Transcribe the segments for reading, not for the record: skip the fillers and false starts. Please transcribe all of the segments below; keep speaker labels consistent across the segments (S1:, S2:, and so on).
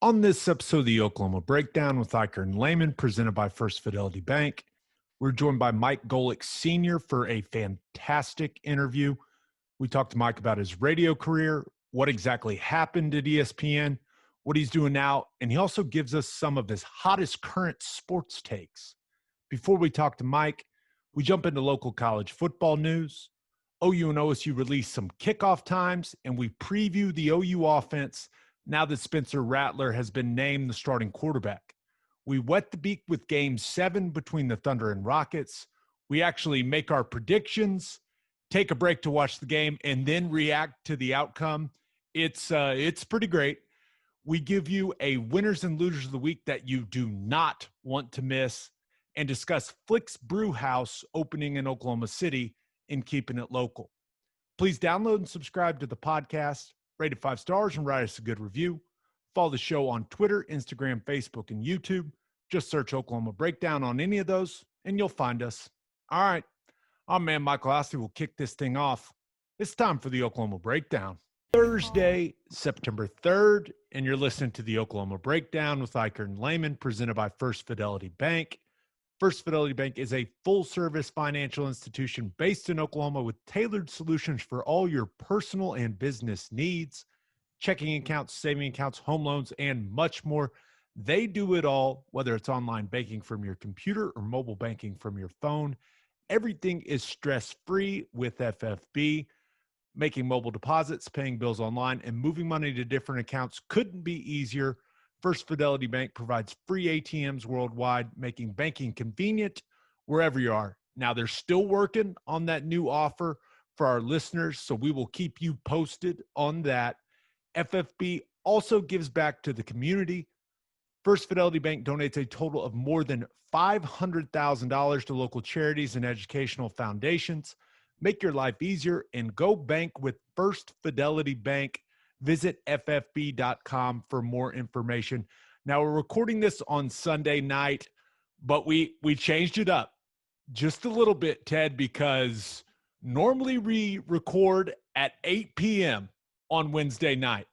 S1: On this episode of the Oklahoma Breakdown with Ikard and Lehman, presented by First Fidelity Bank, we're joined by Mike Golic Sr. for a fantastic interview. We talked to Mike about his radio career, what exactly happened at ESPN, what he's doing now, and he also gives us some of his hottest current sports takes. Before we talk to Mike, we jump into local college football news. OU and OSU release some kickoff times, and we preview the OU offense now that Spencer Rattler has been named the starting quarterback. We wet the Beak with Game 7 between the Thunder and Rockets. We actually make our predictions, take a break to watch the game, and then react to the outcome. It's pretty great. We give you a winners and losers of the week that you do not want to miss, and discuss Flix Brewhouse opening in Oklahoma City and Keepin It Local. Please download and subscribe to the podcast. Rate it 5 stars and write us a good review. Follow the show on Twitter, Instagram, Facebook, and YouTube. Just search Oklahoma Breakdown on any of those, and you'll find us. All right. Our man Mike Golic will kick this thing off. It's time for the Oklahoma Breakdown. Thursday, September 3rd, and you're listening to the Oklahoma Breakdown with Ikard and Lehman, presented by First Fidelity Bank. First Fidelity Bank is a full-service financial institution based in Oklahoma with tailored solutions for all your personal and business needs, checking accounts, saving accounts, home loans, and much more. They do it all, whether it's online banking from your computer or mobile banking from your phone. Everything is stress-free with FFB. Making mobile deposits, paying bills online, and moving money to different accounts couldn't be easier. First Fidelity Bank provides free ATMs worldwide, making banking convenient wherever you are. Now, they're still working on that new offer for our listeners, so we will keep you posted on that. FFB also gives back to the community. First Fidelity Bank donates a total of more than $500,000 to local charities and educational foundations. Make your life easier and go bank with First Fidelity Bank. Visit ffb.com for more information. Now, we're recording this on Sunday night, but we changed it up just a little bit, Ted, because normally we record at 8 p.m. on Wednesday night.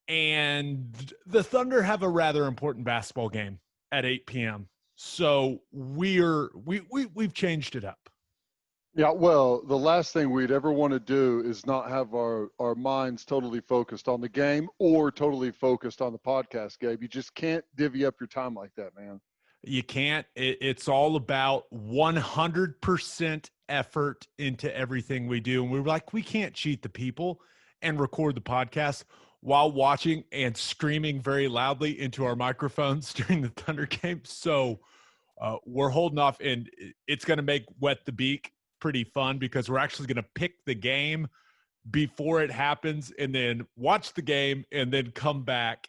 S1: And the Thunder have a rather important basketball game at 8 p.m. So we've changed it up.
S2: Yeah, well, the last thing we'd ever want to do is not have our minds totally focused on the game or totally focused on the podcast, Gabe. You just can't divvy up your time like that, man.
S1: You can't. It's all about 100% effort into everything we do. And we were like, we can't cheat the people and record the podcast while watching and screaming very loudly into our microphones during the Thunder game. So we're holding off, and it's going to make Wet the Beak pretty fun because we're actually going to pick the game before it happens and then watch the game and then come back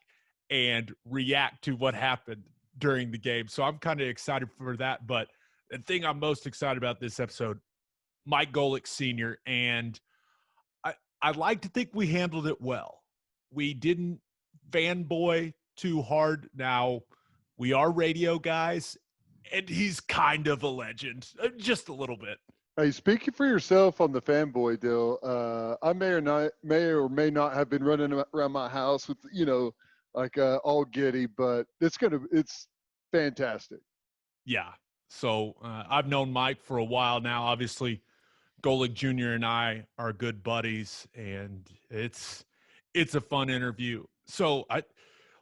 S1: and react to what happened during the game. So I'm kind of excited for that. But the thing I'm most excited about this episode, Mike Golic Sr., and I like to think we handled it well. We didn't fanboy too hard. Now, we are radio guys, and he's kind of a legend, just a little bit.
S2: Hey, speaking for yourself on the fanboy deal, I may or may not have been running around my house with, all giddy, but it's fantastic.
S1: Yeah. So I've known Mike for a while now. Obviously, Golic Jr. and I are good buddies, and it's a fun interview. So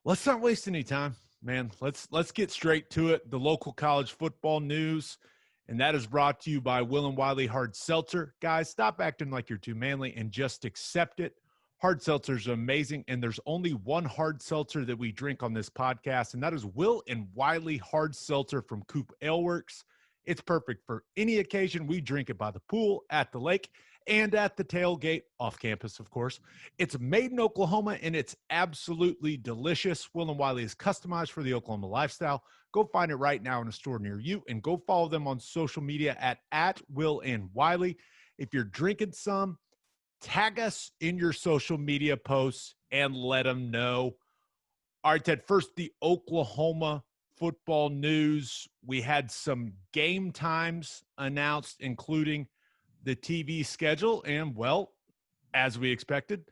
S1: let's not waste any time, man. Let's get straight to it. The local college football news. And that is brought to you by Will and Wiley Hard Seltzer. Guys, stop acting like you're too manly and just accept it. Hard seltzers are amazing, and there's only one hard seltzer that we drink on this podcast, and that is Will and Wiley Hard Seltzer from Coop Ale Works. It's perfect for any occasion. We drink it by the pool, at the lake, and at the tailgate, off campus, of course. It's made in Oklahoma, and it's absolutely delicious. Will and Wiley is customized for the Oklahoma lifestyle. Go find it right now in a store near you, and go follow them on social media at Will and Wiley. If you're drinking some, tag us in your social media posts and let them know. All right, Ted, first, the Oklahoma football news. We had some game times announced, including the TV schedule, and, well, as we expected,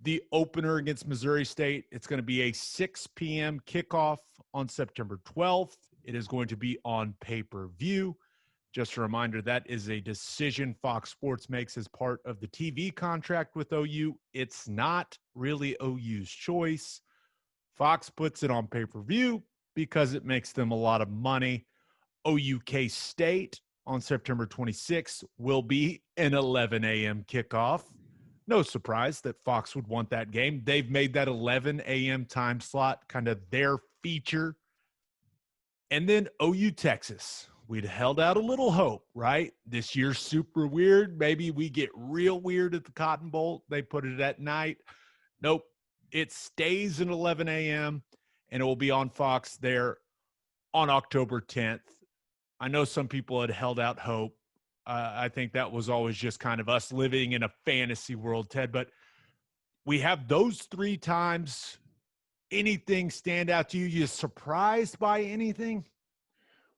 S1: the opener against Missouri State. It's going to be a 6 p.m. kickoff on September 12th. It is going to be on pay-per-view. Just a reminder, that is a decision Fox Sports makes as part of the TV contract with OU. It's not really OU's choice. Fox puts it on pay-per-view because it makes them a lot of money. OU State on September 26th will be an 11 a.m. kickoff. No surprise that Fox would want that game. They've made that 11 a.m. time slot kind of their feature. And then OU Texas. We'd held out a little hope, right? This year's super weird. Maybe we get real weird at the Cotton Bowl. They put it at night. Nope. It stays at 11 a.m. and it will be on Fox there on October 10th. I know some people had held out hope. I think that was always just kind of us living in a fantasy world, Ted. But we have those 3 times. Anything stand out to you? You surprised by anything?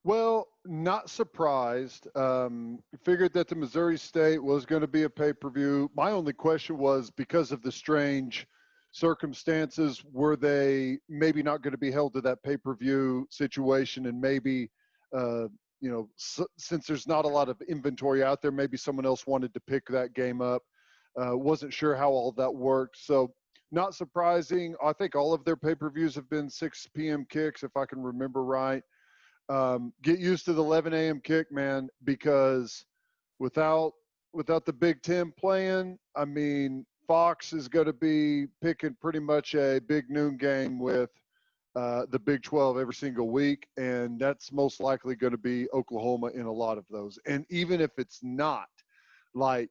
S2: Well, not surprised. Figured that the Missouri State was going to be a pay-per-view. My only question was, because of the strange circumstances, were they maybe not going to be held to that pay-per-view situation, and maybe since there's not a lot of inventory out there, maybe someone else wanted to pick that game up. Wasn't sure how all that worked. So not surprising. I think all of their pay-per-views have been 6 p.m. kicks, if I can remember right. Get used to the 11 a.m. kick, man, because without the Big Ten playing, I mean, Fox is going to be picking pretty much a big noon game with the Big 12 every single week, and that's most likely going to be Oklahoma in a lot of those. And even if it's not, like,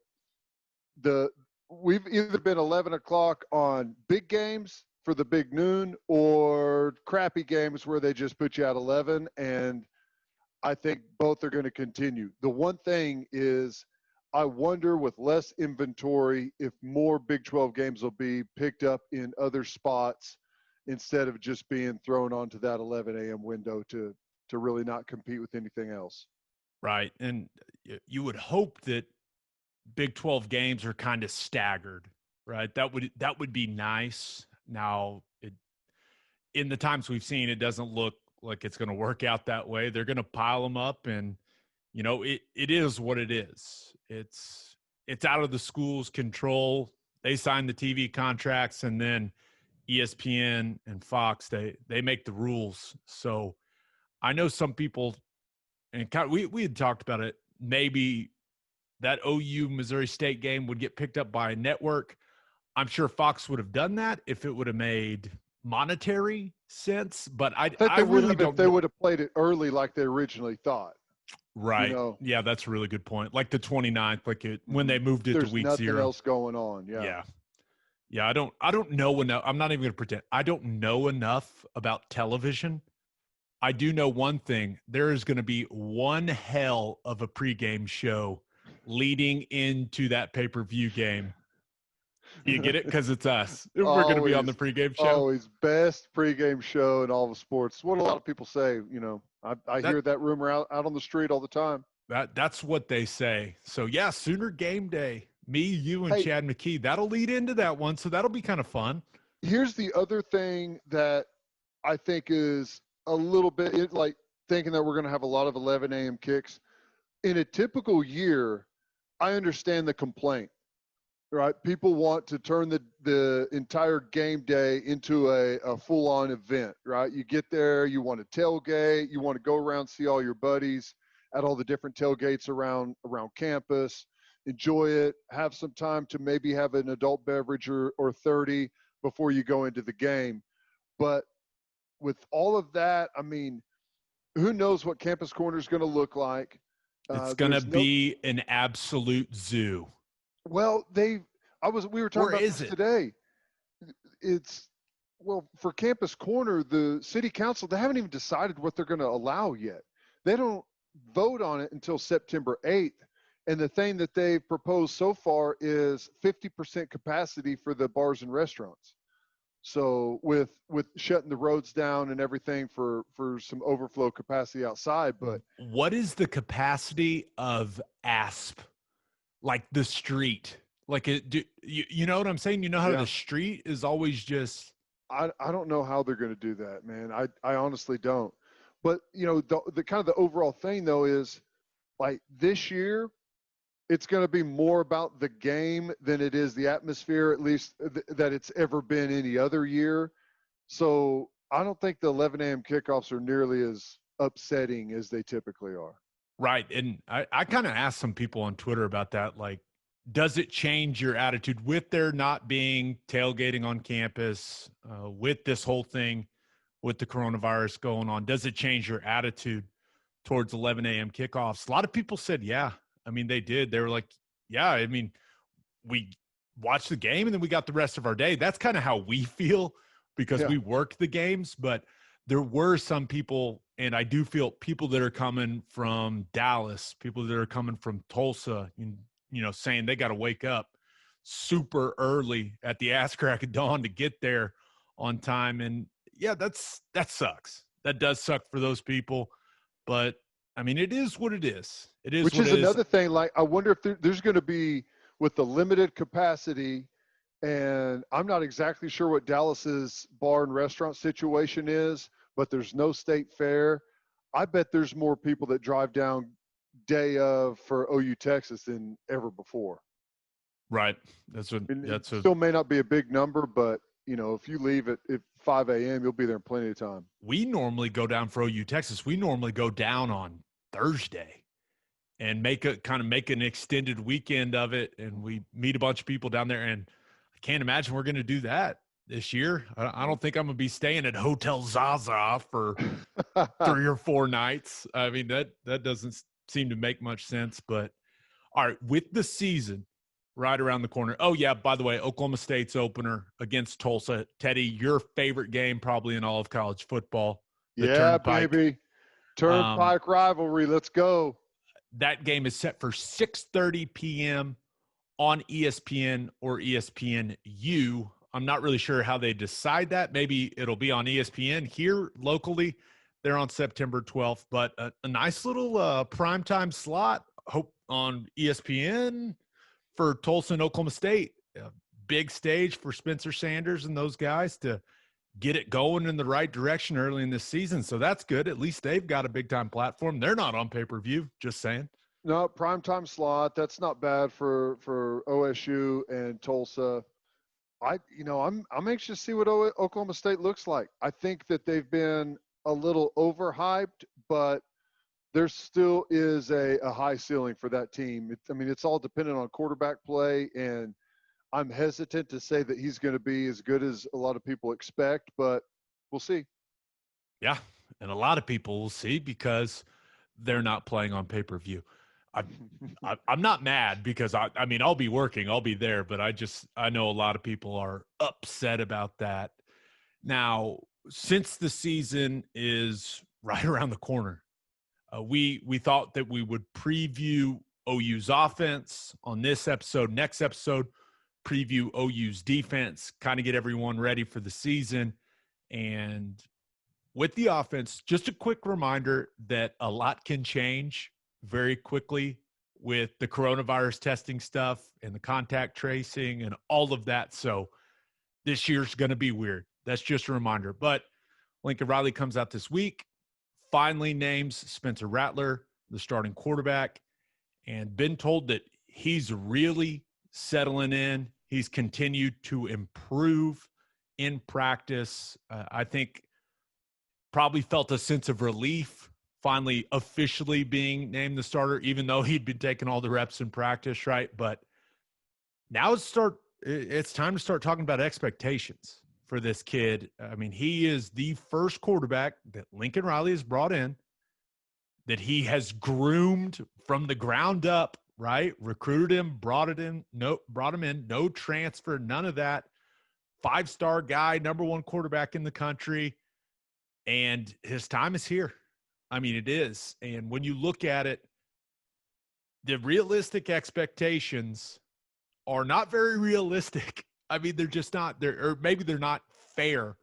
S2: we've either been 11 o'clock on big games for the big noon or crappy games where they just put you at 11, and I think both are going to continue. The one thing is, I wonder, with less inventory, if more Big 12 games will be picked up in other spots instead of just being thrown onto that 11 a.m. window to really not compete with anything else.
S1: Right. And you would hope that Big 12 games are kind of staggered, right? That would be nice. Now, in the times we've seen, it doesn't look like it's going to work out that way. They're going to pile them up, and it is what it is. It's out of the school's control. They sign the TV contracts, and then ESPN and Fox, they make the rules. So I know some people, and we had talked about it, maybe that OU Missouri State game would get picked up by a network. I'm sure Fox would have done that if it would have made monetary sense, but I really don't.
S2: If they would have played it early like they originally thought.
S1: Right. Yeah, that's a really good point. Like the 29th, when they moved it to week 0.
S2: There's nothing else going on.
S1: Yeah, I don't know enough. I'm not even going to pretend. I don't know enough about television. I do know one thing. There is going to be one hell of a pregame show leading into that pay-per-view game. You get it? Because it's us. We're going to be on the pregame show.
S2: Always best pregame show in all of sports. What a lot of people say, I hear that rumor out on the street all the time.
S1: That's what they say. So, yeah, Sooner game day. Me, you, and Chad McKee. That'll lead into that one, so that'll be kind of fun.
S2: Here's the other thing that I think is a little bit like thinking that we're going to have a lot of 11 a.m. kicks. In a typical year, I understand the complaint, right? People want to turn the entire game day into a full-on event, right? You get there, you want to tailgate, you want to go around, see all your buddies at all the different tailgates around campus, enjoy it, have some time to maybe have an adult beverage or 30 before you go into the game. But with all of that, I mean, who knows what Campus Corner is going to look like?
S1: It's going to be an absolute zoo.
S2: Well, we were talking about this today. For Campus Corner, the city council, they haven't even decided what they're going to allow yet. They don't vote on it until September 8th. And the thing that they've proposed so far is 50% capacity for the bars and restaurants. So with shutting the roads down and everything for some overflow capacity outside. But
S1: what is the capacity of ASP, like the street? Like, you know what I'm saying? You know how
S2: Yeah.
S1: the street is always just
S2: I don't know how they're going to do that, man. I honestly don't. But, the kind of the overall thing, though, is like this year, it's going to be more about the game than it is the atmosphere, at least that it's ever been any other year. So I don't think the 11 a.m. kickoffs are nearly as upsetting as they typically are.
S1: right. And I kind of asked some people on Twitter about that. Like, does it change your attitude with there not being tailgating on campus, with this whole thing, with the coronavirus going on? Does it change your attitude towards 11 a.m. kickoffs? A lot of people said, yeah. I mean, they did. They were like, yeah, I mean, we watched the game and then we got the rest of our day. That's kind of how we feel because
S2: Yeah.
S1: we work the games. But there were some people, and I do feel people that are coming from Dallas, people that are coming from Tulsa, saying they got to wake up super early at the ass crack of dawn to get there on time. And yeah, that sucks. That does suck for those people. But I mean, it is what it is. It is
S2: Which
S1: what
S2: is
S1: it is.
S2: another thing. Like, I wonder if there's going to be, with the limited capacity, and I'm not exactly sure what Dallas's bar and restaurant situation is, but there's no state fair. I bet there's more people that drive down day of for OU Texas than ever before.
S1: Right. That's what.
S2: And it
S1: That's a.
S2: still may not be a big number, but if you leave at 5 a.m., you'll be there in plenty of time.
S1: We normally go down for OU Texas. We normally go down on Thursday and make an extended weekend of it, and we meet a bunch of people down there. And I can't imagine we're going to do that this year. I don't think I'm going to be staying at Hotel Zaza for 3 or 4 nights. I mean, that doesn't seem to make much sense. But all right, with the season right around the corner. Oh yeah, by the way, Oklahoma State's opener against Tulsa. Teddy, your favorite game probably in all of college football. The
S2: Yeah,
S1: Turnpike.
S2: baby. Turnpike rivalry. Let's go.
S1: That game is set for 6:30 p.m. on ESPN or ESPNU. I'm not really sure how they decide that. Maybe it'll be on ESPN here locally. They're on September 12th, but a nice little primetime slot. Hope on ESPN for Tulsa and Oklahoma State. A big stage for Spencer Sanders and those guys to get it going in the right direction early in this season. So that's good. At least they've got a big time platform. They're not on pay-per-view, just saying.
S2: No, primetime slot. That's not bad for OSU and Tulsa. I'm anxious to see what Oklahoma State looks like. I think that they've been a little overhyped, but there still is a high ceiling for that team. It's all dependent on quarterback play, and I'm hesitant to say that he's going to be as good as a lot of people expect, but we'll see.
S1: Yeah, and a lot of people will see because they're not playing on pay-per-view. I'm not mad because I'll be working, I'll be there, but I know a lot of people are upset about that. Now, since the season is right around the corner, we thought that we would preview OU's offense on this episode. Next episode, preview OU's defense, kind of get everyone ready for the season. And with the offense, just a quick reminder that a lot can change very quickly with the coronavirus testing stuff and the contact tracing and all of that. So this year's going to be weird. That's just a reminder. But Lincoln Riley comes out this week, finally names Spencer Rattler the starting quarterback, and been told that he's really settling in. He's continued to improve in practice. I think probably felt a sense of relief finally officially being named the starter, even though he'd been taking all the reps in practice, right? But now it's time to start talking about expectations for this kid. I mean, he is the first quarterback that Lincoln Riley has brought in, that he has groomed from the ground up, right? Recruited him, brought him in, no transfer, none of that. 5-star guy, number 1 quarterback in the country. And his time is here. I mean, it is. And when you look at it, the realistic expectations are not very realistic. I mean, they're just not there, or maybe they're not fair.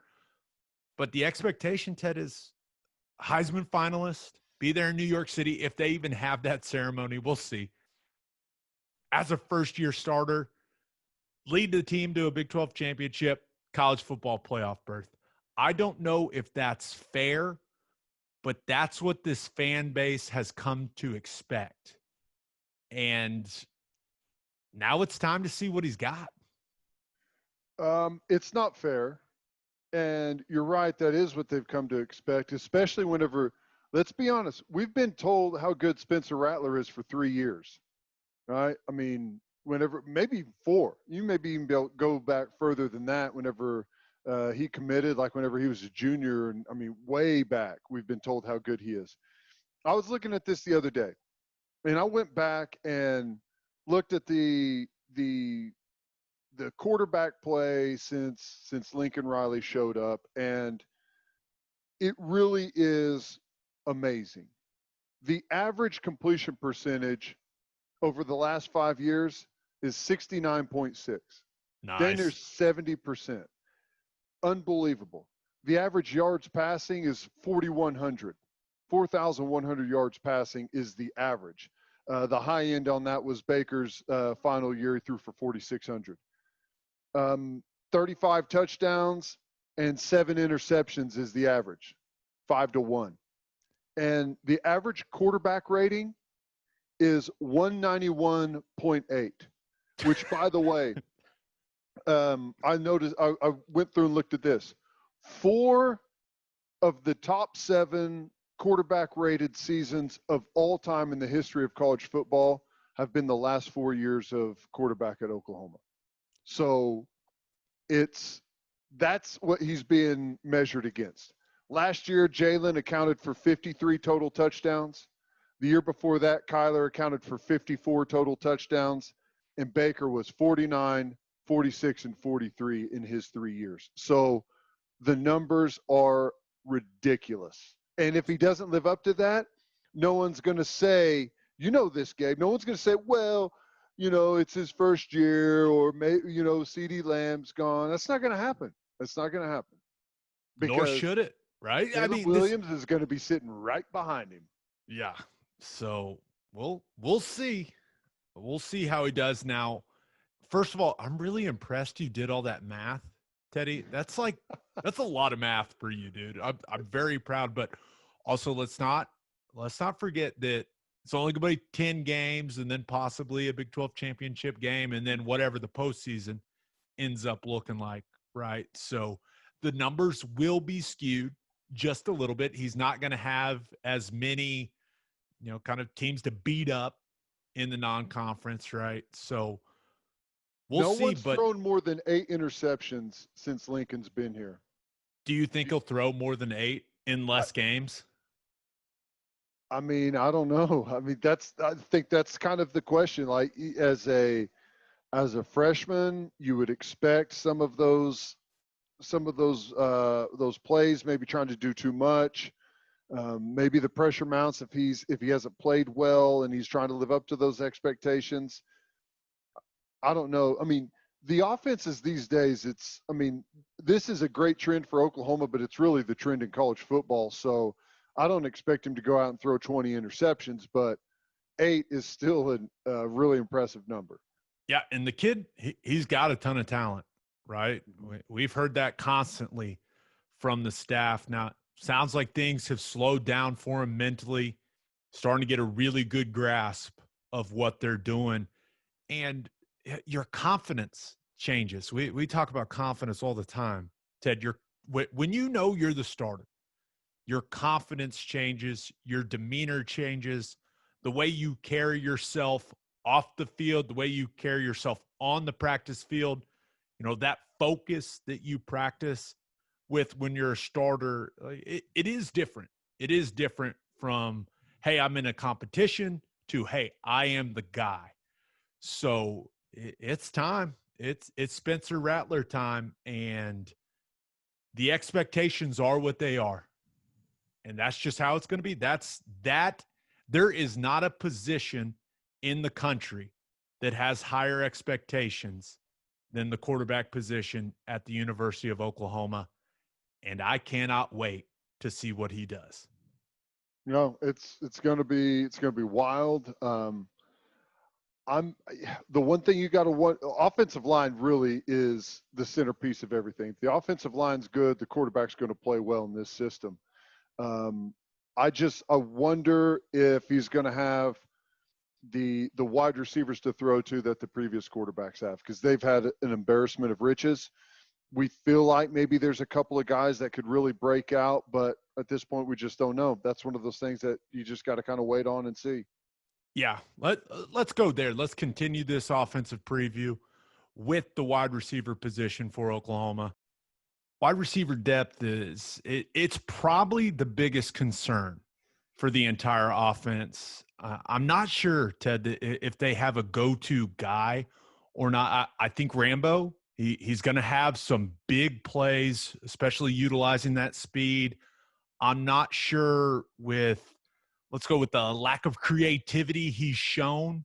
S1: But the expectation, Ted, is Heisman finalist, be there in New York City. If they even have that ceremony, we'll see. As a first-year starter, lead the team to a Big 12 championship, college football playoff berth. I don't know if that's fair, but that's what this fan base has come to expect. And now it's time to see what he's got.
S2: It's not fair. And you're right, that is what they've come to expect, especially whenever, let's be honest, we've been told how good Spencer Rattler is for 3 years, right? I mean, whenever, maybe 4, you maybe even go back further than that whenever he committed, like whenever he was a junior. And I mean, way back, we've been told how good he is. I was looking at this the other day, and I went back and looked at the quarterback play since Lincoln Riley showed up, and it really is amazing. The average completion percentage over the last 5 years is 69.6.
S1: Nice.
S2: Then there's 70%. Unbelievable. The average yards passing is 4,100. 4,100 yards passing is the average. The high end on that was Baker's final year. He threw for 4,600. 35 touchdowns and 7 interceptions is the average, 5-1. And the average quarterback rating is 191.8, which, by the way, I noticed, I went through and looked at this. 4 of the top 7 quarterback rated seasons of all time in the history of college football have been the last 4 years of quarterback at Oklahoma. So that's what he's being measured against. Last year, Jalen accounted for 53 total touchdowns. The year before that, Kyler accounted for 54 total touchdowns, and Baker was 49, 46, and 43 in his 3 years. So the numbers are ridiculous. And if he doesn't live up to that, no one's going to say, you know this, Gabe, no one's going to say, well, it's his first year, or maybe, CeeDee Lamb's gone. That's not going to happen. That's not going to happen.
S1: Nor should it, right?
S2: Caleb Williams is going to be sitting right behind him.
S1: Yeah. So we'll see. We'll see how he does. Now, first of all, I'm really impressed you did all that math, Teddy. That's a lot of math for you, dude. I'm very proud, but also let's not forget that it's only going to be 10 games and then possibly a Big 12 championship game and then whatever the postseason ends up looking like, right? So the numbers will be skewed just a little bit. He's not going to have as many, kind of teams to beat up in the non-conference, right? So we'll see.
S2: But thrown more than 8 interceptions since Lincoln's been here.
S1: Do you think he'll throw more than 8 in less games?
S2: I mean, I don't know. I mean, I think that's kind of the question. Like, as a freshman, you would expect some of those plays, maybe trying to do too much. Maybe the pressure mounts if he hasn't played well and he's trying to live up to those expectations. I don't know. I mean, the offenses these days, this is a great trend for Oklahoma, but it's really the trend in college football. So I don't expect him to go out and throw 20 interceptions, but 8 is still a really impressive number.
S1: Yeah, and the kid, he's got a ton of talent, right? We've heard that constantly from the staff. Now, sounds like things have slowed down for him mentally, starting to get a really good grasp of what they're doing. And your confidence changes. We talk about confidence all the time, Ted. When you're the starter, your confidence changes, your demeanor changes, the way you carry yourself off the field, the way you carry yourself on the practice field, that focus that you practice with when you're a starter, it is different. It is different from, hey, I'm in a competition to, hey, I am the guy. So it's time. It's Spencer Rattler time, and the expectations are what they are. And that's just how it's going to be. There is not a position in the country that has higher expectations than the quarterback position at the University of Oklahoma. And I cannot wait to see what he does.
S2: It's going to be wild. The one thing you got to want. Offensive line really is the centerpiece of everything. If the offensive line's good, the quarterback's going to play well in this system. Um, I wonder if he's going to have the wide receivers to throw to that the previous quarterbacks have, because they've had an embarrassment of riches. We feel like maybe there's a couple of guys that could really break out, but at this point we just don't know. That's one of those things that you just got to kind of wait on and see.
S1: Yeah, let's go there. Let's continue this offensive preview with the wide receiver position for Oklahoma. Wide receiver depth it's probably the biggest concern for the entire offense. I'm not sure, Ted, if they have a go-to guy or not. I think Rambo, he's going to have some big plays, especially utilizing that speed. I'm not sure let's go with the lack of creativity he's shown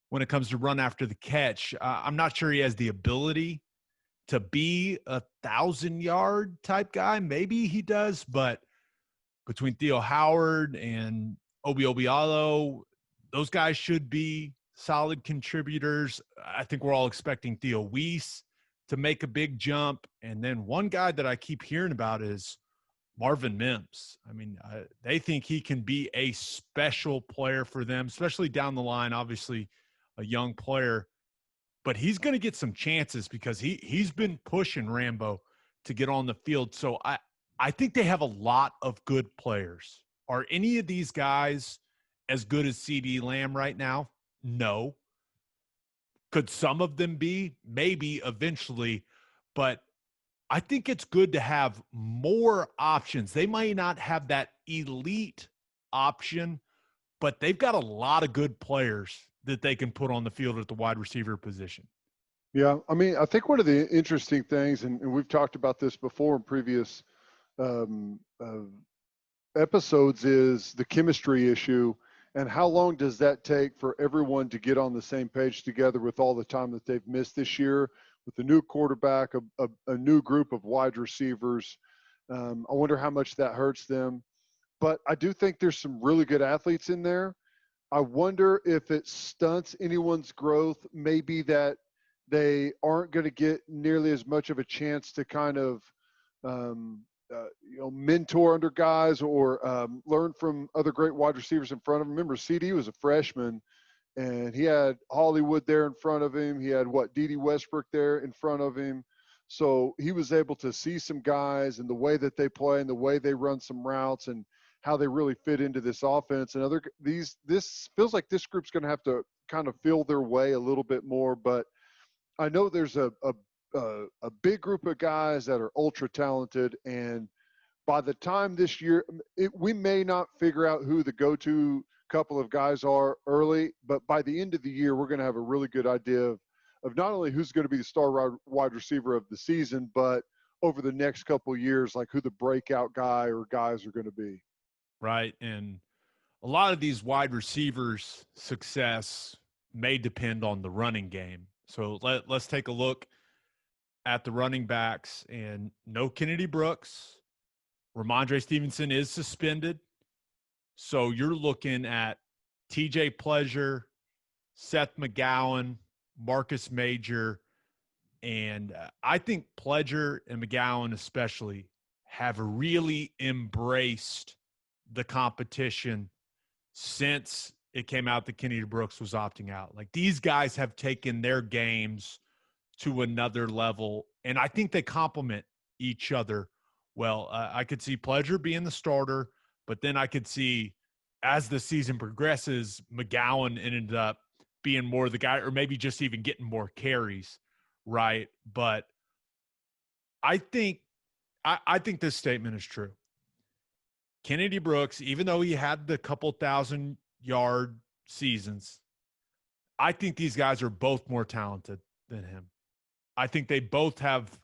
S1: when it comes to run after the catch. I'm not sure he has the ability to be a 1,000-yard type guy. Maybe he does, but between Theo Howard and Obi Obialo, those guys should be solid contributors. I think we're all expecting Theo Weiss to make a big jump. And then one guy that I keep hearing about is Marvin Mims. I mean, they think he can be a special player for them, especially down the line, obviously a young player. But he's going to get some chances because he's been pushing Rambo to get on the field. So I think they have a lot of good players. Are any of these guys as good as CD Lamb right now? No. Could some of them be? Maybe eventually. But I think it's good to have more options. They might not have that elite option, but they've got a lot of good players that they can put on the field at the wide receiver position.
S2: Yeah, I mean, I think one of the interesting things, and we've talked about this before in previous um, episodes, is the chemistry issue, and how long does that take for everyone to get on the same page together with all the time that they've missed this year with the new quarterback, a new group of wide receivers. I wonder how much that hurts them. But I do think there's some really good athletes in there. I wonder if it stunts anyone's growth, maybe that they aren't going to get nearly as much of a chance to kind of, mentor under guys or learn from other great wide receivers in front of him. Remember, CD was a freshman, and he had Hollywood there in front of him. He had D.D. Westbrook there in front of him. So he was able to see some guys and the way that they play and the way they run some routes and how they really fit into this offense. And this feels like this group's going to have to kind of feel their way a little bit more. But I know there's a big group of guys that are ultra talented, and by the time this year, we may not figure out who the go-to couple of guys are early, but by the end of the year, we're going to have a really good idea of not only who's going to be the star wide receiver of the season, but over the next couple of years, like who the breakout guy or guys are going to be.
S1: Right. And a lot of these wide receivers' success may depend on the running game. So let's take a look at the running backs. And no Kennedy Brooks. Ramondre Stevenson is suspended. So you're looking at TJ Pleasure, Seth McGowan, Marcus Major. And I think Pleasure and McGowan especially have really embraced the competition since it came out that Kennedy Brooks was opting out. Like, these guys have taken their games to another level, and I think they complement each other well. I could see Pleasure being the starter, but then I could see, as the season progresses, McGowan ended up being more the guy, or maybe just even getting more carries, right? But I think this statement is true. Kennedy Brooks, even though he had the couple 1,000-yard seasons, I think these guys are both more talented than him. I think they both have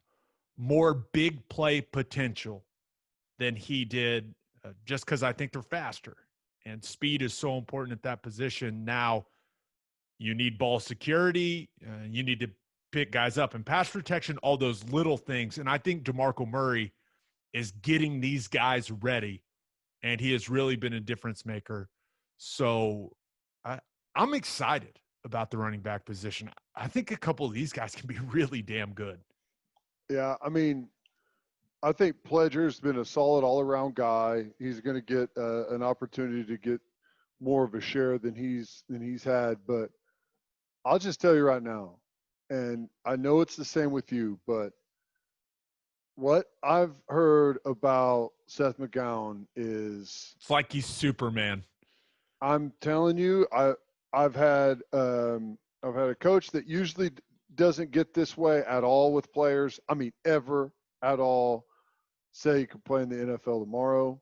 S1: more big play potential than he did, just because I think they're faster. And speed is so important at that position. Now, you need ball security. You need to pick guys up in pass protection, all those little things. And I think DeMarco Murray is getting these guys ready, and he has really been a difference maker. So I'm excited. about the running back position. I think a couple of these guys can be really damn good.
S2: Yeah, I mean, I think Pledger's been a solid all-around guy. He's going to get an opportunity to get more of a share than he's had. But I'll just tell you right now, and I know it's the same with you, but what I've heard about Seth McGowan is
S1: It's like he's Superman.
S2: I'm telling you, I've had a coach that usually doesn't get this way at all with players. I mean, ever at all. Say he could play in the NFL tomorrow.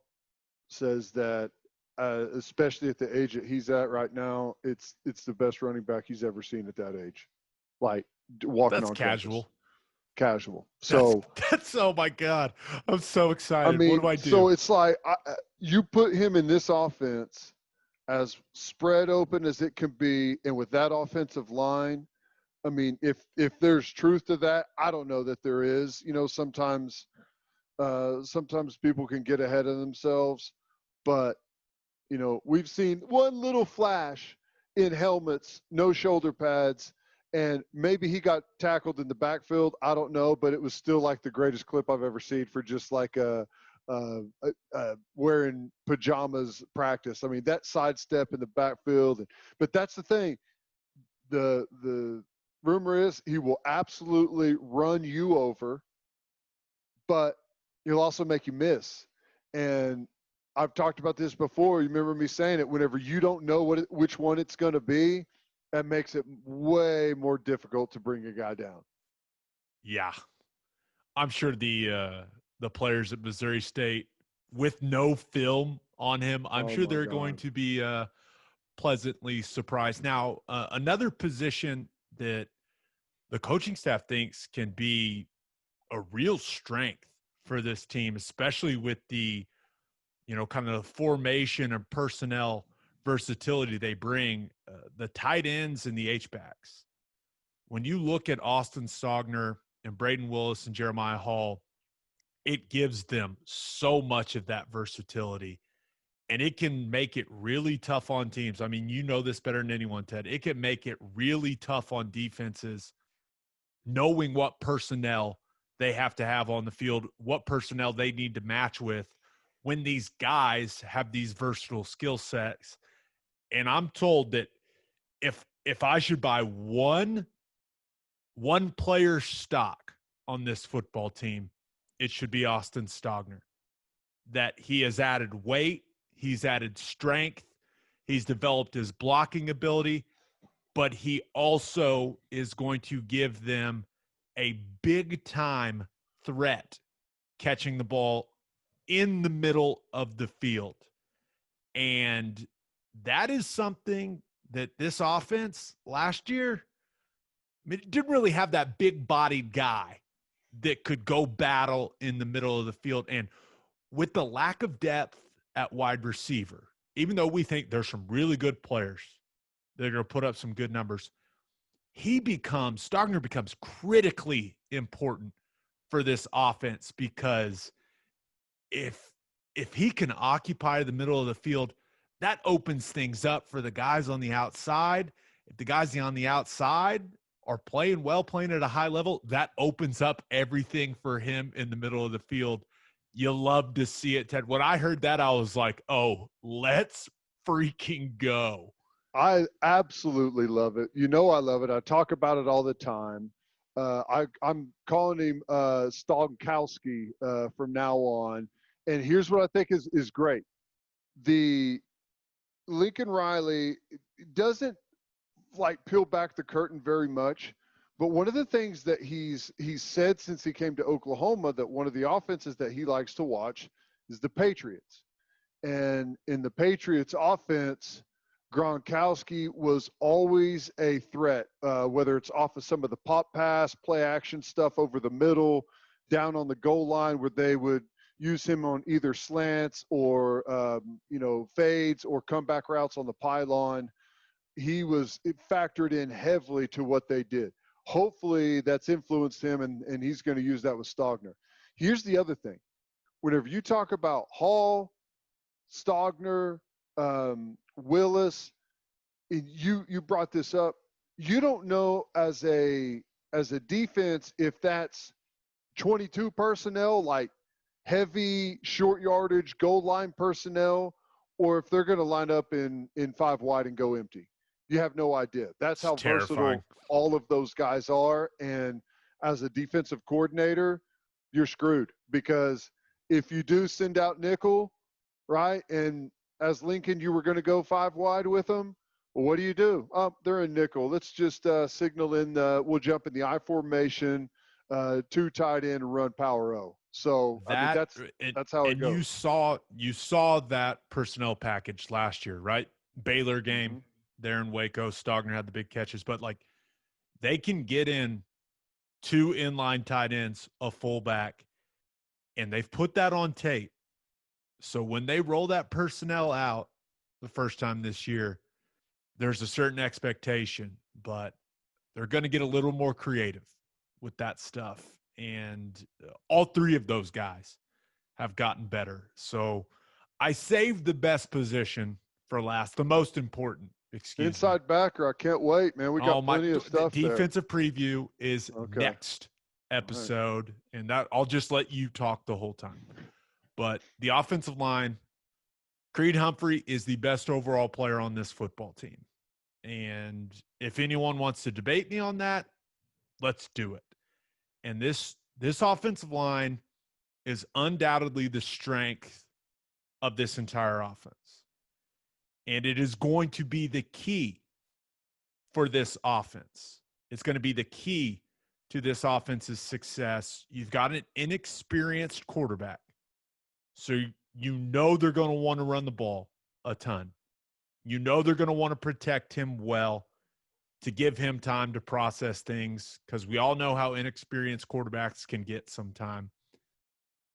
S2: Says that, especially at the age that he's at right now, it's the best running back he's ever seen at that age. Like walking
S1: That's
S2: on
S1: casual.
S2: campus. Casual. So
S1: that's oh my God, I'm so excited.
S2: I mean,
S1: what do I do?
S2: So it's like you put him in this offense as spread open as it can be, and with that offensive line, I mean, if there's truth to that, I don't know that there is. You know, sometimes people can get ahead of themselves, but you know, we've seen one little flash in helmets, no shoulder pads, and maybe he got tackled in the backfield. I don't know, but it was still like the greatest clip I've ever seen for just like wearing pajamas practice. I mean, that sidestep in the backfield. But that's the thing. The rumor is he will absolutely run you over, but he'll also make you miss. And I've talked about this before. You remember me saying it. Whenever you don't know which one it's going to be, that makes it way more difficult to bring a guy down.
S1: Yeah, I'm sure the players at Missouri State, with no film on him, I'm sure they're going to be pleasantly surprised. Now, another position that the coaching staff thinks can be a real strength for this team, especially with the, kind of the formation and personnel versatility they bring, the tight ends and the H-backs. When you look at Austin Stogner and Braden Willis and Jeremiah Hall, it gives them so much of that versatility, and it can make it really tough on teams. I mean, you know this better than anyone, Ted. It can make it really tough on defenses, knowing what personnel they have to have on the field, what personnel they need to match with when these guys have these versatile skill sets. And I'm told that if I should buy one player stock on this football team, it should be Austin Stogner. That he has added weight, he's added strength, he's developed his blocking ability, but he also is going to give them a big-time threat catching the ball in the middle of the field. And that is something that this offense last year, it didn't really have that big-bodied guy that could go battle in the middle of the field. And with the lack of depth at wide receiver, even though we think there's some really good players that are going to put up some good numbers, Stogner becomes critically important for this offense, because if he can occupy the middle of the field, that opens things up for the guys on the outside. If the guys on the outside are playing well, playing at a high level, that opens up everything for him in the middle of the field. You love to see it, Ted. When I heard that, I was like, oh, let's freaking go.
S2: I absolutely love it. You know I love it. I talk about it all the time. I'm calling him Stogkowski from now on. And here's what I think is great. The Lincoln Riley doesn't like peel back the curtain very much, but one of the things that he's said since he came to Oklahoma, that one of the offenses that he likes to watch is the Patriots. And in the Patriots offense, Gronkowski was always a threat, whether it's off of some of the pop pass, play action stuff over the middle, down on the goal line, where they would use him on either slants or, fades or comeback routes on the pylon. It factored in heavily to what they did. Hopefully that's influenced him, and he's going to use that with Stogner. Here's the other thing. Whenever you talk about Hall, Stogner, Willis, you brought this up. you don't know as a defense if that's 22 personnel, like heavy short yardage goal line personnel, or if they're going to line up in 5 wide and go empty. You have no idea. That's
S1: It's
S2: how
S1: terrifying.
S2: versatile all of those guys are. And as a defensive coordinator, you're screwed, because if you do send out nickel, right, and as Lincoln, you were going to go 5 wide with them, well, what do? They're in nickel. Let's just signal in we'll jump in the I formation, 2 tight end and run power O. So, I mean, that's how it
S1: and
S2: goes.
S1: you saw that personnel package last year, right? Baylor game
S2: Mm-hmm.
S1: there in Waco. Stogner had the big catches, but like they can get in 2 inline tight ends, a fullback, and they've put that on tape. So when they roll that personnel out the first time this year, there's a certain expectation, but they're going to get a little more creative with that stuff. And all 3 of those guys have gotten better. So I saved the best position for last, the most important,
S2: Inside backer, I can't wait, man. We got plenty of
S1: the
S2: stuff
S1: defensive preview is
S2: Okay.
S1: next episode, and that I'll just let you talk the whole time. But the offensive line, Creed Humphrey is the best overall player on this football team. And if anyone wants to debate me on that, let's do it. And this offensive line is undoubtedly the strength of this entire offense. And it is going to be the key for this offense. It's going to be the key to this offense's success. You've got an inexperienced quarterback. So you know they're going to want to run the ball a ton. You know they're going to want to protect him well to give him time to process things, because we all know how inexperienced quarterbacks can get sometime.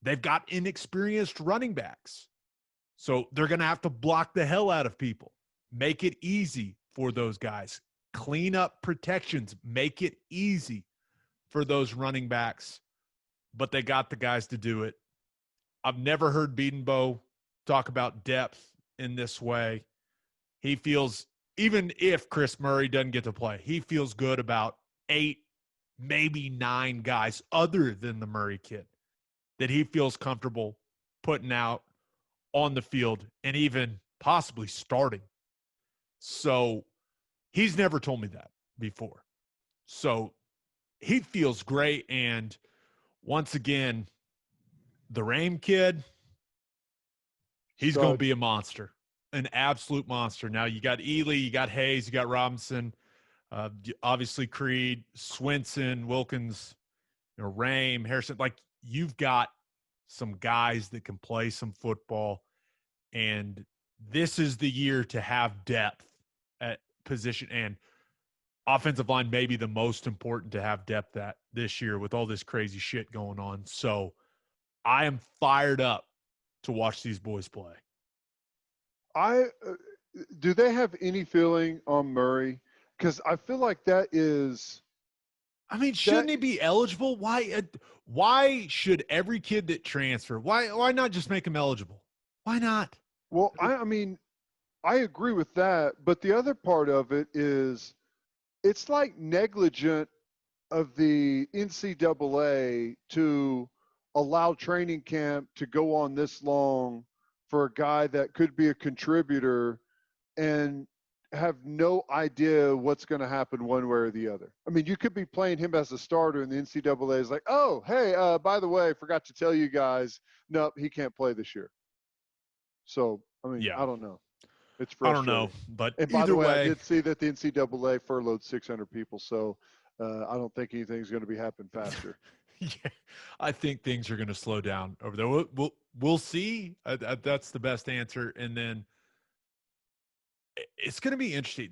S1: They've got inexperienced running backs. So they're going to have to block the hell out of people. Make it easy for those guys. Clean up protections. Make it easy for those running backs. But they got the guys to do it. I've never heard Beadenbow talk about depth in this way. He feels, even if Chris Murray doesn't get to play, he feels good about 8, maybe 9 guys other than the Murray kid that he feels comfortable putting out on the field and even possibly starting. So he's never told me that before. So he feels great. And once again, the Rame kid, he's going to be a monster, an absolute monster. Now you got Ely, you got Hayes, you got Robinson, obviously Creed, Swinson, Wilkins, Rame, Harrison. Like, you've got some guys that can play some football, and this is the year to have depth at position, and offensive line may be the most important to have depth at this year with all this crazy shit going on. So I am fired up to watch these boys play.
S2: Do they have any feeling on Murray? Because I feel like that is.
S1: I mean, shouldn't he be eligible? Why should every kid that transfer? Why not just make him eligible? Why not?
S2: Well, I mean, I agree with that, but the other part of it is, it's like negligent of the NCAA to allow training camp to go on this long for a guy that could be a contributor and have no idea what's going to happen one way or the other. I mean, you could be playing him as a starter, and the NCAA is like, oh, hey, by the way, I forgot to tell you guys, nope, he can't play this year. So, I mean, yeah. I don't know. It's frustrating.
S1: I don't know, but
S2: and by the way, I did see that the NCAA furloughed 600 people, so I don't think anything's going to be happening faster.
S1: Yeah, I think things are going to slow down over there. We'll see. That's the best answer. And then it's going to be interesting.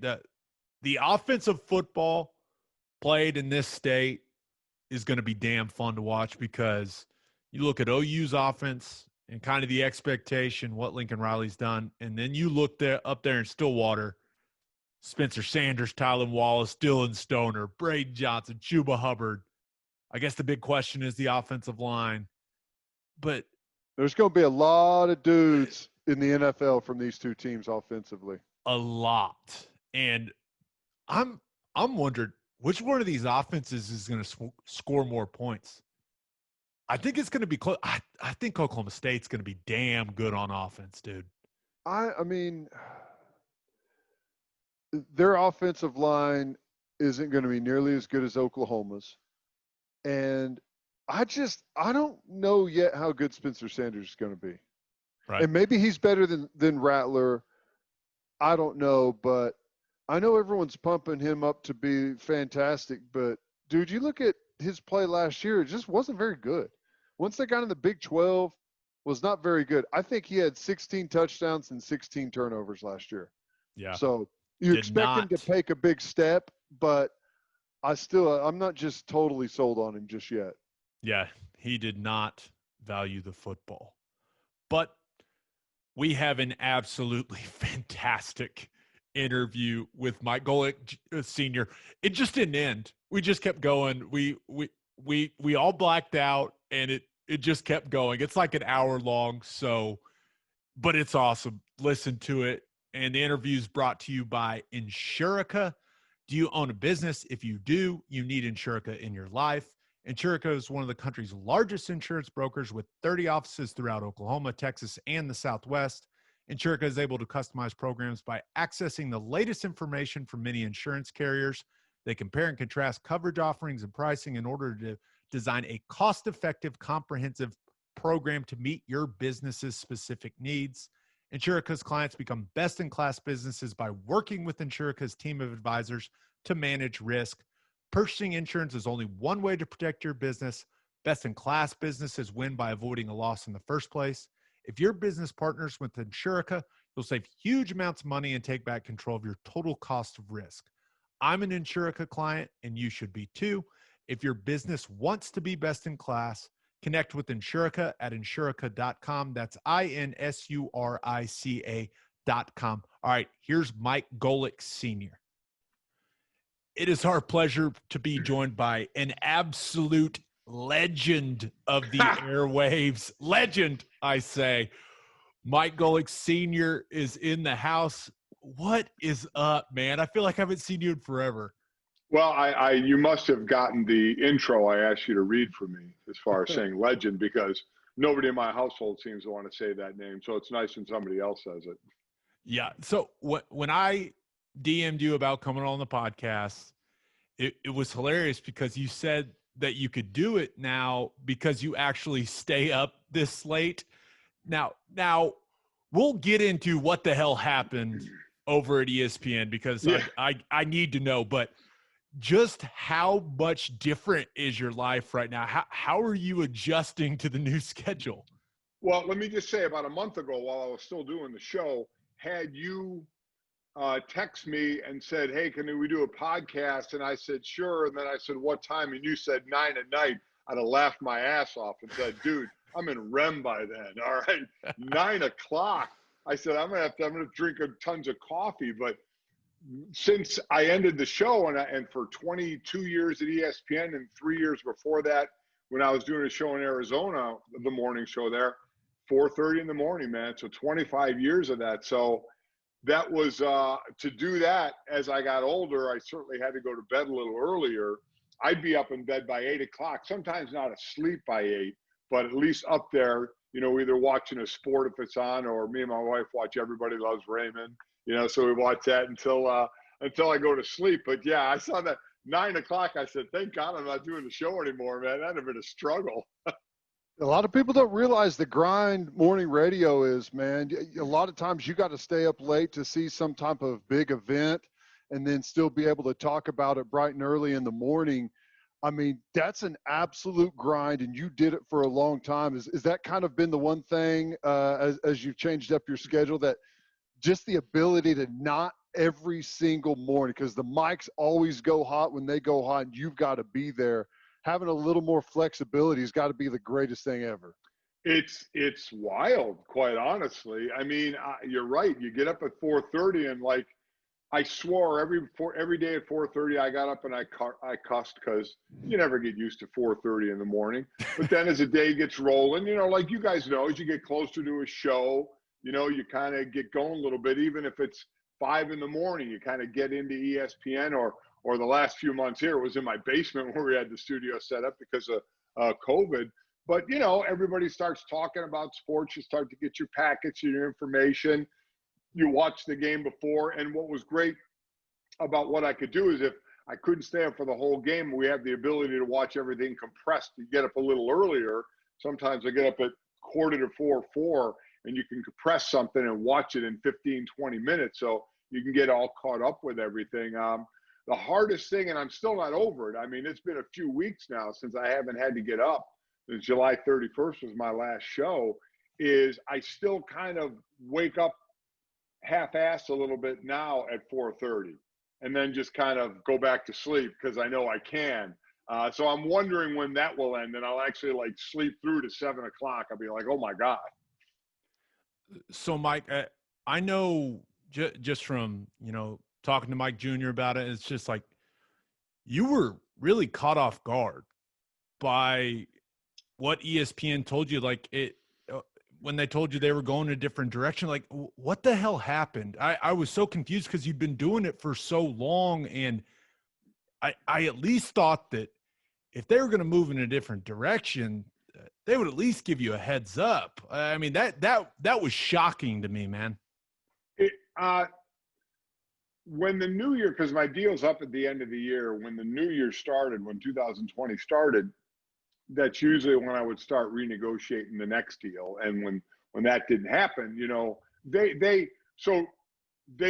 S1: The offensive football played in this state is going to be damn fun to watch, because you look at OU's offense and kind of the expectation, what Lincoln Riley's done, and then you look up there in Stillwater, Spencer Sanders, Tylan Wallace, Dylan Stoner, Braden Johnson, Chuba Hubbard. I guess the big question is the offensive line. But
S2: there's going to be a lot of dudes in the NFL from these two teams offensively.
S1: A lot. And I'm I'm wondering which one of these offenses is going to score more points. I think it's going to be close. I think Oklahoma State's going to be damn good on offense, dude.
S2: I mean, their offensive line isn't going to be nearly as good as Oklahoma's. And I don't know yet how good Spencer Sanders is going to be.
S1: Right.
S2: And maybe he's better than Rattler. I don't know, but I know everyone's pumping him up to be fantastic. But, dude, you look at his play last year, it just wasn't very good. Once they got in the Big 12, was not very good. I think he had 16 touchdowns and 16 turnovers last year.
S1: Yeah.
S2: So you expect him to take a big step, but I'm not just totally sold on him just yet.
S1: Yeah, he did not value the football. But we have an absolutely fantastic interview with Mike Golic Sr. It just didn't end. We just kept going. We all blacked out, and it just kept going. It's like an hour long, but it's awesome. Listen to it. And the interview is brought to you by Insurica. Do you own a business? If you do, you need Insurica in your life. Insurica is one of the country's largest insurance brokers with 30 offices throughout Oklahoma, Texas, and the Southwest. Insurica is able to customize programs by accessing the latest information from many insurance carriers. They compare and contrast coverage offerings and pricing in order to design a cost-effective, comprehensive program to meet your business's specific needs. Insurica's clients become best-in-class businesses by working with Insurica's team of advisors to manage risk. Purchasing insurance is only one way to protect your business. Best-in-class businesses win by avoiding a loss in the first place. If your business partners with Insurica, you'll save huge amounts of money and take back control of your total cost of risk. I'm an Insurica client, and you should be too. If your business wants to be best in class, connect with Insurica at insurica.com. That's INSURICA.com. All right, here's Mike Golic Sr. It is our pleasure to be joined by an absolute legend of the airwaves. Legend, I say. Mike Golic Sr. is in the house. What is up, man? I feel like I haven't seen you in forever.
S3: Well, you must have gotten the intro I asked you to read for me as far as saying legend, because nobody in my household seems to want to say that name. So it's nice when somebody else says it.
S1: Yeah. So when I DM'd you about coming on the podcast, it was hilarious because you said that you could do it now because you actually stay up this late. Now we'll get into what the hell happened over at ESPN because I need to know, but just how much different is your life right now? How are you adjusting to the new schedule?
S3: Well, let me just say, about a month ago, while I was still doing the show, had you text me and said, hey, can we do a podcast? And I said, sure. And then I said, what time? And you said 9 at night. I'd have laughed my ass off and said, dude, I'm in REM by then. All right. 9 o'clock. I said, I'm going to drink tons of coffee. But since I ended the show and for 22 years at ESPN and 3 years before that, when I was doing a show in Arizona, the morning show there, 4:30 in the morning, man. So 25 years of that. So that was to do that as I got older. I certainly had to go to bed a little earlier. I'd be up in bed by 8 o'clock, sometimes not asleep by 8, but at least up there, either watching a sport if it's on, or me and my wife watch Everybody Loves Raymond. So we watch that until I go to sleep. But yeah, I saw that 9 o'clock. I said, thank God I'm not doing the show anymore, man. That'd have been a struggle.
S2: A lot of people don't realize the grind morning radio is, man. A lot of times you got to stay up late to see some type of big event and then still be able to talk about it bright and early in the morning. I mean, that's an absolute grind, and you did it for a long time. Is that kind of been the one thing as you've changed up your schedule, that just the ability to not every single morning, because the mics always go hot when they go hot and you've got to be there. Having a little more flexibility has got to be the greatest thing ever.
S3: It's wild, quite honestly. I mean, you're right. You get up at 4:30 and I swore every day at 4:30 I got up and I cussed, because you never get used to 4:30 in the morning. But then as the day gets rolling, like you guys know, as you get closer to a show, you kind of get going a little bit. Even if it's 5 in the morning, you kind of get into ESPN or the last few months here, it was in my basement where we had the studio set up because of COVID. But, you know, everybody starts talking about sports. You start to get your packets, your information. You watch the game before. And what was great about what I could do is if I couldn't stay up for the whole game, we have the ability to watch everything compressed. You get up a little earlier. Sometimes I get up at 4:45, and you can compress something and watch it in 15, 20 minutes. So you can get all caught up with everything. The hardest thing, and I'm still not over it. I mean, it's been a few weeks now since I haven't had to get up. Since July 31st was my last show, is I still kind of wake up half-assed a little bit now at 4:30 and then just kind of go back to sleep because I know I can. So I'm wondering when that will end, and I'll actually like sleep through to 7 o'clock. I'll be like, oh my God.
S1: So Mike, I know just from, you know, talking to Mike Jr. about it, it's just like you were really caught off guard by what ESPN told you, like it when they told you they were going a different direction. Like, what the hell happened? I was so confused because you've been doing it for so long, and I at least thought that if they were going to move in a different direction, they would at least give you a heads up. I mean, that was shocking to me, man.
S3: When the new year, because my deal's up at the end of the year, when the new year started, when 2020 started, that's usually when I would start renegotiating the next deal. And when that didn't happen, you know, they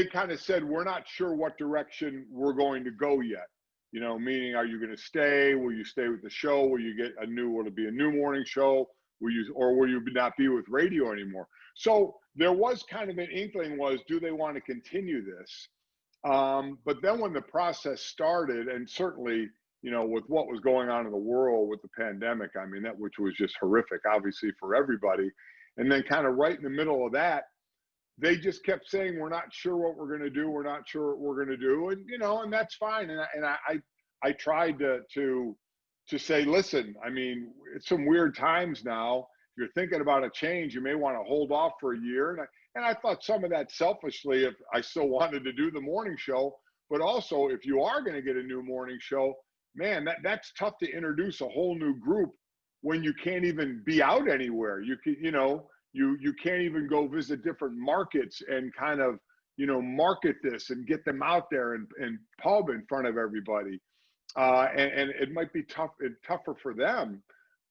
S3: kind of said, we're not sure what direction we're going to go yet. You know, meaning, are you going to stay? Will you stay with the show? Will it be a new morning show? Will you not be with radio anymore? So there was kind of an inkling do they want to continue this? But then when the process started, and certainly, you know, with what was going on in the world with the pandemic, I mean, which was just horrific, obviously, for everybody. And then kind of right in the middle of that, they just kept saying, we're not sure what we're going to do. We're not sure what we're going to do. And, you know, and that's fine. And I tried to say, listen, I mean, it's some weird times now. If you're thinking about a change, you may want to hold off for a year. And I thought some of that selfishly, if I still wanted to do the morning show, but also if you are going to get a new morning show, man, that's tough to introduce a whole new group when you can't even be out anywhere. You can, you know, you can't even go visit different markets and kind of, you know, market this and get them out there and pub in front of everybody. And it might be tougher for them,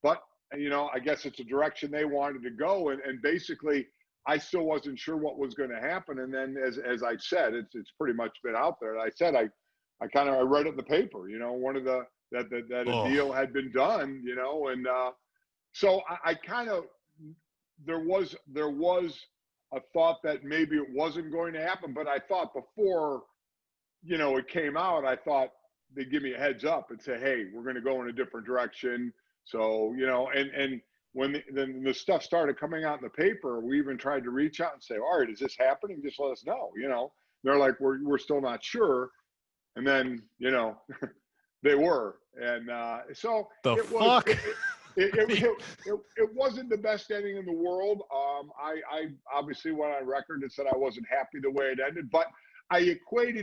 S3: but, you know, I guess it's a direction they wanted to go. And basically, I still wasn't sure what was going to happen. And then, as I said, it's pretty much been out there. I said, I read it in the paper, you know, that a deal had been done, you know, and so I kind of, there was a thought that maybe it wasn't going to happen, but I thought before, you know, it came out, I thought they'd give me a heads up and say, hey, we're going to go in a different direction. So, you know, and when the stuff started coming out in the paper, we even tried to reach out and say, all right, is this happening? Just let us know, you know. They're like, we're still not sure. And then, you know, they were. And so it wasn't the best ending in the world. I obviously went on record and said I wasn't happy the way it ended, but I equate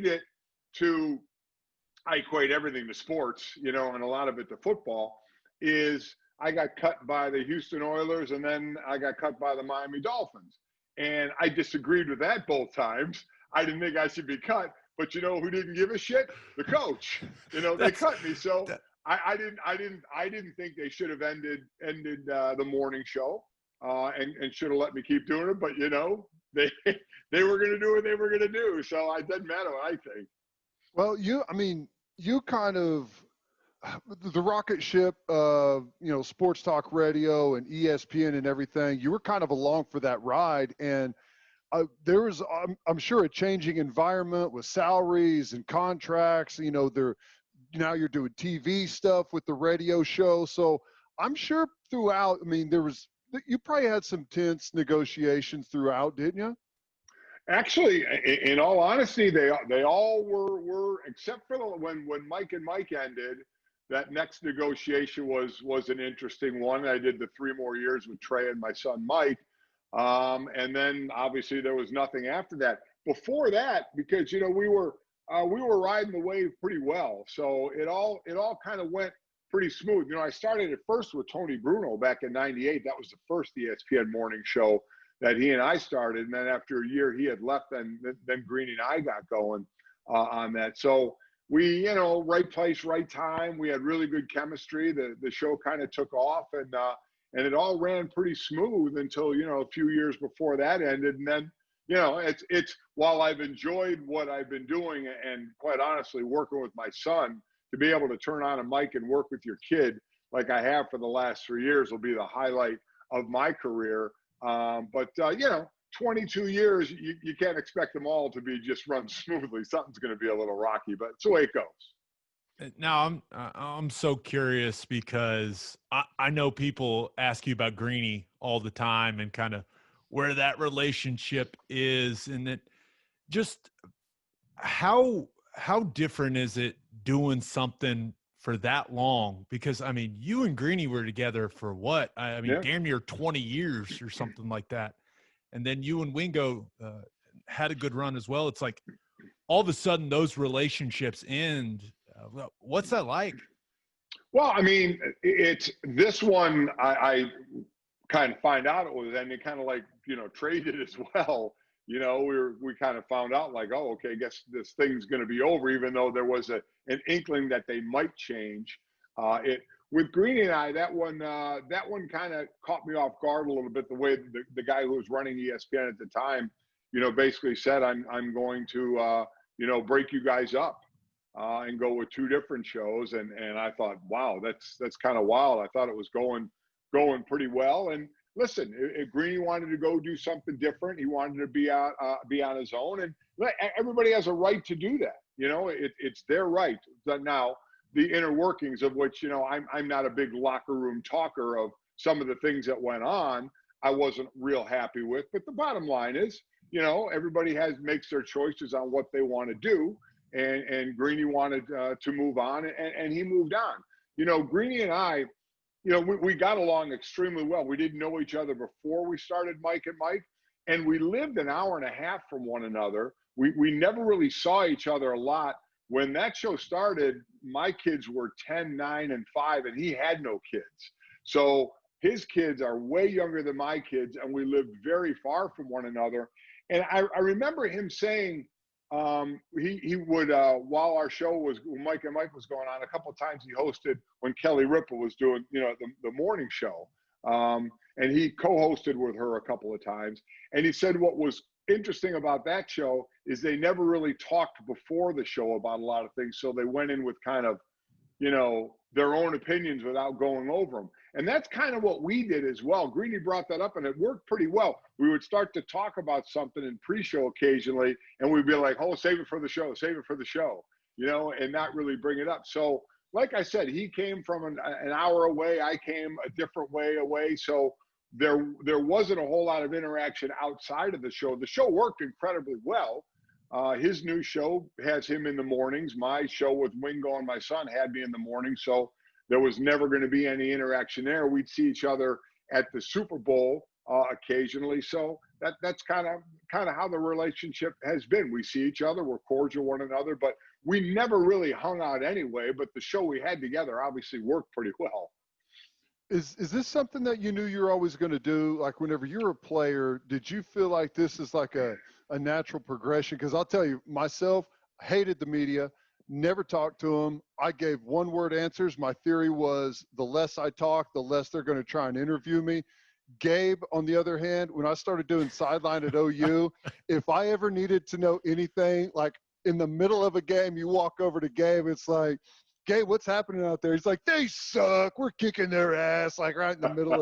S3: everything to sports, you know, and a lot of it to football. Is I got cut by the Houston Oilers, and then I got cut by the Miami Dolphins. And I disagreed with that both times. I didn't think I should be cut, but you know who didn't give a shit? The coach. You know, they cut me. So I didn't think they should have ended the morning show and should have let me keep doing it. But you know, they were going to do what they were going to do. So it doesn't matter what I think.
S2: Well, you kind of, the rocket ship of, you know, sports talk radio and ESPN and everything, you were kind of along for that ride. And there was, I'm sure, a changing environment with salaries and contracts. You know, now you're doing TV stuff with the radio show. So I'm sure throughout, I mean, you probably had some tense negotiations throughout, didn't you?
S3: Actually, in all honesty, they all were except for when Mike and Mike ended. That next negotiation was an interesting one. I did the 3 more years with Trey and my son Mike, and then obviously there was nothing after that. Before that, because you know we were we were riding the wave pretty well. So it all kind of went pretty smooth. I started at first with Tony Bruno back in '98. That was the first ESPN morning show that he and I started. And then after a year, he had left, and then Greeny and I got going on that. So we, right place, right time. We had really good chemistry. The show kind of took off, and it all ran pretty smooth until, a few years before that ended. And then, it's while I've enjoyed what I've been doing, and quite honestly, working with my son, to be able to turn on a mic and work with your kid like I have for the last 3 years will be the highlight of my career. But 22 years, you can't expect them all to be just run smoothly. Something's going to be a little rocky, but it's the way it goes.
S1: Now I'm so curious because I know people ask you about Greeny all the time and kind of where that relationship is, and that just how different is it doing something for that long? Because I mean, you and Greeny were together for what? I mean, damn near 20 years or something like that. And then you and Wingo had a good run as well. It's like all of a sudden those relationships end. What's that like?
S3: Well, I mean, it's this one. I kind of find out it was ending, kind of like traded as well. We kind of found out like, oh, okay, I guess this thing's going to be over, even though there was an inkling that they might change. With Greeny and I, that one kind of caught me off guard a little bit. The way the guy who was running ESPN at the time, basically said, I'm going to break you guys up and go with 2 different shows. And I thought, wow, that's kind of wild. I thought it was going pretty well. And listen, if Greeny wanted to go do something different, he wanted to be on his own, and everybody has a right to do that. It's their right. Now, the inner workings of which, I'm not a big locker room talker of some of the things that went on, I wasn't real happy with. But the bottom line is, everybody makes their choices on what they want to do, and Greeny wanted to move on, and he moved on. Greeny and I, we got along extremely well. We didn't know each other before we started Mike and Mike, and we lived an hour and a half from one another. We never really saw each other a lot. When that show started, my kids were 10, 9, and 5, and he had no kids. So his kids are way younger than my kids, and we lived very far from one another. And I remember him saying he would, while our show was, Mike and Mike was going on, a couple of times he hosted when Kelly Ripa was doing, the morning show. And he co-hosted with her a couple of times. And he said what was interesting about that show is they never really talked before the show about a lot of things. So they went in with kind of, their own opinions without going over them. And that's kind of what we did as well. Greeny brought that up, and it worked pretty well. We would start to talk about something in pre-show occasionally, and we'd be like, oh, save it for the show, and not really bring it up. So like I said, he came from an hour away. I came a different way away. So there wasn't a whole lot of interaction outside of the show. The show worked incredibly well. His new show has him in the mornings. My show with Wingo and my son had me in the morning. So there was never going to be any interaction there. We'd see each other at the Super Bowl occasionally. So that's kind of how the relationship has been. We see each other, we're cordial one another, but we never really hung out anyway. But the show we had together obviously worked pretty well.
S2: Is this something that you knew you were always going to do? Like whenever you were a player, did you feel like this is like a natural progression? Because I'll tell you, myself, hated the media, never talked to them. I gave one-word answers. My theory was the less I talk, the less they're going to try and interview me. Gabe, on the other hand, when I started doing sideline at OU, if I ever needed to know anything, like in the middle of a game, you walk over to Gabe, it's like, Gabe, what's happening out there? He's like, they suck. We're kicking their ass, like right in the middle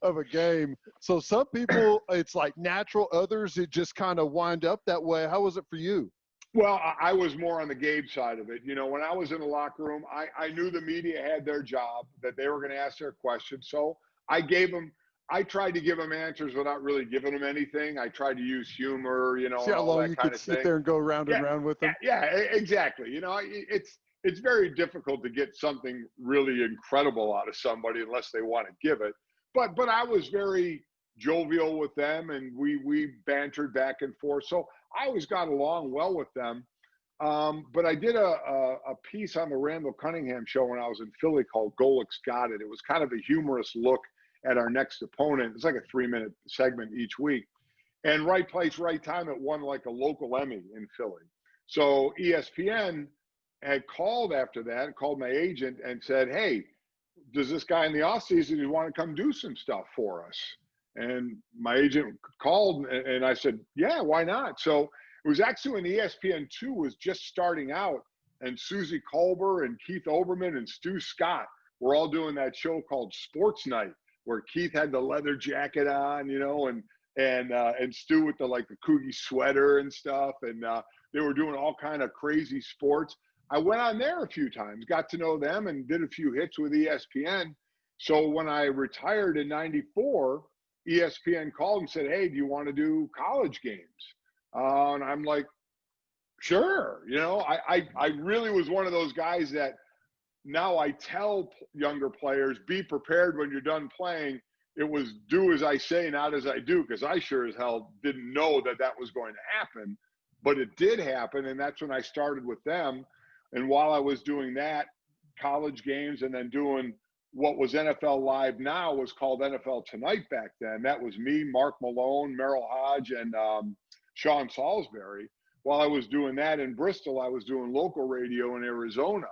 S2: of a game. So some people, it's like natural. Others, it just kind of wind up that way. How was it for you?
S3: Well, I was more on the Gabe side of it. When I was in the locker room, I knew the media had their job, that they were going to ask their questions. So I tried to give them answers without really giving them anything. I tried to use humor,
S2: See how long you could sit there and go round and round with them?
S3: Yeah, exactly. It's very difficult to get something really incredible out of somebody unless they want to give it. But I was very jovial with them, and we bantered back and forth. So I always got along well with them. But I did a piece on the Randall Cunningham show when I was in Philly called Golic's Got It. It was kind of a humorous look at our next opponent. It's like a 3-minute segment each week. And right place, right time, it won like a local Emmy in Philly. So ESPN had called after that, called my agent and said, hey, does this guy in the offseason want to come do some stuff for us? And my agent called and I said, yeah, why not? So it was actually when ESPN2 was just starting out, and Susie Kolber and Keith Olbermann and Stu Scott were all doing that show called Sports Night, where Keith had the leather jacket on, you know, and Stu with the Coogee sweater and stuff, and they were doing all kind of crazy sports. I went on there a few times, got to know them, and did a few hits with ESPN. So when I retired in '94, ESPN called and said, hey, do you want to do college games? And I'm like, sure. You know, I really was one of those guys that now I tell younger players, be prepared when you're done playing. It was do as I say, not as I do, because I sure as hell didn't know that was going to happen. But it did happen, and that's when I started with them. And while I was doing that, college games, and then doing what was NFL Live now was called NFL Tonight back then. That was me, Mark Malone, Merrill Hodge, and Sean Salisbury. While I was doing that in Bristol, I was doing local radio in Arizona.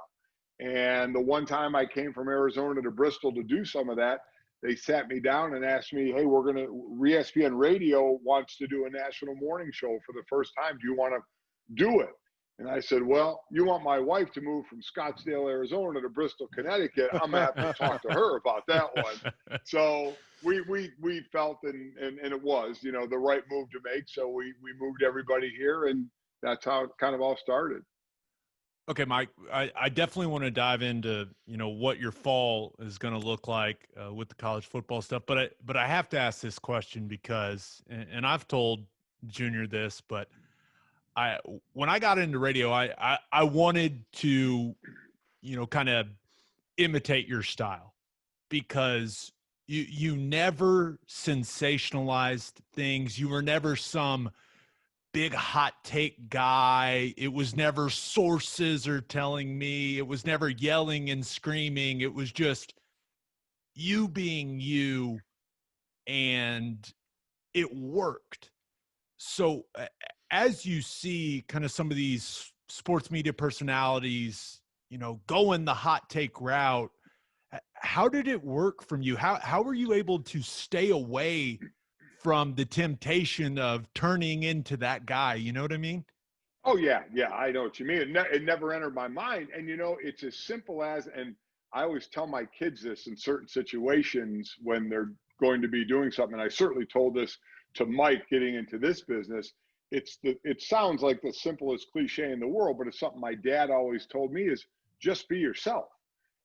S3: And the one time I came from Arizona to Bristol to do some of that, they sat me down and asked me, hey, ESPN Radio wants to do a national morning show for the first time. Do you want to do it? And I said, well, you want my wife to move from Scottsdale, Arizona to Bristol, Connecticut. I'm going to have to talk to her about that one. So we felt, and it was, you know, the right move to make. So we moved everybody here, and that's how it kind of all started.
S1: Okay, Mike, I definitely want to dive into, you know, what your fall is going to look like with the college football stuff. But I have to ask this question because, and I've told Junior this, but when I got into radio, I wanted to, you know, kind of imitate your style, because you never sensationalized things. You were never some big hot take guy. It was never sources are telling me. It was never yelling and screaming. It was just you being you, and it worked. So as you see kind of some of these sports media personalities, you know, going the hot take route, how did it work from you? How were you able to stay away from the temptation of turning into that guy? You know what I mean?
S3: Oh, yeah. I know what you mean. It never entered my mind. And, you know, it's as simple as, and I always tell my kids this in certain situations when they're going to be doing something. And I certainly told this to Mike getting into this business. It sounds like the simplest cliche in the world, but it's something my dad always told me is just be yourself.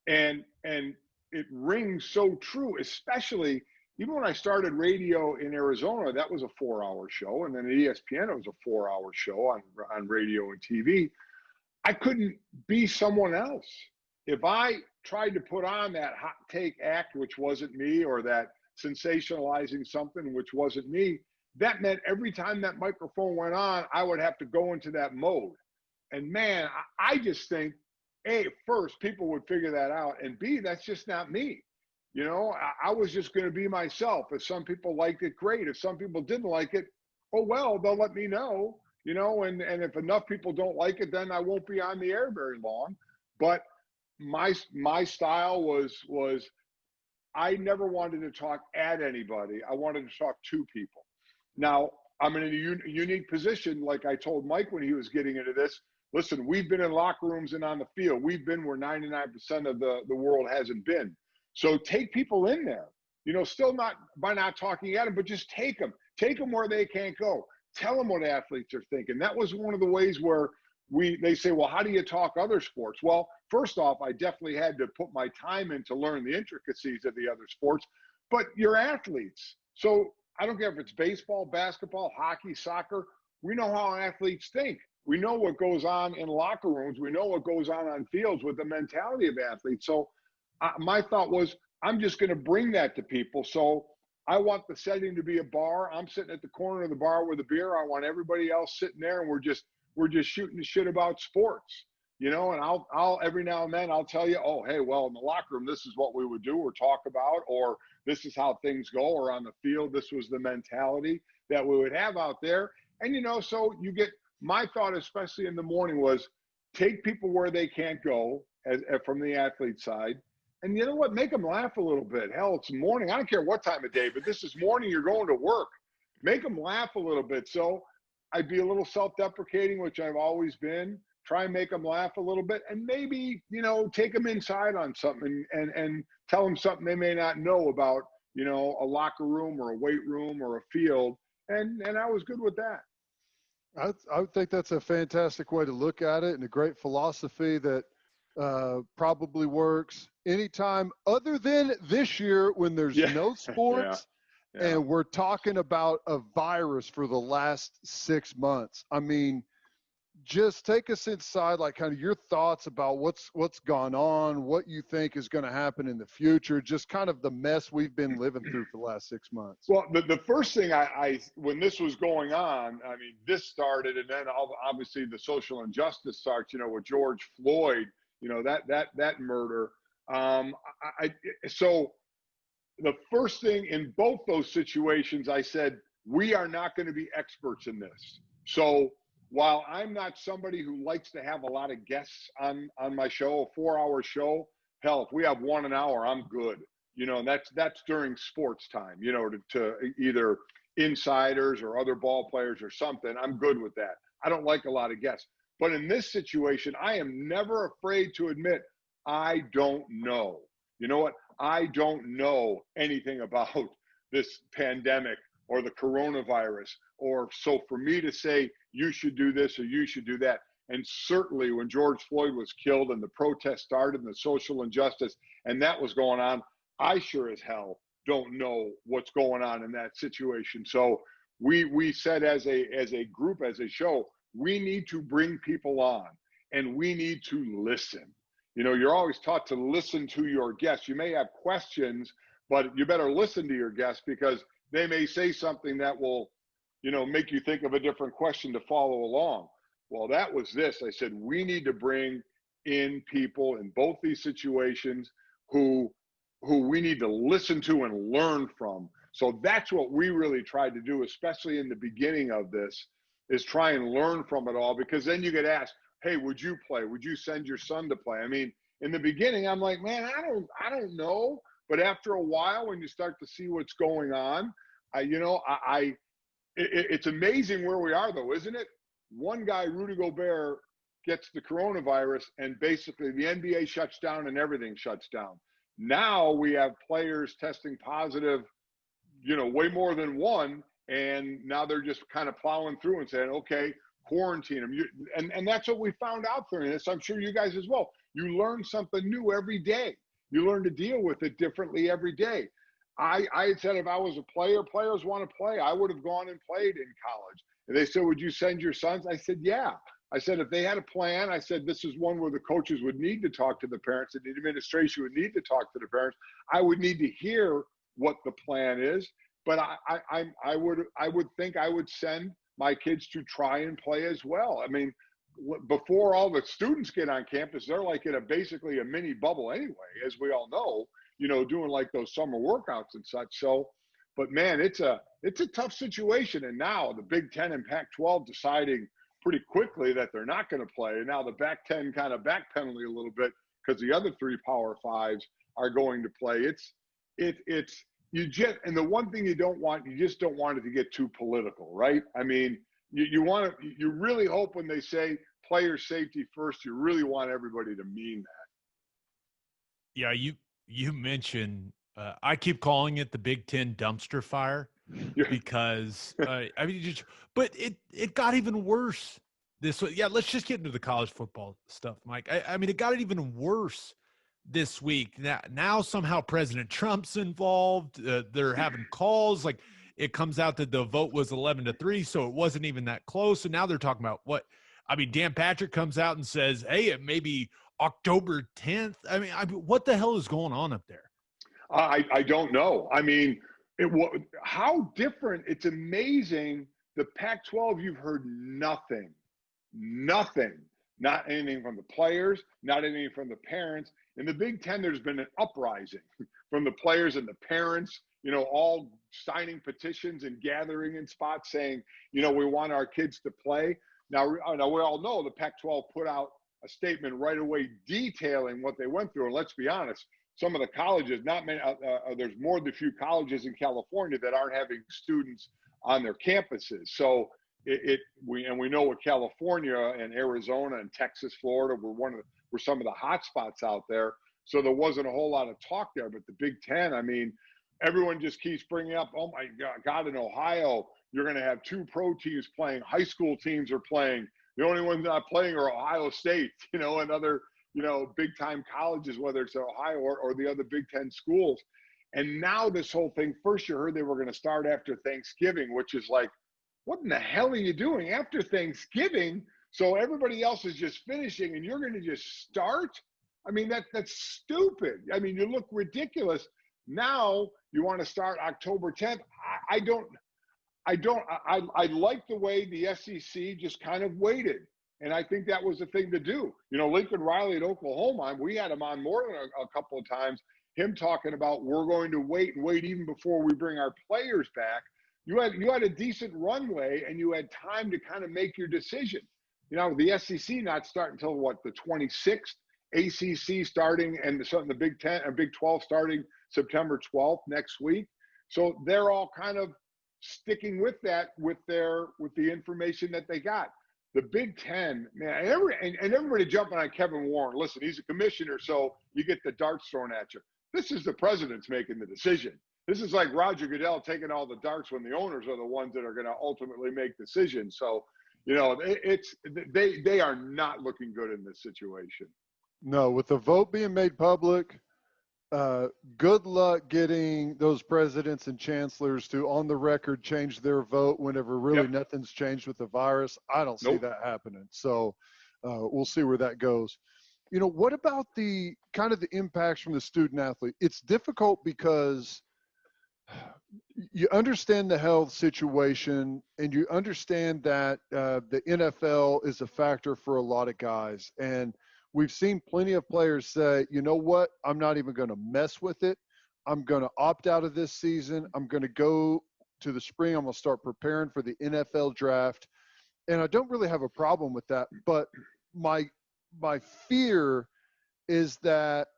S3: And it rings so true, especially even when I started radio in Arizona. That was a 4-hour show. And then at ESPN, it was a 4-hour show on radio and TV. I couldn't be someone else. If I tried to put on that hot take act, which wasn't me, or that sensationalizing something, which wasn't me, that meant every time that microphone went on, I would have to go into that mode. And man, I just think, A, first, people would figure that out. And B, that's just not me. You know, I was just going to be myself. If some people liked it, great. If some people didn't like it, oh, well, they'll let me know, you know, and if enough people don't like it, then I won't be on the air very long. But my style was I never wanted to talk at anybody. I wanted to talk to people. Now, I'm in a unique position. Like I told Mike when he was getting into this, listen, we've been in locker rooms and on the field. We've been where 99% of the world hasn't been. So take people in there, you know, still not by not talking at them, but just take them where they can't go. Tell them what athletes are thinking. That was one of the ways where they say, well, how do you talk other sports? Well, first off, I definitely had to put my time in to learn the intricacies of the other sports, but you're athletes. So I don't care if it's baseball, basketball, hockey, soccer. We know how athletes think. We know what goes on in locker rooms. We know what goes on fields with the mentality of athletes. So my thought was, I'm just going to bring that to people. So I want the setting to be a bar. I'm sitting at the corner of the bar with a beer. I want everybody else sitting there, and we're just shooting the shit about sports, and I'll every now and then I'll tell you, oh, hey, well, in the locker room, this is what we would do or talk about, or this is how things go, or on the field, this was the mentality that we would have out there. And, so you get, my thought, especially in the morning, was take people where they can't go from the athlete side. And you know what? Make them laugh a little bit. Hell, it's morning. I don't care what time of day, but this is morning. You're going to work. Make them laugh a little bit. So I'd be a little self-deprecating, which I've always been. Try and make them laugh a little bit, and maybe, take them inside on something and tell them something they may not know about, a locker room or a weight room or a field. And I was good with that.
S2: I would think that's a fantastic way to look at it, and a great philosophy that probably works anytime other than this year when there's no sports. Yeah. And we're talking about a virus for the last 6 months. I mean, just take us inside, like kind of your thoughts about what's gone on, what you think is going to happen in the future, just kind of the mess we've been living through for the last 6 months.
S3: Well, the first thing I when this was going on, I mean, this started, and then obviously the social injustice starts, with George Floyd, that murder. So the first thing in both those situations, I said, we are not going to be experts in this. So while I'm not somebody who likes to have a lot of guests on my show, a 4-hour show, hell, if we have one an hour, I'm good. And that's during sports time, to either insiders or other ball players or something. I'm good with that. I don't like a lot of guests. But in this situation, I am never afraid to admit I don't know. You know what? I don't know anything about this pandemic or the coronavirus, or so for me to say you should do this or you should do that. And certainly when George Floyd was killed and the protest started and the social injustice and that was going on, I sure as hell don't know what's going on in that situation. So we said as a group, as a show, we need to bring people on and we need to listen. You're always taught to listen to your guests. You may have questions, but you better listen to your guests because they may say something that will, make you think of a different question to follow along. Well, that was this. I said, we need to bring in people in both these situations who we need to listen to and learn from. So that's what we really tried to do, especially in the beginning of this, is try and learn from it all, because then you get asked, hey, would you play? Would you send your son to play? I mean, in the beginning, I'm like, man, I don't know. But after a while, when you start to see what's going on, it's amazing where we are, though, isn't it? One guy, Rudy Gobert, gets the coronavirus, and basically the NBA shuts down and everything shuts down. Now we have players testing positive, way more than one, and now they're just kind of plowing through and saying, okay, quarantine them. And that's what we found out through this. I'm sure you guys as well. You learn something new every day. You learn to deal with it differently every day. I had said if I was a player, players want to play, I would have gone and played in college. And they said, would you send your sons? I said, yeah. I said, if they had a plan, I said, this is one where the coaches would need to talk to the parents and the administration would need to talk to the parents. I would need to hear what the plan is. But I would think I would send my kids to try and play as well. I mean, before all the students get on campus, they're like in basically a mini bubble anyway, as we all know, doing like those summer workouts and such. So, but man, it's a tough situation. And now the Big Ten and Pac-12 deciding pretty quickly that they're not going to play. And now the Pac-10 kind of backpedaling a little bit because the other 3 Power Fives are going to play. And the one thing you just don't want it to get too political, right? I mean, you really hope when they say player safety first, you really want everybody to mean that.
S1: Yeah, you mentioned, I keep calling it the Big Ten dumpster fire because but it got even worse this way. Yeah, let's just get into the college football stuff, Mike. I mean, it got even worse this week. Now somehow President Trump's involved. They're having calls. Like, it comes out that the vote was 11-3, so it wasn't even that close. And now they're talking about Dan Patrick comes out and says, hey, it may be October 10th. I mean, what the hell is going on up there?
S3: I don't know. I mean, how different. It's amazing. The Pac-12, you've heard nothing Nothing. Not anything from the players, not anything from the parents. In the Big Ten, there's been an uprising from the players and the parents, all signing petitions and gathering in spots saying, we want our kids to play. Now we all know the Pac-12 put out a statement right away detailing what they went through. And let's be honest, some of the colleges, not many, there's more than a few colleges in California that aren't having students on their campuses. So we know what California and Arizona and Texas, Florida were some of the hot spots out there. So there wasn't a whole lot of talk there. But the Big Ten, I mean, everyone just keeps bringing up, oh my God, in Ohio, you're going to have 2 pro teams playing. High school teams are playing. The only ones not playing are Ohio State, and other, big time colleges, whether it's Ohio or the other Big Ten schools. And now this whole thing, first you heard they were going to start after Thanksgiving, which is like, what in the hell are you doing after Thanksgiving? So everybody else is just finishing and you're going to just start? I mean, that's stupid. I mean, you look ridiculous. Now you want to start October 10th. I like the way the SEC just kind of waited. And I think that was the thing to do. Lincoln Riley at Oklahoma, we had him on more than a couple of times, him talking about we're going to wait even before we bring our players back. You had a decent runway and you had time to kind of make your decision. The SEC not starting until the 26th, ACC starting, and the Big 10 or Big 12 starting September 12th next week. So they're all kind of sticking with that with the information that they got. The Big Ten, man, and everybody jumping on Kevin Warren. Listen, he's a commissioner, so you get the darts thrown at you. This is the president's making the decision. This is like Roger Goodell taking all the darts when the owners are the ones that are going to ultimately make decisions. So, they are not looking good in this situation.
S2: No, with the vote being made public, good luck getting those presidents and chancellors to, on the record, change their vote whenever really nothing's changed with the virus. I don't see that happening. So we'll see where that goes. What about the kind of the impacts from the student athlete? It's difficult because you understand the health situation and you understand that the NFL is a factor for a lot of guys. And we've seen plenty of players say, you know what, I'm not even going to mess with it. I'm going to opt out of this season. I'm going to go to the spring. I'm going to start preparing for the NFL draft. And I don't really have a problem with that. But my fear is that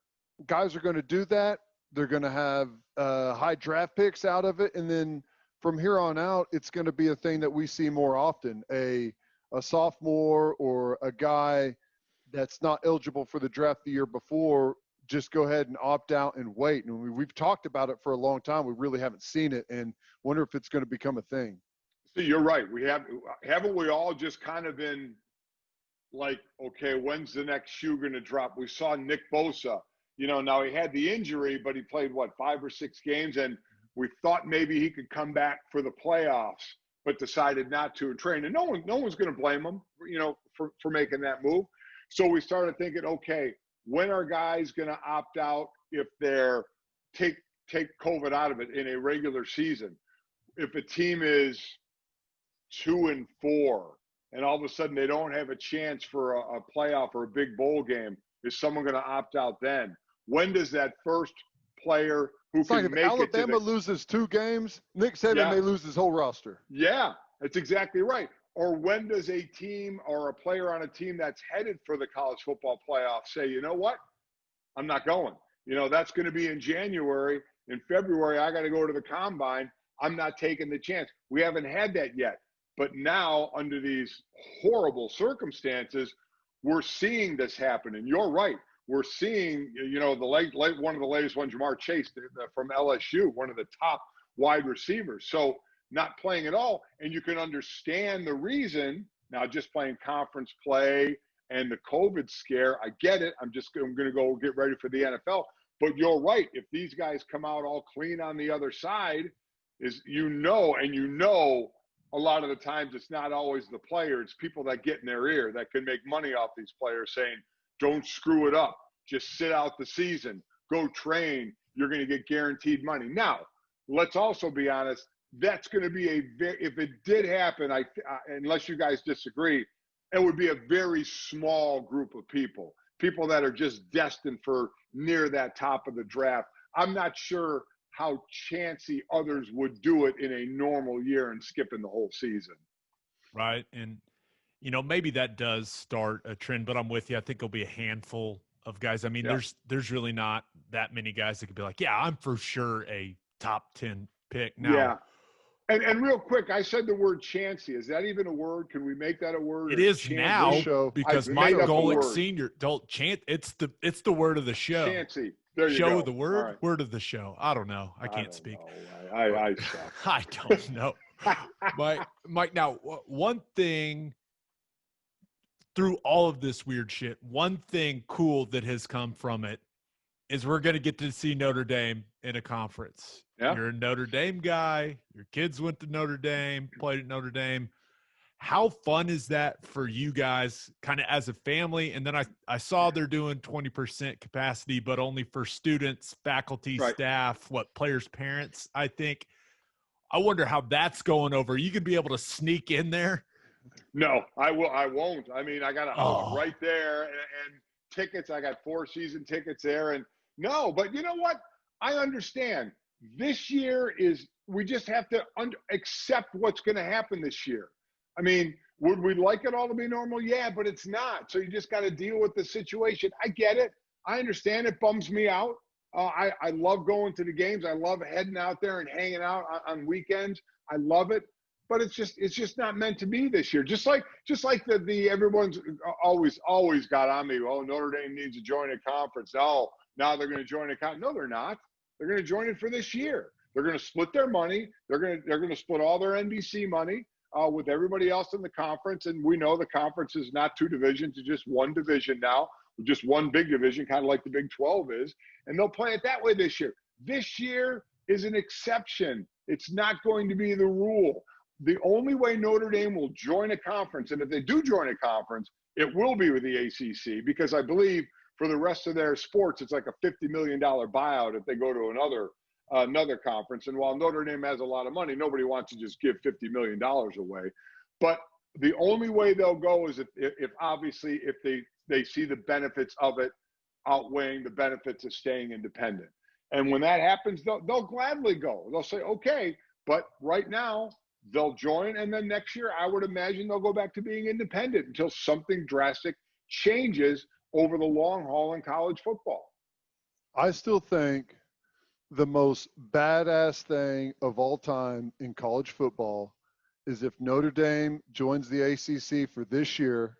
S2: guys are going to do that. They're going to have high draft picks out of it. And then from here on out, it's going to be a thing that we see more often. A sophomore or a guy that's not eligible for the draft the year before, just go ahead and opt out and wait. And we've talked about it for a long time. We really haven't seen it, and wonder if it's going to become a thing.
S3: So you're right. Haven't we all just kind of been like, okay, when's the next shoe going to drop? We saw Nick Bosa. Now he had the injury, but he played 5 or 6 games, and we thought maybe he could come back for the playoffs, but decided not to train. And no one's going to blame him, for making that move. So we started thinking, okay, when are guys going to opt out if they're take COVID out of it in a regular season? If a team is 2-4 and all of a sudden they don't have a chance for a playoff or a big bowl game, is someone going to opt out then? When does that first player who
S2: it's
S3: can
S2: like
S3: make
S2: Alabama it to Alabama loses 2 games, Nick Saban may lose his whole roster.
S3: Yeah, that's exactly right. Or when does a team or a player on a team that's headed for the college football playoff say, you know what, I'm not going. That's going to be in January. In February, I got to go to the combine. I'm not taking the chance. We haven't had that yet. But now, under these horrible circumstances, we're seeing this happen. And you're right. We're seeing, one of the latest ones, Jamar Chase from LSU, one of the top wide receivers. So not playing at all. And you can understand the reason. Now, just playing conference play and the COVID scare, I get it. I'm going to go get ready for the NFL. But you're right. If these guys come out all clean on the other side, a lot of the times it's not always the player. It's people that get in their ear that can make money off these players saying, don't screw it up. Just sit out the season. Go train. You're going to get guaranteed money. Now, let's also be honest. That's going to be if it did happen, unless you guys disagree, it would be a very small group of people that are just destined for near that top of the draft. I'm not sure how chancy others would do it in a normal year and skipping the whole season.
S1: Right. And, maybe that does start a trend, but I'm with you. I think there'll be a handful of guys. I mean, there's really not that many guys that could be like, yeah, I'm for sure a top 10 pick. Now,
S3: yeah. And real quick, I said the word chancy. Is that even a word? Can we make that a word?
S1: It is now because Mike Golic Sr. don't chant. It's the word of the show.
S3: Chancy. There you
S1: show
S3: go.
S1: of the word,
S3: right.
S1: Word of the show. I don't know. I can't speak.
S3: I suck.
S1: I don't know. Mike, now one thing through all of this weird shit, one thing cool that has come from it is we're going to get to see Notre Dame in a conference. Yeah. You're a Notre Dame guy. Your kids went to Notre Dame, played at Notre Dame. How fun is that for you guys kind of as a family? And then I saw they're doing 20% capacity, but only for students, faculty, staff, players, parents, I think. I wonder how that's going over. You could be able to sneak in there.
S3: No, I won't. I mean, I got a house right there and tickets. I got 4 season tickets there. And no, but you know what? I understand. This year we just have to accept what's going to happen this year. I mean, would we like it all to be normal? Yeah, but it's not. So you just got to deal with the situation. I get it. I understand it bums me out. I love going to the games. I love heading out there and hanging out on weekends. I love it. But it's just not meant to be this year. Just like the everyone's always got on me. Oh, Notre Dame needs to join a conference. Oh, now they're going to join a conference. No, they're not. They're going to join it for this year. They're going to split their money. They're going to split all their NBC money with everybody else in the conference. And we know the conference is not 2 divisions, it's just 1 division now, just 1 big division, kind of like the Big 12 is. And they'll play it that way this year. This year is an exception. It's not going to be the rule. The only way Notre Dame will join a conference, and if they do join a conference, it will be with the ACC, because I believe for the rest of their sports, it's like a $50 million buyout if they go to another conference. And while Notre Dame has a lot of money, nobody wants to just give $50 million away. But the only way they'll go is if obviously if they see the benefits of it outweighing the benefits of staying independent. And when that happens, they'll gladly go. They'll say, okay, but right now they'll join. And then next year, I would imagine they'll go back to being independent until something drastic changes over the long haul in college football.
S2: I still think the most badass thing of all time in college football is if Notre Dame joins the ACC for this year,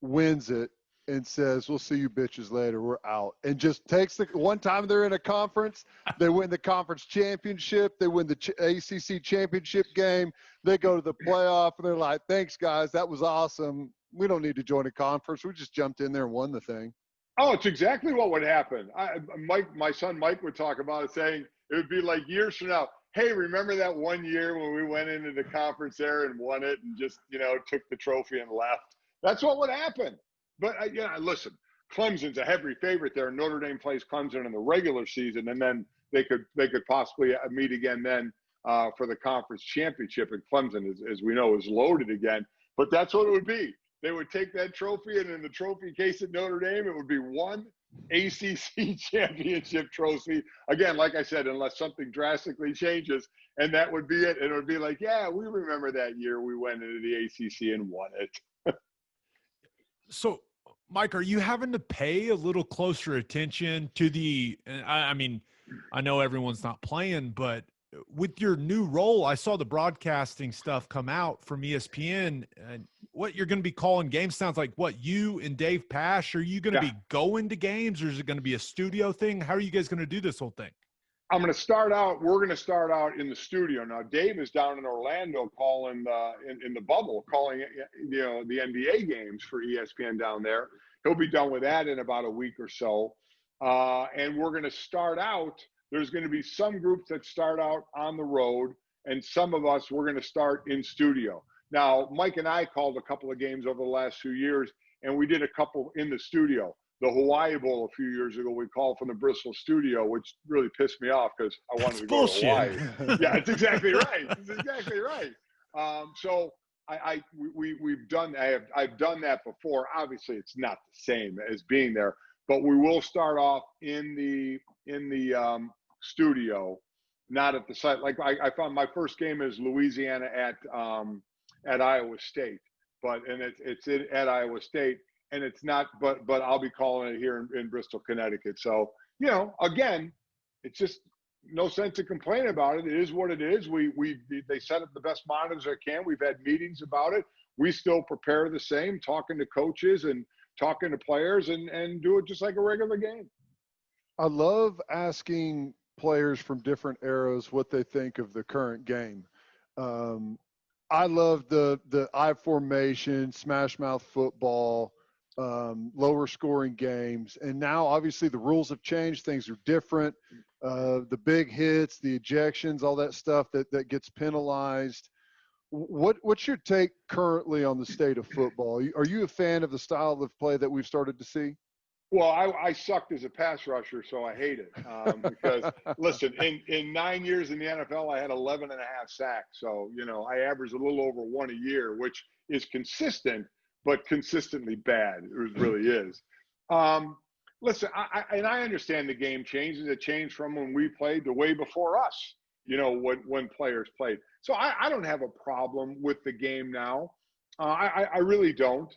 S2: wins it, and says, we'll see you bitches later, we're out. And just takes one time they're in a conference, they win the conference championship, they win the ACC championship game, they go to the playoff, and they're like, thanks, guys, that was awesome. We don't need to join a conference. We just jumped in there and won the thing.
S3: Oh, it's exactly what would happen. My son Mike would talk about it, saying it would be like years from now, hey, remember that one year when we went into the conference there and won it and just, took the trophy and left? That's what would happen. But, listen, Clemson's a heavy favorite there. Notre Dame plays Clemson in the regular season, and then they could possibly meet again then for the conference championship. And Clemson, as we know, is loaded again. But that's what it would be. They would take that trophy, and in the trophy case at Notre Dame, it would be 1 ACC championship trophy. Again, like I said, unless something drastically changes, and that would be it. And it would be like, yeah, we remember that year we went into the ACC and won it.
S1: So, Mike, are you having to pay a little closer attention to I mean, I know everyone's not playing, but with your new role, I saw the broadcasting stuff come out from ESPN. And what you're going to be calling games sounds like what, you and Dave Pasch, are you going to be going to games, or is it going to be a studio thing? How are you guys going to do this whole thing?
S3: We're going to start out in the studio. Now, Dave is down in Orlando calling in the bubble, calling the NBA games for ESPN down there. He'll be done with that in about a week or so. And we're going to start out. There's going to be some groups that start out on the road, and some of us, we're going to start in studio. Now, Mike and I called a couple of games over the last few years, and we did a couple in the studio. The Hawaii Bowl a few years ago, we called from the Bristol studio, which really pissed me off because I wanted to go to Hawaii. Yeah, it's exactly right. It's exactly right. So we've done. I've done that before. Obviously, it's not the same as being there, but we will start off in the studio, not at the site. Like I found my first game is Louisiana at Iowa State, and it's at Iowa State, and it's not. But I'll be calling it here in Bristol, Connecticut. So again, it's just no sense to complain about it. It is what it is. They set up the best monitors they can. We've had meetings about it. We still prepare the same, talking to coaches and talking to players, and do it just like a regular game.
S2: I love asking players from different eras what they think of the current game. I love the I formation, smash mouth football, lower scoring games. And now obviously the rules have changed. Things are different. The big hits, the ejections, all that stuff that gets penalized. What's your take currently on the state of football? Are you a fan of the style of play that we've started to see?
S3: Well, I sucked as a pass rusher, so I hate it. Because, listen, in 9 years in the NFL, I had 11 and a half sacks. So, I averaged a little over one a year, which is consistent, but consistently bad. It really is. Listen, I understand the game changes. It changed from when we played to way before us, when players played. So I don't have a problem with the game now. I really don't.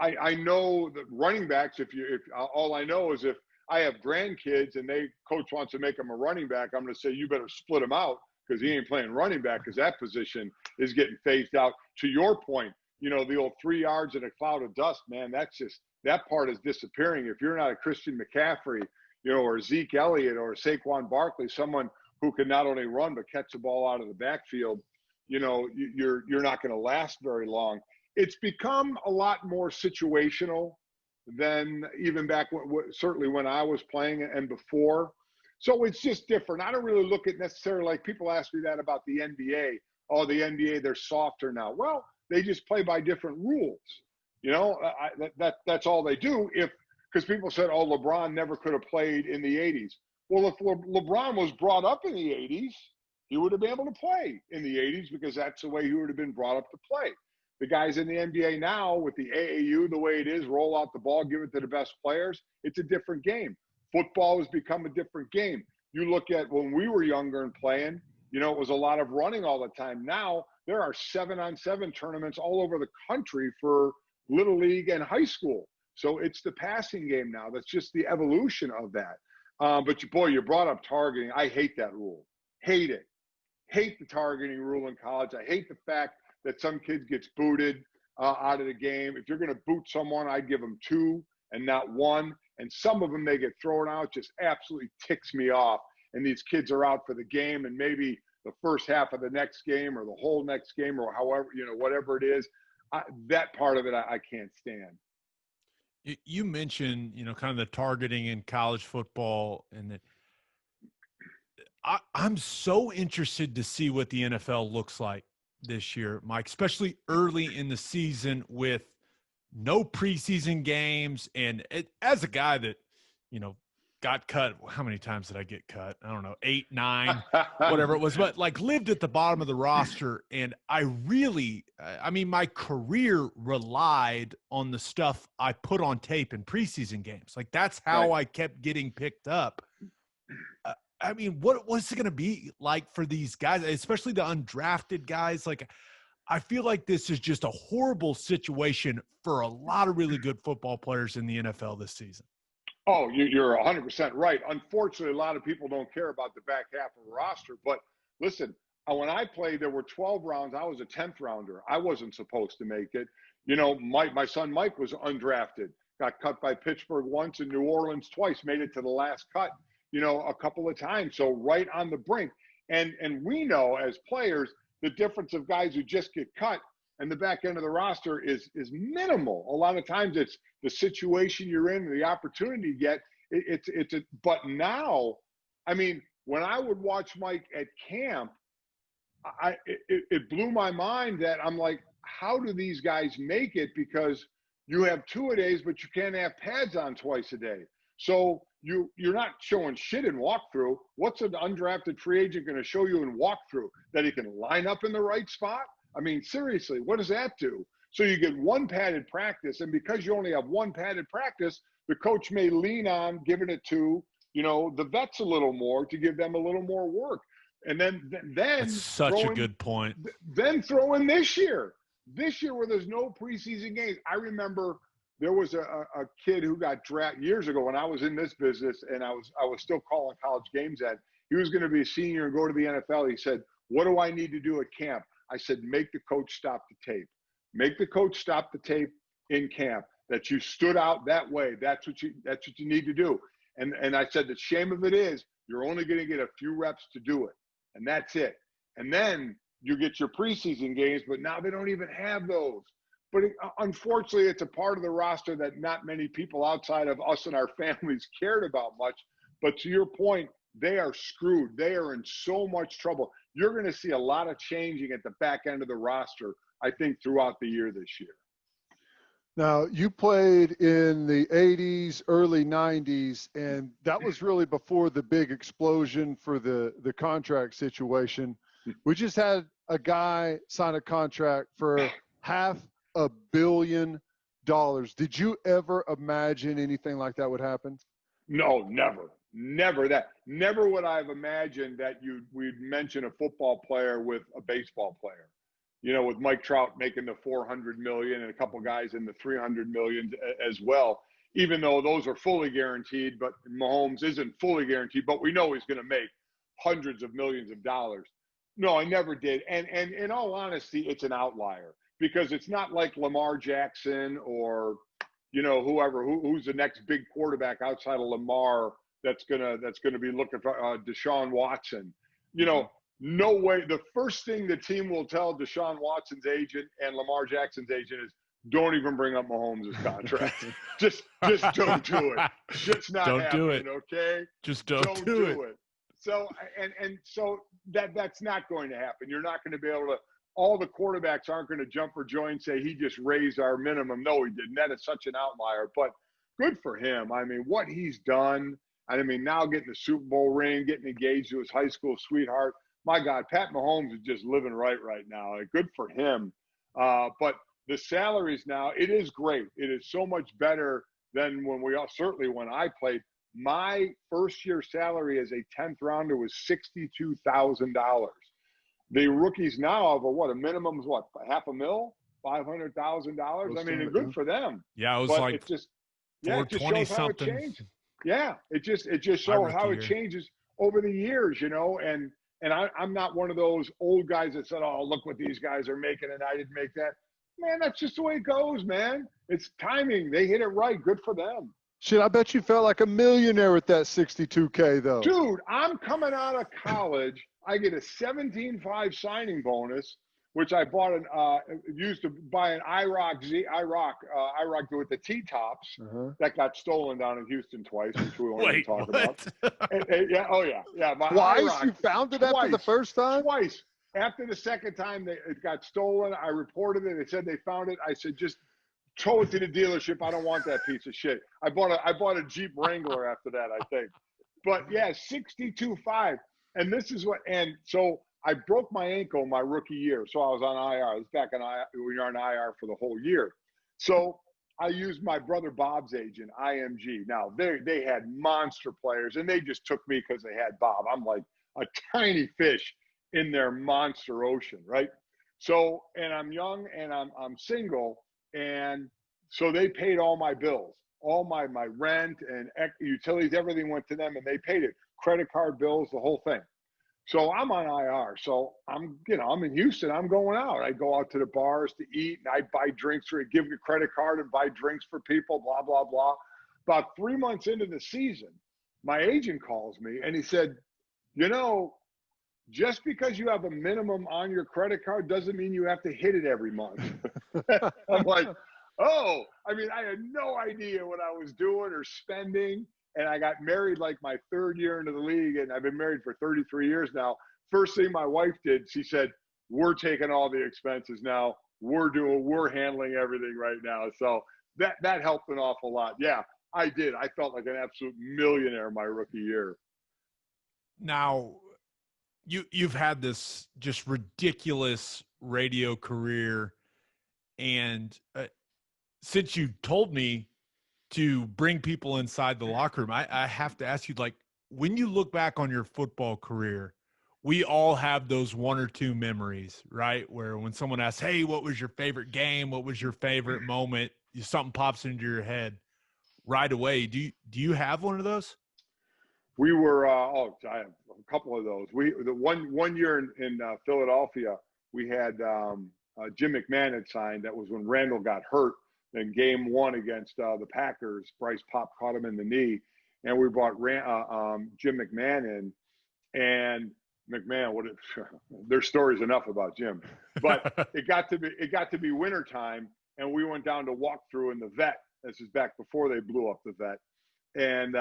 S3: I know that running backs, if all I know is if I have grandkids and coach wants to make them a running back, I'm going to say, you better split him out because he ain't playing running back because that position is getting phased out. To your point, the old 3 yards in a cloud of dust, man, that part is disappearing. If you're not a Christian McCaffrey, or Zeke Elliott or Saquon Barkley, someone who can not only run but catch the ball out of the backfield, you're not going to last very long. It's become a lot more situational than even back certainly when I was playing and before. So it's just different. I don't really look at necessarily like people ask me that about the NBA. Oh, the NBA, they're softer now. Well, they just play by different rules. That's all they do. Because people said, oh, LeBron never could have played in the 80s. Well, if LeBron was brought up in the 80s, he would have been able to play in the 80s because that's the way he would have been brought up to play. The guys in the NBA now with the AAU, the way it is, roll out the ball, give it to the best players. It's a different game. Football has become a different game. You look at when we were younger and playing, it was a lot of running all the time. Now there are 7-on-7 tournaments all over the country for Little League and high school. So it's the passing game now. That's just the evolution of that. But you brought up targeting. I hate that rule. Hate it. Hate the targeting rule in college. I hate the fact that some kid gets booted out of the game. If you're going to boot someone, I'd give them 2 and not 1. And some of them, they get thrown out, just absolutely ticks me off. And these kids are out for the game and maybe the first half of the next game or the whole next game or however, whatever it is. That part of it, I can't stand.
S1: You mentioned, kind of the targeting in college football, and I'm so interested to see what the NFL looks like this year, Mike, especially early in the season with no preseason games. And as a guy that, got cut, how many times did I get cut? I don't know, 8, 9, whatever it was, but lived at the bottom of the roster. And my career relied on the stuff I put on tape in preseason games. That's how I kept getting picked up. What's it going to be like for these guys, especially the undrafted guys? I feel like this is just a horrible situation for a lot of really good football players in the NFL this season.
S3: Oh, you're 100% right. Unfortunately, a lot of people don't care about the back half of the roster. But listen, when I played, there were 12 rounds. I was a 10th rounder. I wasn't supposed to make it. My son Mike was undrafted, got cut by Pittsburgh once and New Orleans twice, made it to the last cut, a couple of times. So right on the brink. And we know as players, the difference of guys who just get cut and the back end of the roster is minimal. A lot of times it's the situation you're in, the opportunity you get. But now, when I would watch Mike at camp, it blew my mind that I'm like, how do these guys make it? Because you have 2-a-days, but you can't have pads on twice a day. So you're not showing shit in walkthrough. What's an undrafted free agent going to show you in walkthrough? That he can line up in the right spot? I mean, seriously, what does that do? So you get one padded practice, and because you only have one padded practice, the coach may lean on giving it to, the vets a little more to give them a little more work. And then
S1: That's such a good point.
S3: Then throw in this year where there's no preseason games. I remember there was a kid who got drafted years ago when I was in this business, and I was still calling college games at. He was going to be a senior and go to the NFL. He said, "What do I need to do at camp?" I said, "Make the coach stop the tape. Make the coach stop the tape in camp. That you stood out that way. That's what you need to do." And I said, the shame of it is you're only going to get a few reps to do it, and that's it. And then you get your preseason games, but now they don't even have those. But unfortunately, it's a part of the roster that not many people outside of us and our families cared about much. But to your point, they are screwed. They are in so much trouble. You're going to see a lot of changing at the back end of the roster, I think, throughout the year this year.
S2: Now, you played in the 80s, early 90s, and that was really before the big explosion for the contract situation. We just had a guy sign a contract for $500 million. Did you ever imagine anything like that would happen?
S3: No, never. Never would I have imagined that we'd mention a football player with a baseball player. With Mike Trout making the $400 million and a couple guys in the $300 million as well, even though those are fully guaranteed, but Mahomes isn't fully guaranteed, but we know he's going to make hundreds of millions of dollars. No, I never did. And in all honesty, it's an outlier because it's not like Lamar Jackson or, whoever, who's the next big quarterback outside of Lamar that's going to be looking for Deshaun Watson. No way. The first thing the team will tell Deshaun Watson's agent and Lamar Jackson's agent is, don't even bring up Mahomes' contract. just don't do it. Just not
S1: don't
S3: happening,
S1: do it.
S3: Okay?
S1: Just don't do it.
S3: So so that's not going to happen. You're not going to be able to. All the quarterbacks aren't going to jump for joy and say he just raised our minimum. No, he didn't. That is such an outlier. But good for him. I mean, what he's done. I mean, now getting the Super Bowl ring, getting engaged to his high school sweetheart. My God, Pat Mahomes is just living right now. Good for him. But the salaries now, it is great. It is so much better than certainly when I played. My first year salary as a 10th rounder was $62,000. The rookies now have a minimum is $500,000, $500,000. I mean, and good for them.
S1: Yeah, it was
S3: but
S1: like
S3: it just shows how it changed. Yeah, it just shows how it changes over the years, And I'm not one of those old guys that said, "Oh, look what these guys are making, and I didn't make that." Man, that's just the way it goes, man. It's timing. They hit it right. Good for them.
S2: Shit, I bet you felt like a millionaire with that $62K, though.
S3: Dude, I'm coming out of college. I get a 17.5 signing bonus, which I bought used to buy an IROC with the T-tops that got stolen down in Houston twice, which we won't even talk about. Yeah.
S2: Twice?
S3: IROC,
S2: you found it after the first time?
S3: Twice. After the second time, it got stolen. I reported it. They said they found it. I said, just tow it to the dealership. I don't want that piece of shit. I bought a Jeep Wrangler after that, I think. But yeah, 62.5. And this is and so I broke my ankle my rookie year. So I was on IR. I was back on IR. We were on IR for the whole year. So I used my brother Bob's agent, IMG. Now they had monster players, and they just took me because they had Bob. I'm like a tiny fish in their monster ocean, right? So, and I'm young and I'm single, and so they paid all my bills, all my rent and utilities, everything went to them, and they paid it. Credit card bills, the whole thing. So I'm on IR. So I'm in Houston. I'm going out. I go out to the bars to eat, and I buy drinks give a credit card and buy drinks for people, blah, blah, blah. About 3 months into the season, my agent calls me, and he said, just because you have a minimum on your credit card doesn't mean you have to hit it every month. I'm like, oh, I mean, I had no idea what I was doing or spending. And I got married like my third year into the league, and I've been married for 33 years now. First thing my wife did, she said, we're taking all the expenses now. We're handling everything right now. So that helped an awful lot. Yeah, I did. I felt like an absolute millionaire my rookie year.
S1: Now, you've had this just ridiculous radio career. And since you told me to bring people inside the locker room, I have to ask you, like, when you look back on your football career, we all have those one or two memories, right? Where when someone asks, hey, what was your favorite game? What was your favorite moment? Something pops into your head right away. Do you have one of those?
S3: We were, I have a couple of those. The one year in Philadelphia, we had Jim McMahon had signed. That was when Randall got hurt in game 1 against the Packers. Bryce Pop caught him in the knee, and we brought Jim McMahon in. And McMahon, there's stories enough about Jim, but it got to be wintertime, and we went down to walk through in the vet. This is back before they blew up the vet, and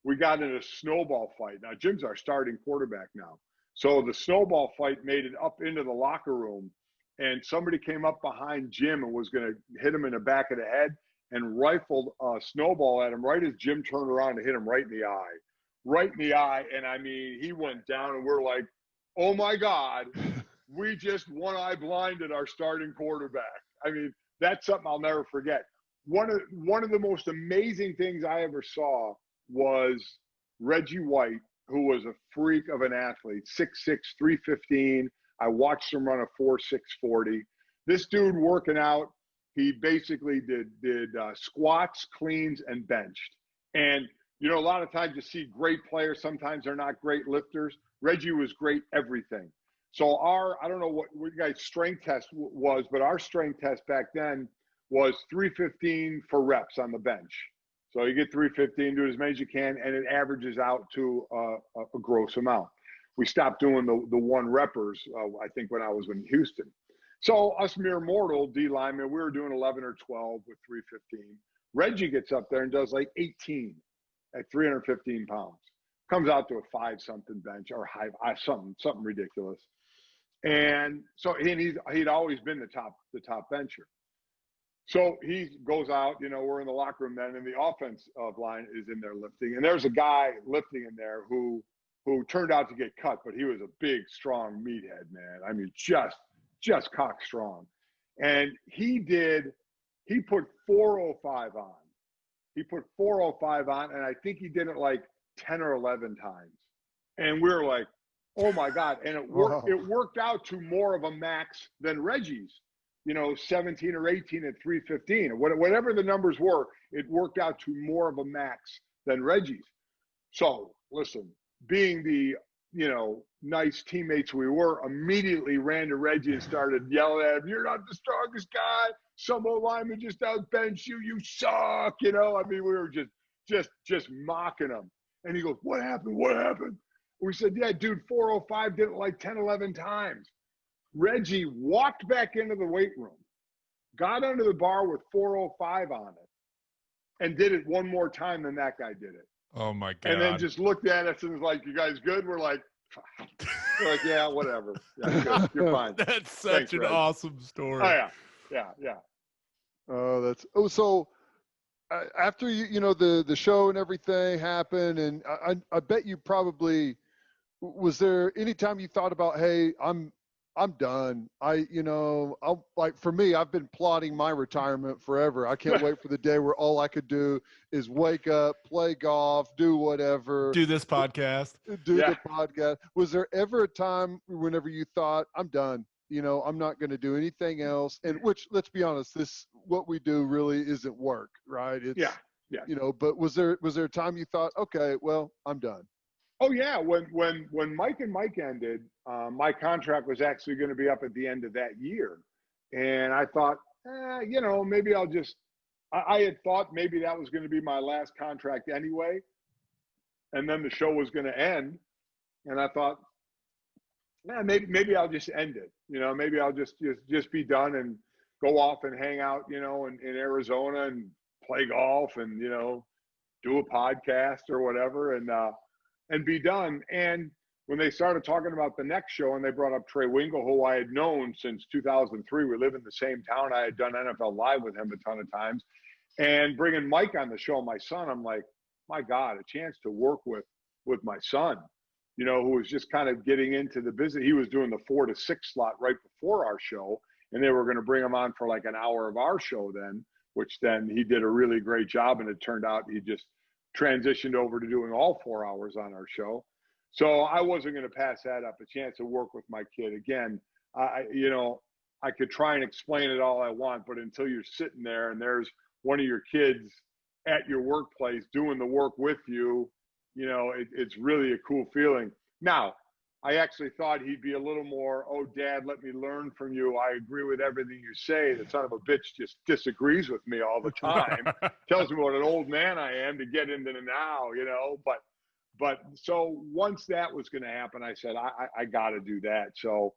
S3: we got in a snowball fight. Now Jim's our starting quarterback now, so the snowball fight made it up into the locker room, and somebody came up behind Jim and was going to hit him in the back of the head and rifled a snowball at him right as Jim turned around to hit him right in the eye. Right in the eye, and I mean, he went down, and we're like, oh my God, we just one-eye blinded our starting quarterback. I mean, that's something I'll never forget. One of the most amazing things I ever saw was Reggie White, who was a freak of an athlete, 6'6", 315. I watched him run a 4.6 40. This dude working out, he basically did squats, cleans, and benched. And you know, a lot of times you see great players. Sometimes they're not great lifters. Reggie was great everything. So I don't know what you guys' strength test was, but our strength test back then was 315 for reps on the bench. So you get 315, do as many as you can, and it averages out to a gross amount. We stopped doing the one reppers, I think, when I was in Houston. So us mere mortal D linemen, we were doing 11 or 12 with 315. Reggie gets up there and does like 18 at 315 pounds. Comes out to a 5-something bench or something ridiculous. And so he'd always been the top bencher. So he goes out, you know, we're in the locker room then, and the offensive line is in there lifting. And there's a guy lifting in there who turned out to get cut, but he was a big, strong meathead, man. I mean, just cock strong. And he put 405 on. He put 405 on, and I think he did it like 10 or 11 times. And we were like, oh my God. And it worked out to more of a max than Reggie's, you know, 17 or 18 at 315. Whatever the numbers were, it worked out to more of a max than Reggie's. So listen, being the, you know, nice teammates we were, immediately ran to Reggie and started yelling at him, you're not the strongest guy. Some old lineman just outbench you. You suck. You know, I mean, we were just mocking him. And he goes, what happened? What happened? We said, yeah, dude, 405 did it like 10, 11 times. Reggie walked back into the weight room, got under the bar with 405 on it, and did it one more time than that guy did it.
S1: Oh, my God.
S3: And then just looked at us and was like, you guys good? We're like, yeah, whatever. Yeah, good. You're fine.
S1: That's such an awesome story.
S3: Oh, yeah.
S2: Oh, so after you know the show and everything happened, and I bet you probably, was there any time you thought about, hey, I'm done. Like for me, I've been plotting my retirement forever. I can't wait for the day where all I could do is wake up, play golf, do whatever.
S1: Do this podcast.
S2: The podcast. Was there ever a time whenever you thought, I'm done? You know, I'm not going to do anything else. And which, let's be honest, what we do really isn't work, right? It's,
S3: yeah.
S2: You know, but was there a time you thought, okay, well, I'm done?
S3: Oh yeah. When Mike and Mike ended, my contract was actually going to be up at the end of that year. And I thought, you know, maybe I'll just, I had thought maybe that was going to be my last contract anyway. And then the show was going to end. And I thought, maybe I'll just end it. You know, maybe I'll just be done and go off and hang out, you know, in Arizona and play golf and, you know, do a podcast or whatever and be done. And when they started talking about the next show and they brought up Trey Wingo, who I had known since 2003, we live in the same town. I had done NFL Live with him a ton of times, and bringing Mike on the show, my son, I'm like, my God, a chance to work with my son, who was just kind of getting into the business. He was doing the 4 to 6 slot right before our show, and they were going to bring him on for like an hour of our show then, which then he did a really great job, and it turned out he just transitioned over to doing all 4 hours on our show. So I wasn't going to pass that up, a chance to work with my kid. Again, I could try and explain it all I want, but until you're sitting there and there's one of your kids at your workplace doing the work with you, it's really a cool feeling. Now, I actually thought he'd be a little more, oh, Dad, let me learn from you. I agree with everything you say. The son of a bitch just disagrees with me all the time. Tells me what an old man I am to get into the now, But so once that was going to happen, I said, I got to do that. So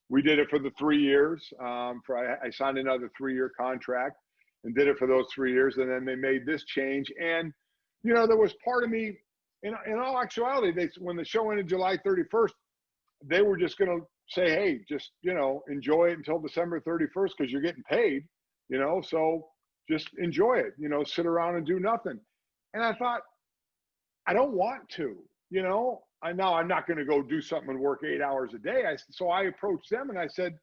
S3: we did it for the 3 years. I signed another 3-year contract and did it for those 3 years. And then they made this change. And, there was part of me, in all actuality, when the show ended July 31st, they were just going to say, hey, just, enjoy it until December 31st because you're getting paid, so just enjoy it, sit around and do nothing. And I thought, I don't want to, I know I'm not going to go do something and work 8 hours a day. So I approached them and I said,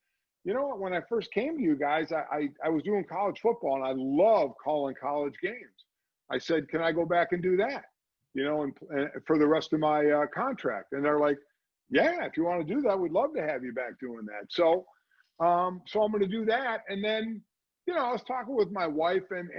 S3: you know what, when I first came to you guys, I was doing college football and I love calling college games. I said, can I go back and do that, and for the rest of my contract? And they're like, yeah, if you want to do that, we'd love to have you back doing that. So I'm going to do that. And then, I was talking with my wife and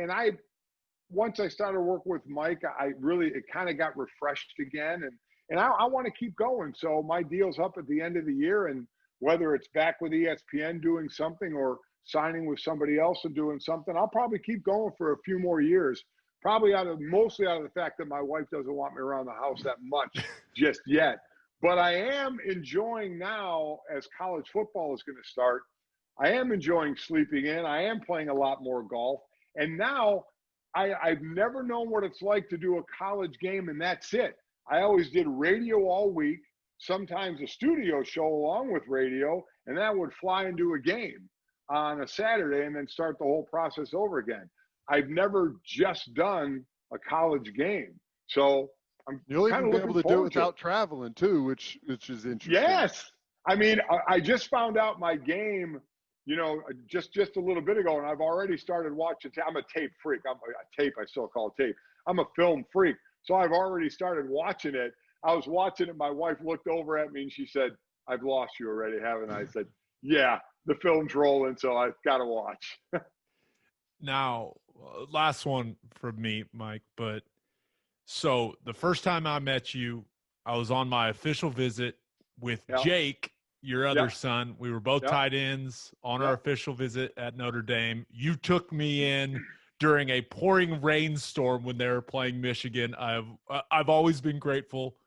S3: once I started working with Mike, it kind of got refreshed again. And I want to keep going. So my deal's up at the end of the year. And whether it's back with ESPN doing something or signing with somebody else and doing something, I'll probably keep going for a few more years. Probably mostly out of the fact that my wife doesn't want me around the house that much just yet. But I am enjoying now, as college football is going to start, I am enjoying sleeping in. I am playing a lot more golf. And now I've never known what it's like to do a college game, and that's it. I always did radio all week, sometimes a studio show along with radio, and that would fly and do a game on a Saturday and then start the whole process over again. I've never just done a college game. So
S2: you'll even be able to do it without traveling too, which is interesting.
S3: Yes. I mean, I just found out my game, just a little bit ago, and I've already started watching. I'm a tape freak. I still call it tape. I'm a film freak. So I've already started watching it. I was watching it. My wife looked over at me and she said, I've lost you already, haven't I? I said, yeah, the film's rolling, so I've got to watch.
S1: Now, last one from me, Mike, but so the first time I met you, I was on my official visit with Jake, your other son. We were both tight ends on our official visit at Notre Dame. You took me in during a pouring rainstorm when they were playing Michigan. I've always been grateful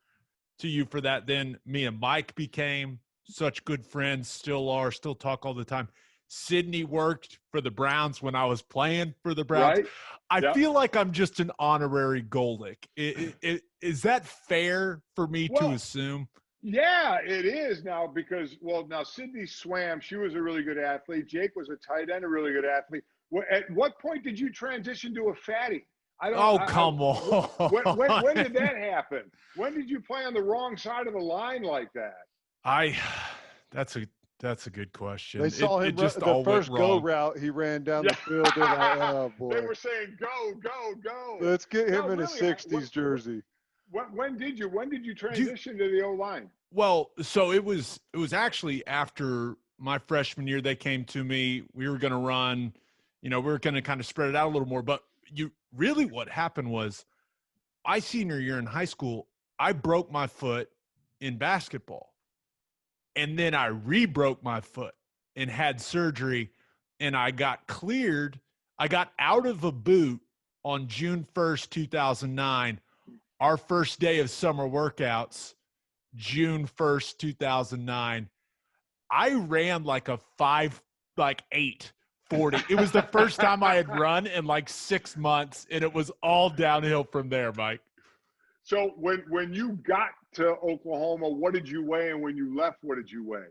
S1: to you for that. Then me and Mike became such good friends, still are, still talk all the time. Sydney worked for the Browns when I was playing for the Browns.
S3: Right.
S1: I feel like I'm just an honorary Golic. Is that fair for me to assume?
S3: Yeah, it is now because, now Sydney swam. She was a really good athlete. Jake was a tight end, a really good athlete. At what point did you transition to a fatty?
S1: Come on.
S3: When did that happen? When did you play on the wrong side of the line like that?
S1: That's a good question.
S2: They saw him the first go route. He ran down the field. They're like, oh, boy.
S3: They were saying, go.
S2: Let's get him in a 60s jersey.
S3: When did you transition to the O-line?
S1: Well, so it was actually after my freshman year. They came to me. We were going to run, we were going to kind of spread it out a little more. But what happened was my senior year in high school, I broke my foot in basketball. And then I re-broke my foot and had surgery, and I got cleared. I got out of a boot on June 1st, 2009. Our first day of summer workouts, June 1st, 2009. I ran like a 8:40. It was the first time I had run in like 6 months, and it was all downhill from there, Mike.
S3: So when you got to Oklahoma, what did you weigh? And when you left, what did you weigh?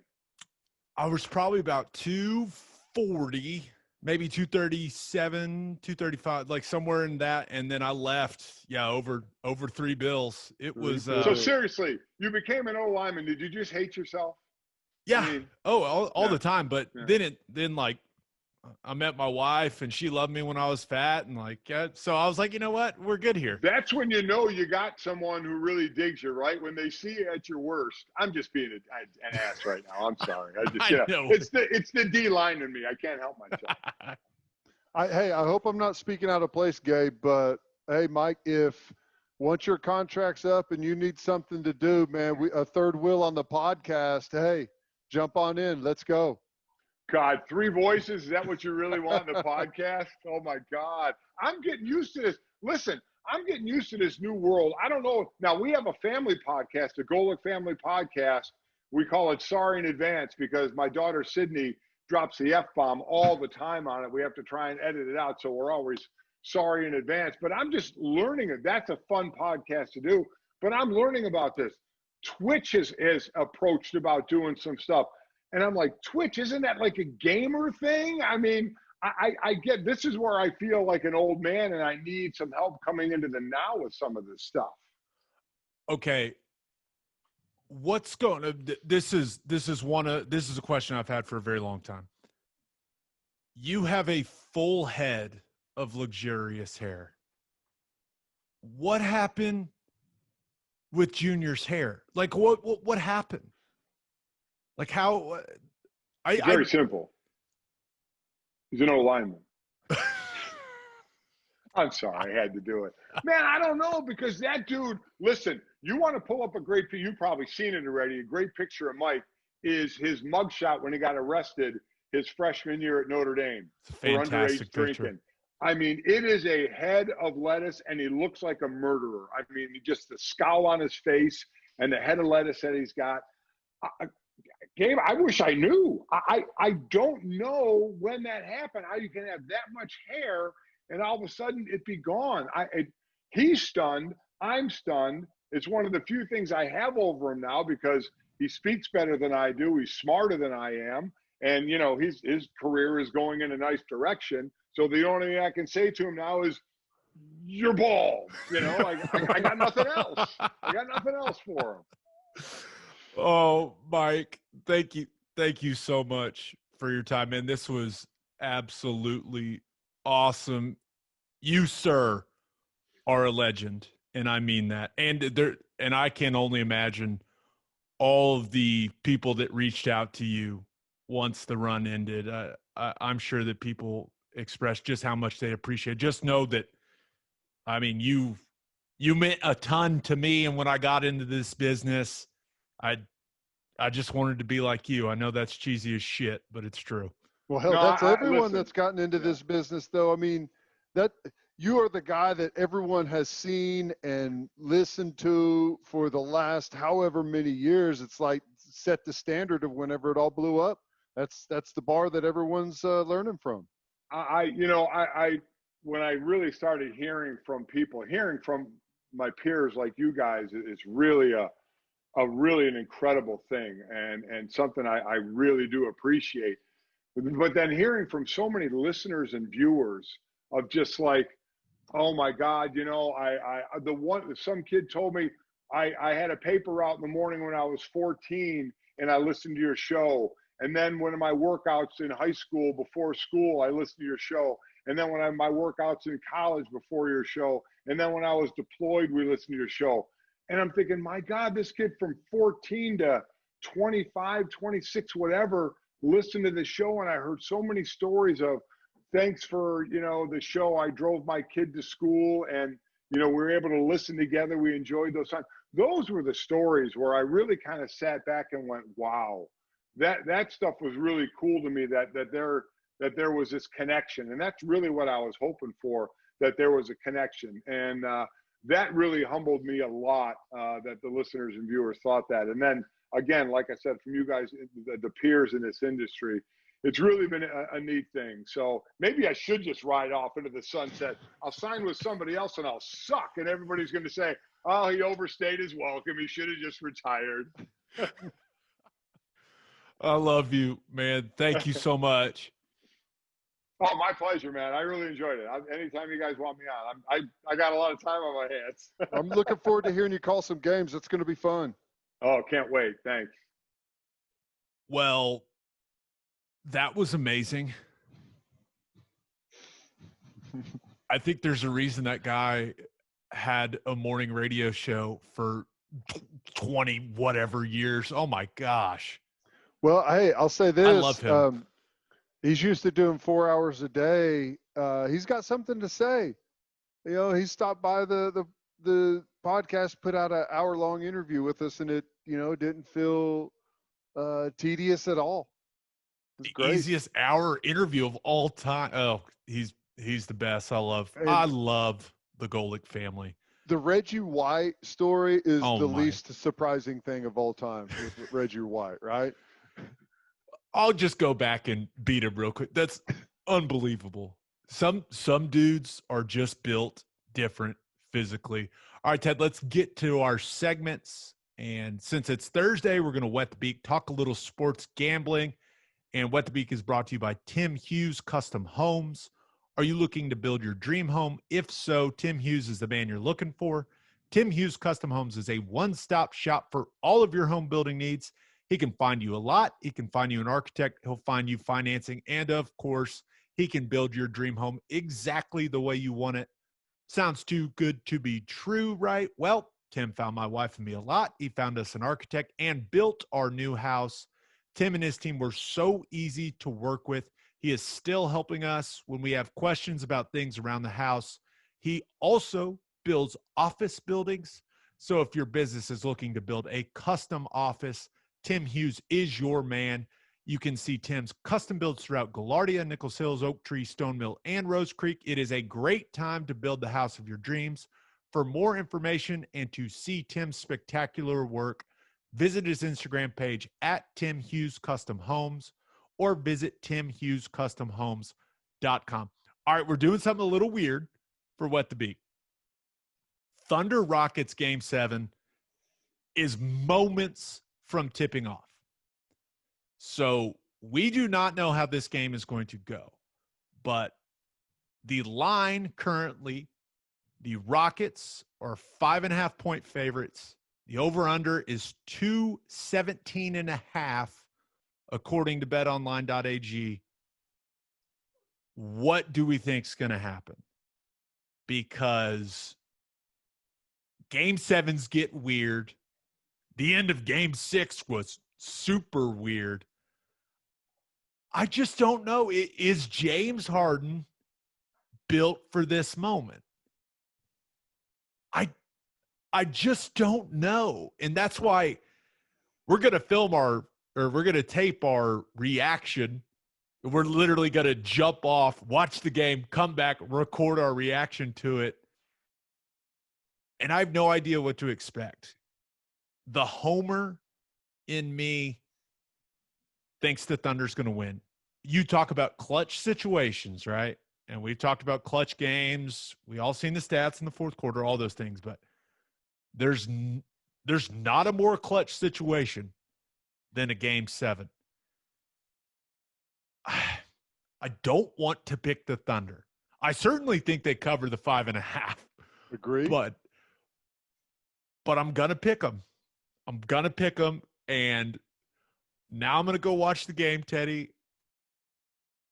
S1: I was probably about 240 maybe 237, 235, like somewhere in that. And then I left, over $3 bills. It was
S3: so seriously, you became an O lineman. Did you just hate yourself?
S1: Yeah. I mean, all the time. But then I met my wife and she loved me when I was fat and so I was like, you know what? We're good here.
S3: That's when you know you got someone who really digs you, right? When they see you at your worst. I'm just being an ass right now. I'm sorry. I know. It's the D line in me. I can't help myself.
S2: I hope I'm not speaking out of place, Gabe, but hey, Mike, if once your contract's up and you need something to do, man, a third wheel on the podcast, hey, jump on in. Let's go.
S3: God, 3 voices. Is that what you really want in the podcast? Oh my God. I'm getting used to this. Listen, I'm getting used to this new world. I don't know. Now we have a family podcast, a Golic family podcast. We call it Sorry in Advance because my daughter Sydney drops the F-bomb all the time on it. We have to try and edit it out. So we're always sorry in advance, but I'm just learning it. That's a fun podcast to do, but I'm learning about this. Twitch is approached about doing some stuff. And I'm like, Twitch, isn't that like a gamer thing? I mean, I get, this is where I feel like an old man and I need some help coming into the now with some of this stuff.
S1: Okay. What's going on? This is a question I've had for a very long time. You have a full head of luxurious hair. What happened with Junior's hair? Like what happened? Like how?
S3: Very simple. He's an old lineman. I'm sorry, I had to do it. Man, I don't know because that dude, listen, you want to pull up a great, you've probably seen it already, a great picture of Mike is his mugshot when he got arrested his freshman year at Notre Dame for underage drinking. I mean, it is a head of lettuce and he looks like a murderer. I mean, just the scowl on his face and the head of lettuce that he's got. Gabe, I wish I knew. I don't know when that happened, how you can have that much hair and all of a sudden it be gone. He's stunned. I'm stunned. It's one of the few things I have over him now because he speaks better than I do. He's smarter than I am. And, you know, his career is going in a nice direction. So the only thing I can say to him now is, you're bald. You know, I got nothing else. I got nothing else for him.
S1: Oh, Mike, thank you. Thank you so much for your time, man. This was absolutely awesome. You, sir, are a legend, and I mean that. And I can only imagine all of the people that reached out to you once the run ended. I'm sure that people expressed just how much they appreciate. Just know that, I mean, you meant a ton to me, and when I got into this business, I just wanted to be like you. I know that's cheesy as shit, but it's true.
S2: Well, hell, that's everyone that's gotten into this business, though. I mean, that you are the guy that everyone has seen and listened to for the last however many years. It's like set the standard of whenever it all blew up. That's the bar that everyone's learning from.
S3: When I really started hearing from people, hearing from my peers like you guys, it's really really an incredible thing and something I really do appreciate. But then hearing from so many listeners and viewers of just like, oh my God, you know, some kid told me I had a paper out in the morning when I was 14 and I listened to your show. And then one of my workouts in high school, before school, I listened to your show. And then when I had my workouts in college before your show. And then when I was deployed, we listened to your show. And I'm thinking, my God, this kid from 14 to 25, 26, whatever, listened to the show. And I heard so many stories of thanks for, you know, the show. I drove my kid to school and, you know, we were able to listen together. We enjoyed those times. Those were the stories where I really kind of sat back and went, wow, that stuff was really cool to me that there was this connection. And that's really what I was hoping for, that there was a connection. And, that really humbled me a lot, that the listeners and viewers thought that. And then, again, like I said, from you guys, the peers in this industry, it's really been a neat thing. So maybe I should just ride off into the sunset. I'll sign with somebody else and I'll suck. And everybody's going to say, oh, he overstayed his welcome. He should have just retired.
S1: I love you, man. Thank you so much.
S3: Oh, my pleasure, man. I really enjoyed it. Anytime you guys want me on, I got a lot of time on my hands.
S2: I'm looking forward to hearing you call some games. It's going to be fun.
S3: Oh, can't wait. Thanks.
S1: Well, that was amazing. I think there's a reason that guy had a morning radio show for 20 whatever years. Oh my gosh.
S2: Well, hey, I'll say this.
S1: I love him.
S2: He's used to doing 4 hours a day. He's got something to say. You know, he stopped by the podcast, put out an hour-long interview with us, and it, you know, didn't feel tedious at all. It was great.
S1: Easiest hour interview of all time. Oh, he's the best. I love the Golic family.
S2: The Reggie White story is the
S1: my.
S2: least surprising thing of all time with Reggie White, right?
S1: I'll just go back and beat him real quick. That's unbelievable. Some dudes are just built different physically. All right, Ted, let's get to our segments. And since it's Thursday, we're going to wet the beak, talk a little sports gambling. And Wet the Beak is brought to you by Tim Hughes Custom Homes. Are you looking to build your dream home? If so, Tim Hughes is the man you're looking for. Tim Hughes Custom Homes is a one-stop shop for all of your home building needs. He can find you a lot. He can find you an architect. He'll find you financing. And, of course, he can build your dream home exactly the way you want it. Sounds too good to be true, right? Well, Tim found my wife and me a lot. He found us an architect and built our new house. Tim and his team were so easy to work with. He is still helping us when we have questions about things around the house. He also builds office buildings. So if your business is looking to build a custom office, Tim Hughes is your man. You can see Tim's custom builds throughout Gaillardia, Nichols Hills, Oak Tree, Stone Mill, and Rose Creek. It is a great time to build the house of your dreams. For more information and to see Tim's spectacular work, visit his Instagram page at Tim Hughes Custom Homes or visit timhughescustomhomes.com. All right, we're doing something a little weird for Wet the Beak. Thunder Rockets Game 7 is moments from tipping off. So we do not know how this game is going to go, but the line currently, the Rockets are 5.5-point favorites. The over-under is 217.5, according to betonline.ag. What do we think is going to happen? Because Game 7s get weird. The end of Game 6 was super weird. I just don't know. Is James Harden built for this moment? I just don't know. And that's why we're going to we're going to tape our reaction. We're literally going to jump off, watch the game, come back, record our reaction to it. And I have no idea what to expect. The homer in me thinks the Thunder's going to win. You talk about clutch situations, right? And we've talked about clutch games. We all seen the stats in the fourth quarter, all those things, but there's not a more clutch situation than a Game 7. I don't want to pick the Thunder. I certainly think they cover the 5.5.
S2: Agree.
S1: But I'm going to pick them. I'm going to pick them, and now I'm going to go watch the game, Teddy,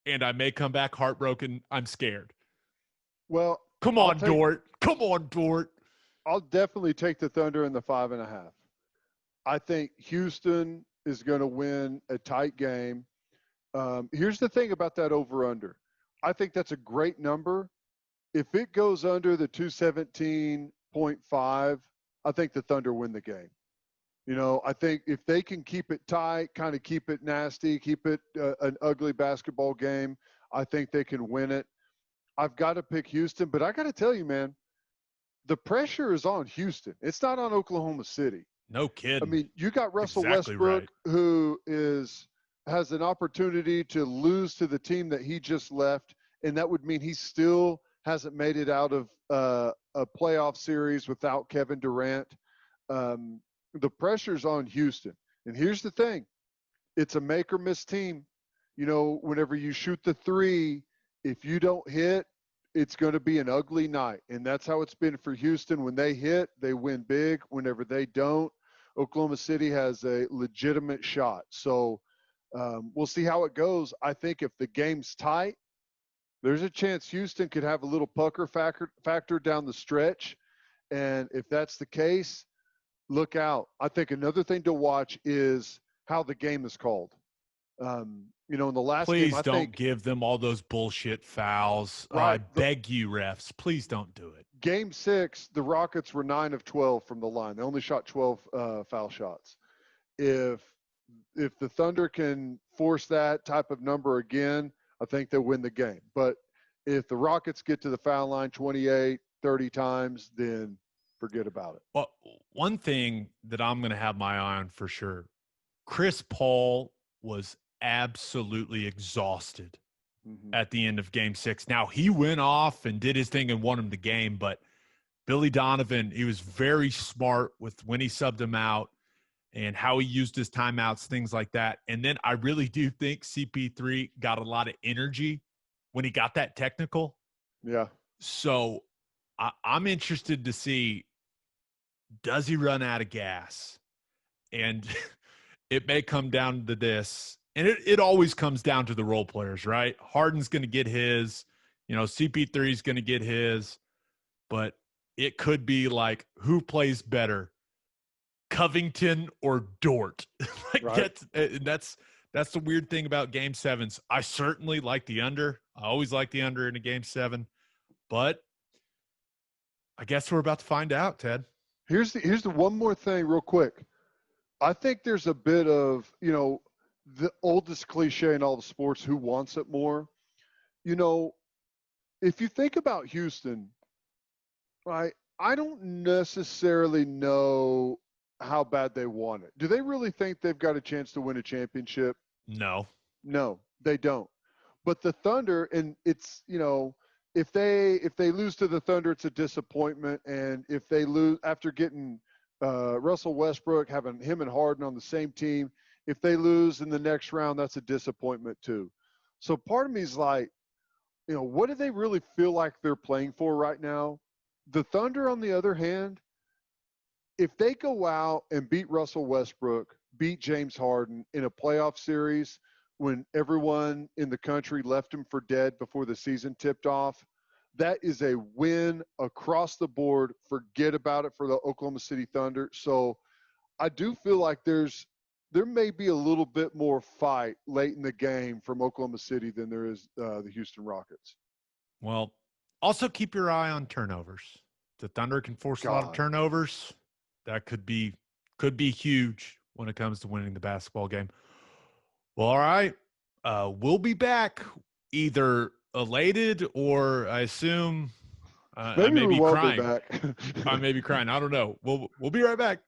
S1: and I may come back heartbroken. I'm scared.
S2: Well,
S1: come on, Dort. Come on, Dort.
S2: I'll definitely take the Thunder in the 5.5. I think Houston is going to win a tight game. Here's the thing about that over-under. I think that's a great number. If it goes under the 217.5, I think the Thunder win the game. You know, I think if they can keep it tight, kind of keep it nasty, keep it an ugly basketball game, I think they can win it. I've got to pick Houston, but I got to tell you, man, the pressure is on Houston. It's not on Oklahoma City.
S1: No kidding.
S2: I mean, you got Russell
S1: Exactly
S2: Westbrook,
S1: right.
S2: who has an opportunity to lose to the team that he just left, and that would mean he still hasn't made it out of a playoff series without Kevin Durant. The pressure's on Houston. And here's the thing. It's a make or miss team. You know, whenever you shoot the three, if you don't hit, it's going to be an ugly night. And that's how it's been for Houston. When they hit, they win big. Whenever they don't, Oklahoma City has a legitimate shot. So we'll see how it goes. I think if the game's tight, there's a chance Houston could have a little pucker factor down the stretch. And if that's the case, look out. I think another thing to watch is how the game is called. In the last game,
S1: Please don't give them all those bullshit fouls.
S2: Right.
S1: I beg you, refs. Please don't do it.
S2: Game 6, the Rockets were 9 of 12 from the line. They only shot 12 foul shots. If the Thunder can force that type of number again, I think they'll win the game. But if the Rockets get to the foul line 28, 30 times, then forget about it.
S1: Well, one thing that I'm going to have my eye on for sure, Chris Paul was absolutely exhausted at the end of game 6. Now, he went off and did his thing and won him the game, but Billy Donovan, he was very smart with when he subbed him out and how he used his timeouts, things like that. And then I really do think CP3 got a lot of energy when he got that technical.
S2: Yeah.
S1: So I'm interested to see, does he run out of gas? And it may come down to this. And it always comes down to the role players, right? Harden's going to get his, CP3 is going to get his, but it could be like, who plays better, Covington or Dort?
S2: Right.
S1: That's the weird thing about game 7s. I certainly like the under. I always like the under in a game 7, but I guess we're about to find out, Ted.
S2: Here's the one more thing real quick. I think there's a bit of, the oldest cliche in all the sports, who wants it more? If you think about Houston, right, I don't necessarily know how bad they want it. Do they really think they've got a chance to win a championship?
S1: No,
S2: they don't. But the Thunder, and it's, if they lose to the Thunder, it's a disappointment. And if they lose after getting Russell Westbrook, having him and Harden on the same team, if they lose in the next round, that's a disappointment too. So part of me is like, what do they really feel like they're playing for right now? The Thunder, on the other hand, if they go out and beat Russell Westbrook, beat James Harden in a playoff series when everyone in the country left him for dead before the season tipped off, that is a win across the board. Forget about it for the Oklahoma City Thunder. So I do feel like there may be a little bit more fight late in the game from Oklahoma City than there is the Houston Rockets.
S1: Well, also keep your eye on turnovers. The Thunder can force a lot of turnovers. That could be huge when it comes to winning the basketball game. Well, all right. We'll be back either elated or I assume I may be crying. I may be crying. I don't know. We'll be right back.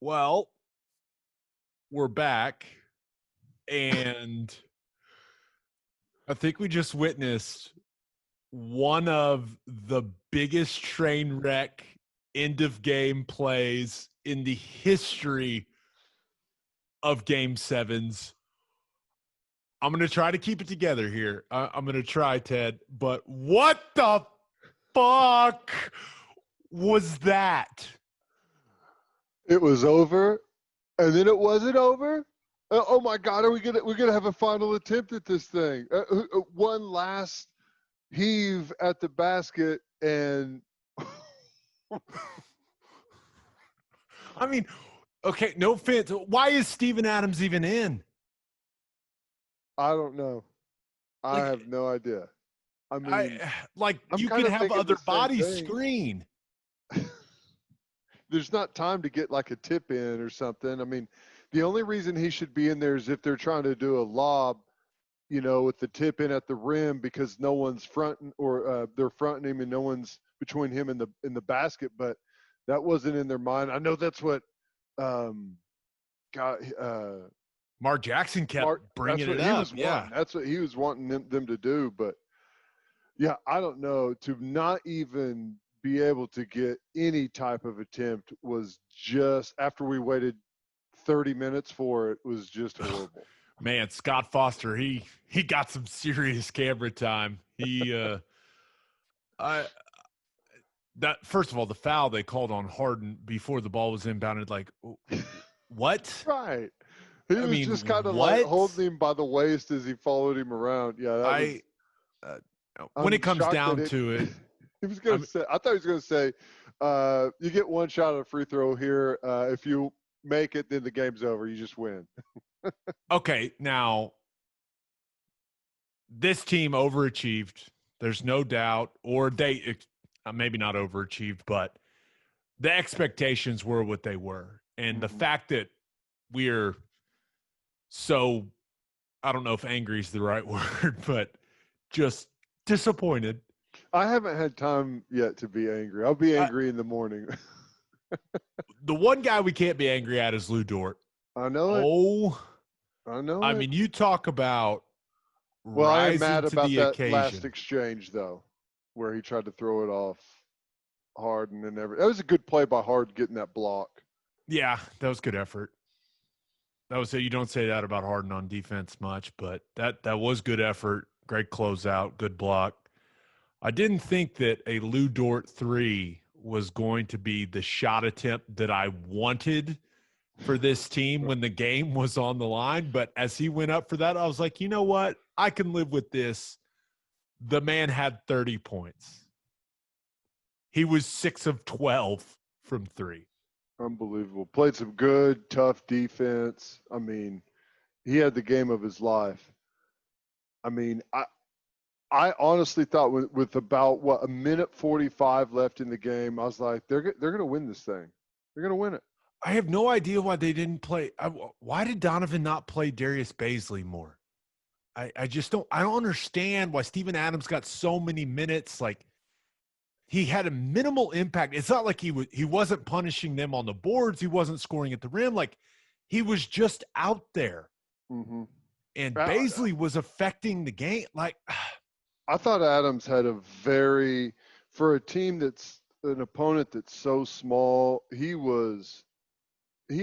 S1: Well, we're back, and I think we just witnessed one of the biggest train wreck end-of-game plays in the history of Game 7s. I'm going to try to keep it together here. I'm going to try, Ted, but what the fuck was that?
S2: It was over, and then it wasn't over. Oh my God, we're gonna have a final attempt at this thing? One last heave at the basket, and
S1: I mean, okay, no offense. Why is Steven Adams even in?
S2: I don't know. I have no idea. I mean,
S1: you can have other bodies screen.
S2: There's not time to get like a tip in or something. I mean, the only reason he should be in there is if they're trying to do a lob, with the tip in at the rim because no one's fronting or they're fronting him and no one's between him and the basket. But that wasn't in their mind. I know that's what
S1: Mark Jackson kept bringing it up. Yeah,
S2: that's what he was wanting them to do. But yeah, I don't know, to not even be able to get any type of attempt was just, after we waited 30 minutes for it, was just horrible.
S1: Man, Scott Foster, he got some serious camera time. That first of all, the foul they called on Harden before the ball was inbounded, like, what?
S2: Right. He was just kind of
S1: what?
S2: like holding him by the waist as he followed him around. Yeah,
S1: when it comes down to it,
S2: he was going to say. I thought he was going to say, "You get one shot at a free throw here. If you make it, then the game's over. You just win."
S1: Okay, now this team overachieved. There's no doubt, or they maybe not overachieved, but the expectations were what they were, and the fact that we're so, I don't know if angry is the right word, but just disappointed.
S2: I haven't had time yet to be angry. I'll be angry in the morning.
S1: The one guy we can't be angry at is Lou Dort.
S2: I know it.
S1: Oh,
S2: I know.
S1: I mean, you talk about
S2: well, I am mad about that
S1: occasion.
S2: last exchange though, where he tried to throw it off Harden and everything. That was a good play by Harden getting that block.
S1: Yeah, that was good effort. That was you don't say that about Harden on defense much, but that was good effort. Great closeout, good block. I didn't think that a Lou Dort 3 was going to be the shot attempt that I wanted for this team when the game was on the line. But as he went up for that, I was like, you know what? I can live with this. The man had 30 points. He was 6 of 12 from 3.
S2: Unbelievable. Played some good, tough defense. I mean, he had the game of his life. I mean, I honestly thought with about, a minute 45 left in the game, I was like, they're going to win this thing. They're going to win it.
S1: I have no idea why they didn't play. Why did Donovan not play Darius Baisley more? I just don't – I don't understand why Steven Adams got so many minutes. Like, he had a minimal impact. It's not like he wasn't punishing them on the boards. He wasn't scoring at the rim. Like, he was just out there.
S2: Mm-hmm.
S1: And Baisley was affecting the game. Like,
S2: I thought Adams had a very – for a team that's an opponent that's so small, he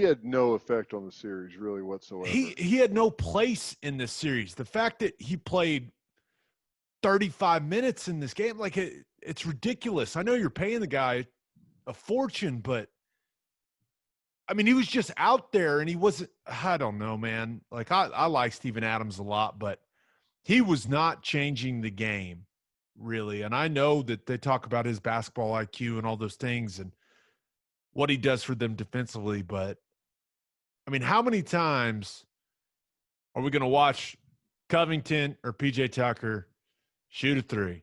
S2: had no effect on the series really whatsoever.
S1: He had no place in this series. The fact that he played 35 minutes in this game, like it's ridiculous. I know you're paying the guy a fortune, but I mean, he was just out there and he wasn't, I don't know, man. Like I like Steven Adams a lot, but he was not changing the game really. And I know that they talk about his basketball IQ and all those things and what he does for them defensively, but I mean, how many times are we going to watch Covington or PJ Tucker shoot a 3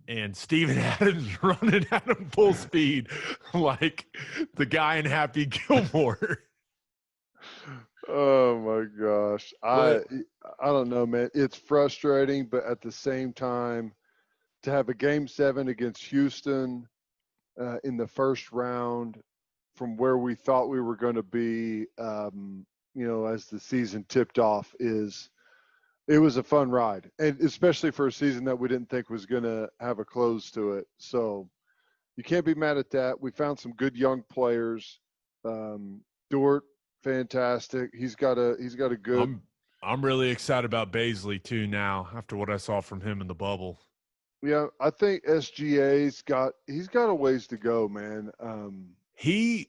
S1: and Steven Adams running at him full speed like the guy in Happy Gilmore?
S2: Oh my gosh. I don't know, man. It's frustrating, but at the same time, to have a game 7 against Houston in the first round from where we thought we were going to be, as the season tipped off, it was a fun ride, and especially for a season that we didn't think was going to have a close to it. So you can't be mad at that. We found some good young players. Dort, fantastic. He's got a good.
S1: I'm really excited about Baisley too now after what I saw from him in the bubble.
S2: Yeah, I think SGA's he's got a ways to go, man.
S1: He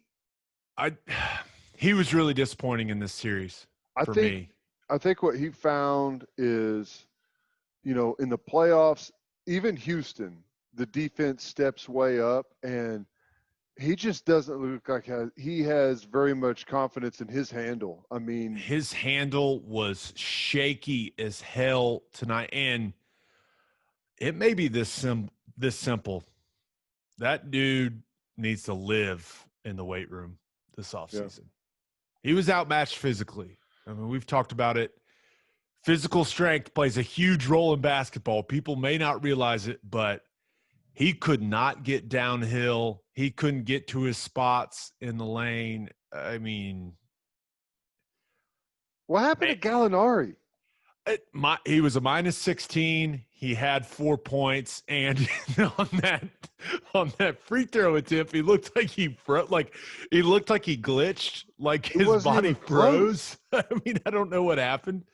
S1: was really disappointing in this series for me.
S2: I think what he found is, in the playoffs, even Houston, the defense steps way up, and he just doesn't look like he has very much confidence in his handle. I mean,
S1: his handle was shaky as hell tonight, and it may be this simple. That dude needs to live in the weight room this offseason. Yeah. He was outmatched physically. I mean, we've talked about it. Physical strength plays a huge role in basketball. People may not realize it, but he could not get downhill. He couldn't get to his spots in the lane. I mean,
S2: what happened to Gallinari?
S1: He was a minus 16. He had 4 points, and on that free throw attempt, he looked like he glitched, like his body froze. I mean, I don't know what happened.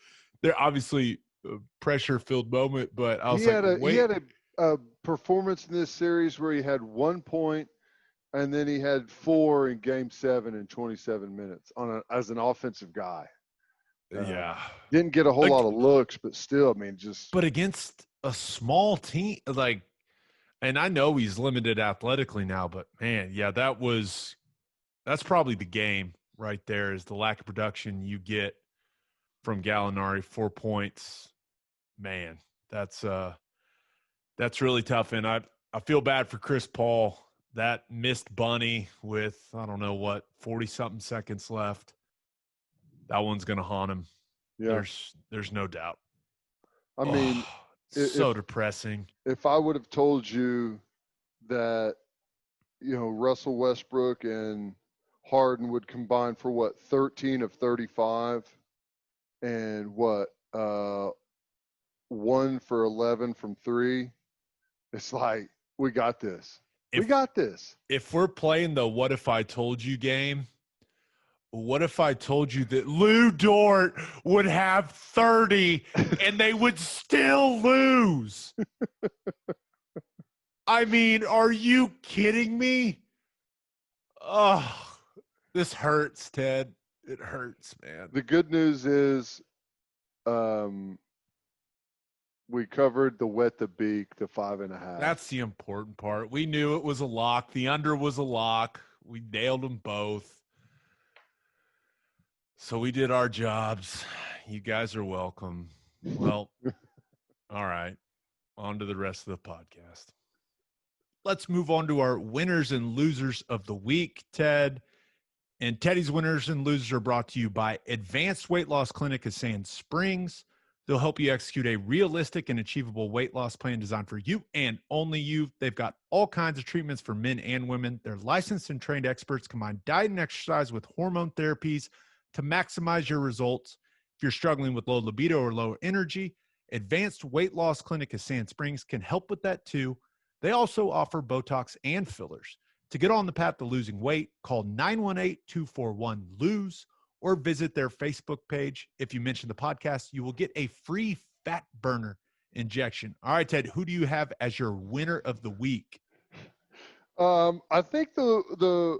S1: They're obviously a pressure-filled moment, but I was
S2: He
S1: like,
S2: had a
S1: wait.
S2: he had a performance in this series where he had 1 point, and then he had 4 in Game 7 in 27 minutes as an offensive guy.
S1: Yeah.
S2: Didn't get a whole lot of looks, but still, I mean, just.
S1: But against a small team, like, and I know he's limited athletically now, but man, yeah, that's probably the game right there, is the lack of production you get from Gallinari. 4 points, man, that's really tough. And I feel bad for Chris Paul. That missed bunny with, I don't know what, 40-something seconds left. That one's going to haunt him.
S2: Yeah.
S1: There's no doubt.
S2: I mean,
S1: so depressing.
S2: If I would have told you that, Russell Westbrook and Harden would combine for 13 of 35 and 1 for 11 from 3, it's like, we got this. We got this.
S1: If we're playing the what if I told you game, what if I told you that Lou Dort would have 30 and they would still lose? I mean, are you kidding me? Oh, this hurts, Ted. It hurts, man.
S2: The good news is we covered the wet the beak, the 5.5.
S1: That's the important part. We knew it was a lock. The under was a lock. We nailed them both. So we did our jobs. You guys are welcome. Well, all right. On to the rest of the podcast. Let's move on to our winners and losers of the week, Ted. And Teddy's winners and losers are brought to you by Advanced Weight Loss Clinic of Sand Springs. They'll help you execute a realistic and achievable weight loss plan designed for you and only you. They've got all kinds of treatments for men and women. Their licensed and trained experts combine diet and exercise with hormone therapies to maximize your results. If you're struggling with low libido or low energy, Advanced Weight Loss Clinic of Sand Springs can help with that too. They also offer Botox and fillers. To get on the path to losing weight, call 918-241-LOSE or visit their Facebook page. If you mention the podcast, you will get a free fat burner injection. All right, Ted, who do you have as your winner of the week?
S2: I think the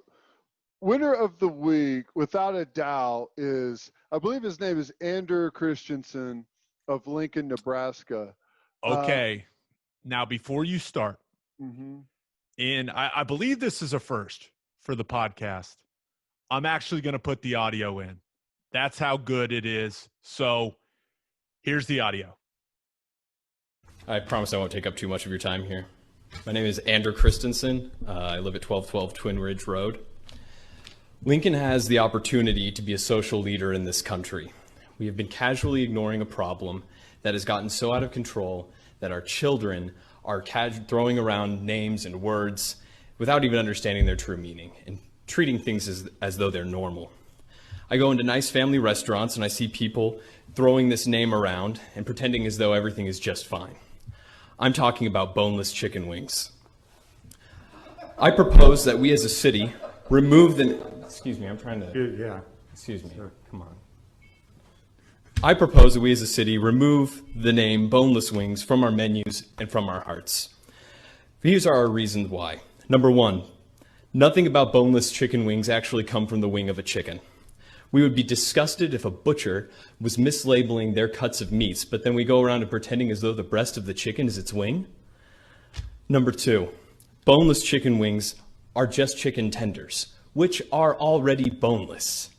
S2: winner of the week, without a doubt, is, I believe his name is Andrew Christensen of Lincoln, Nebraska.
S1: Okay. Now, before you start,
S2: mm-hmm.
S1: and I believe this is a first for the podcast, I'm actually going to put the audio in. That's how good it is. So here's the audio.
S4: I promise I won't take up too much of your time here. My name is Andrew Christensen. I live at 1212 Twin Ridge Road. Lincoln has the opportunity to be a social leader in this country. We have been casually ignoring a problem that has gotten so out of control that our children are throwing around names and words without even understanding their true meaning and treating things as though they're normal. I go into nice family restaurants and I see people throwing this name around and pretending as though everything is just fine. I'm talking about boneless chicken wings. I propose that we as a city remove the... Excuse me, I'm trying to...
S5: Yeah.
S4: Excuse me.
S5: Sure.
S4: Come on. I propose that we as a city remove the name boneless wings from our menus and from our hearts. These are our reasons why. Number one, nothing about boneless chicken wings actually come from the wing of a chicken. We would be disgusted if a butcher was mislabeling their cuts of meats, but then we go around and pretending as though the breast of the chicken is its wing. Number two, boneless chicken wings are just chicken tenders, which are already boneless.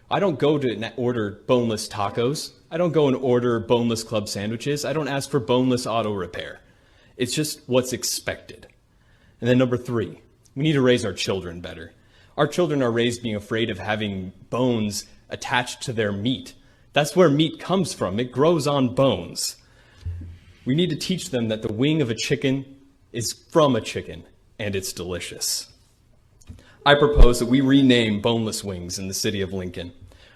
S4: I don't go to order boneless tacos. I don't go and order boneless club sandwiches. I don't ask for boneless auto repair. It's just what's expected. And then number three, we need to raise our children better. Our children are raised being afraid of having bones attached to their meat. That's where meat comes from. It grows on bones. We need to teach them that the wing of a chicken is from a chicken, and it's delicious. I propose that we rename boneless wings in the city of Lincoln.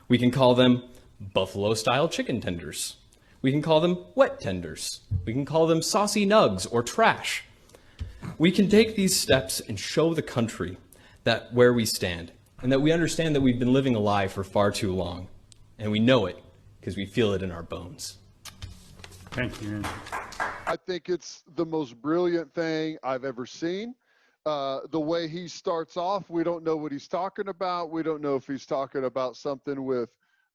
S4: We can call them buffalo-style chicken tenders. We can call them wet tenders. We can call them saucy nugs or trash. We can take these steps and show the country that where we stand, and that we understand that we've been living a lie for far too long, and we know it, because we feel it in our bones.
S5: Thank you, Andrew.
S2: I think it's the most brilliant thing I've ever seen. The way he starts off, we don't know what he's talking about. We don't know if he's talking about something with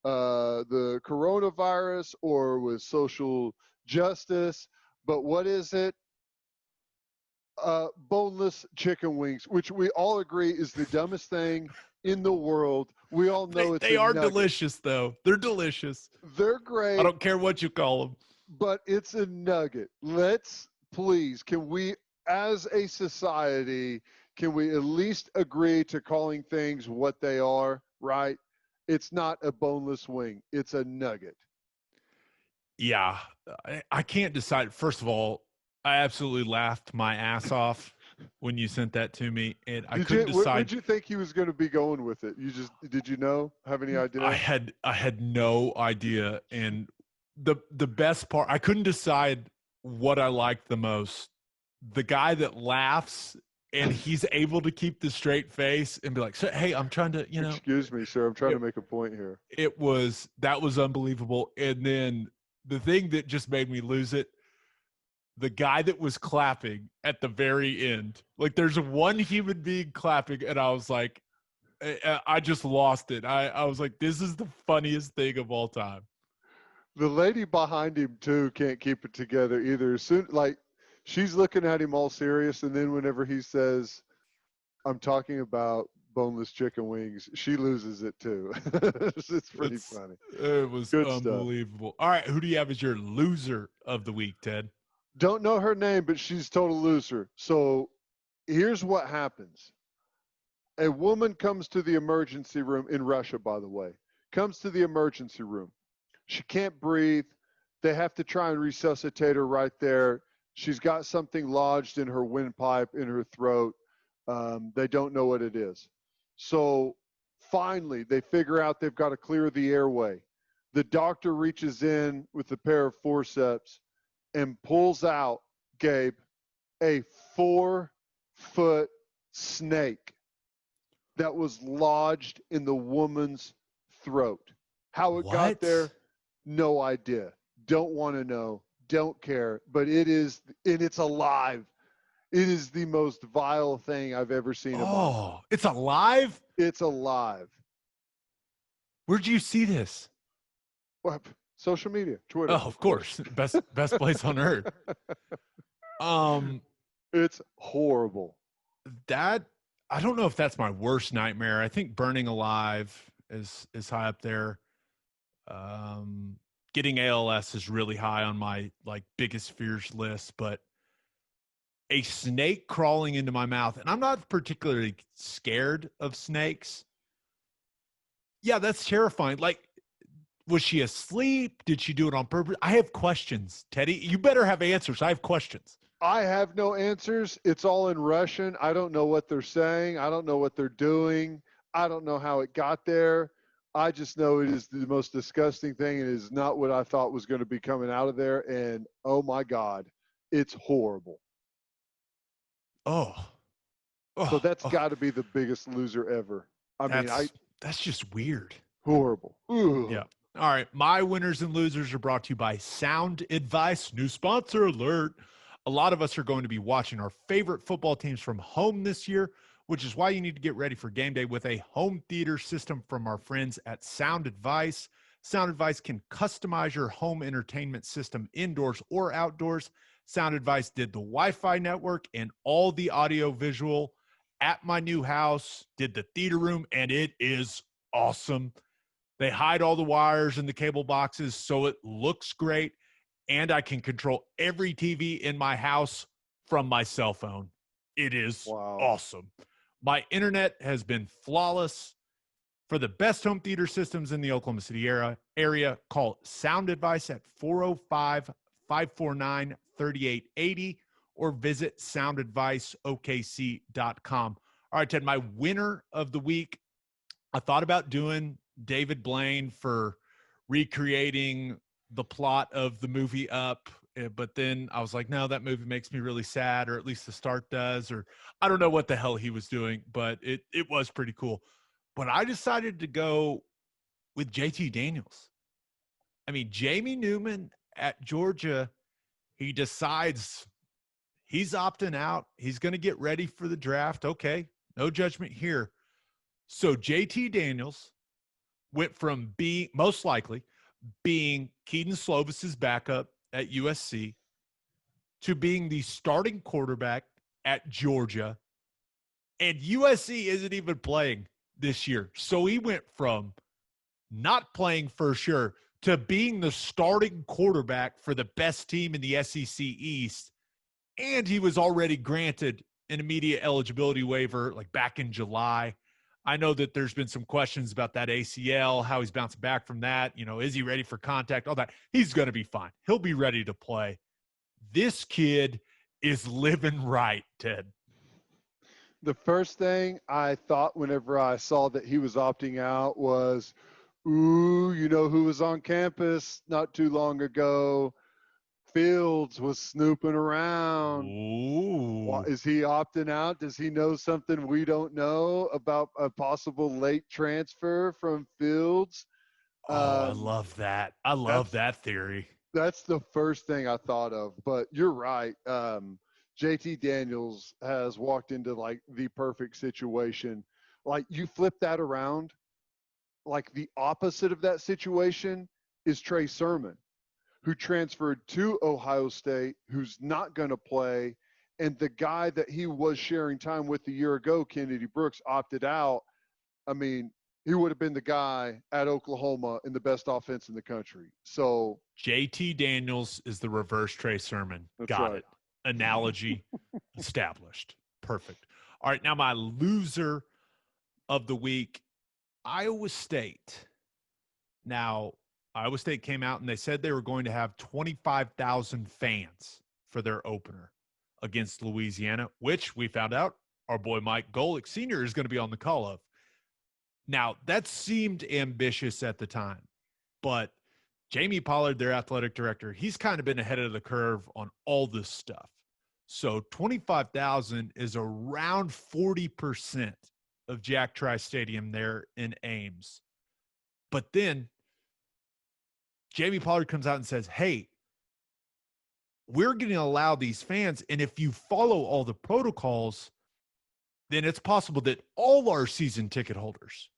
S2: the coronavirus or with social justice. But what is it? Boneless chicken wings, which we all agree is the dumbest thing in the world. We all know
S1: they are delicious, though. They're delicious.
S2: They're great.
S1: I don't care what you call them.
S2: But it's a nugget. Let's please, can we, as a society, can we at least agree to calling things what they are, right? It's not a boneless wing. It's a nugget.
S1: Yeah. I can't decide. First of all, I absolutely laughed my ass off when you sent that to me, and I couldn't decide.
S2: Where did you think he was going to be going with it? Did you know? Have any idea?
S1: I had no idea, and the best part, I couldn't decide what I liked the most. The guy that laughs and he's able to keep the straight face and be like, so, hey, I'm trying to,
S2: Excuse me, sir. I'm trying to make a point here.
S1: That was unbelievable. And then the thing that just made me lose it, the guy that was clapping at the very end, like there's one human being clapping, and I was like, I just lost it. I was like, this is the funniest thing of all time.
S2: The lady behind him too can't keep it together either. She's looking at him all serious, and then whenever he says, "I'm talking about boneless chicken wings," she loses it too. It's pretty funny.
S1: It was
S2: good
S1: unbelievable.
S2: stuff.
S1: All right, who do you have as your loser of the week, Ted?
S2: Don't know her name, but she's total loser. So here's what happens. A woman comes to the emergency room in Russia, by the way, comes to the emergency room. She can't breathe. They have to try and resuscitate her right there. She's got something lodged in her windpipe, in her throat. They don't know what it is. So finally, they figure out they've got to clear the airway. The doctor reaches in with a pair of forceps and pulls out, Gabe, a 4-foot snake that was lodged in the woman's throat. How it got there, no idea. Don't want to know. Don't care. But it's alive. It is the most vile thing I've ever seen in my life.
S1: Oh, it's alive?
S2: It's alive.
S1: Where'd you see this?
S2: Well, social media, Twitter.
S1: Oh, of course. Best place on earth.
S2: It's horrible.
S1: I don't know if that's my worst nightmare. I think burning alive is high up there. Getting ALS is really high on my biggest fears list, but a snake crawling into my mouth, and I'm not particularly scared of snakes. Yeah, that's terrifying. Was she asleep? Did she do it on purpose? I have questions, Teddy. You better have answers. I have questions.
S2: I have no answers. It's all in Russian. I don't know what they're saying. I don't know what they're doing. I don't know how it got there. I just know it is the most disgusting thing, and it is not what I thought was going to be coming out of there. And, oh, my God, it's horrible.
S1: Oh.
S2: So that's got to be the biggest loser ever.
S1: That's just weird.
S2: Horrible. Ugh.
S1: Yeah. All right. My winners and losers are brought to you by Sound Advice. New sponsor alert. A lot of us are going to be watching our favorite football teams from home this year, which is why you need to get ready for game day with a home theater system from our friends at Sound Advice. Sound Advice can customize your home entertainment system indoors or outdoors. Sound Advice did the Wi-Fi network and all the audio visual at my new house, did the theater room, and it is awesome. They hide all the wires in the cable boxes so it looks great, and I can control every TV in my house from my cell phone. It is awesome. My internet has been flawless. For the best home theater systems in the Oklahoma City area, call Sound Advice at 405-549-3880 or visit soundadviceokc.com. All right, Ted, my winner of the week, I thought about doing David Blaine for recreating the plot of the movie Up, but then I was like, no, that movie makes me really sad, or at least the start does, or I don't know what the hell he was doing, but it was pretty cool. But I decided to go with JT Daniels. I mean, Jamie Newman at Georgia, he decides he's opting out. He's going to get ready for the draft. Okay, no judgment here. So JT Daniels went from being, most likely, being Keaton Slovis's backup at USC to being the starting quarterback at Georgia. And USC isn't even playing this year. So he went from not playing for sure to being the starting quarterback for the best team in the SEC East. And he was already granted an immediate eligibility waiver like back in July. I know that there's been some questions about that ACL, how he's bouncing back from that. You know, is he ready for contact? All that. He's going to be fine. He'll be ready to play. This kid is living right, Ted.
S2: The first thing I thought whenever I saw that he was opting out was, ooh, you know who was on campus not too long ago? Fields was snooping around.
S1: Ooh.
S2: Is he opting out? Does he know something we don't know about a possible late transfer from Fields?
S1: I love that. I love that theory.
S2: That's the first thing I thought of. But you're right. JT Daniels has walked into like the perfect situation. Like you flip that around, like the opposite of that situation is Trey Sermon, who transferred to Ohio State, who's not going to play. And the guy that he was sharing time with a year ago, Kennedy Brooks, opted out. I mean, he would have been the guy at Oklahoma in the best offense in the country. So
S1: JT Daniels is the reverse Trey Sermon. Got it. Analogy established. Perfect. All right, now my loser of the week, Iowa State. Now, Iowa State came out and they said they were going to have 25,000 fans for their opener against Louisiana, which we found out our boy Mike Golic Sr. is going to be on the call of. Now, that seemed ambitious at the time, but Jamie Pollard, their athletic director, he's kind of been ahead of the curve on all this stuff. So 25,000 is around 40% of Jack Trice Stadium there in Ames. But then Jamie Pollard comes out and says, hey, we're going to allow these fans, and if you follow all the protocols, then it's possible that all our season ticket holders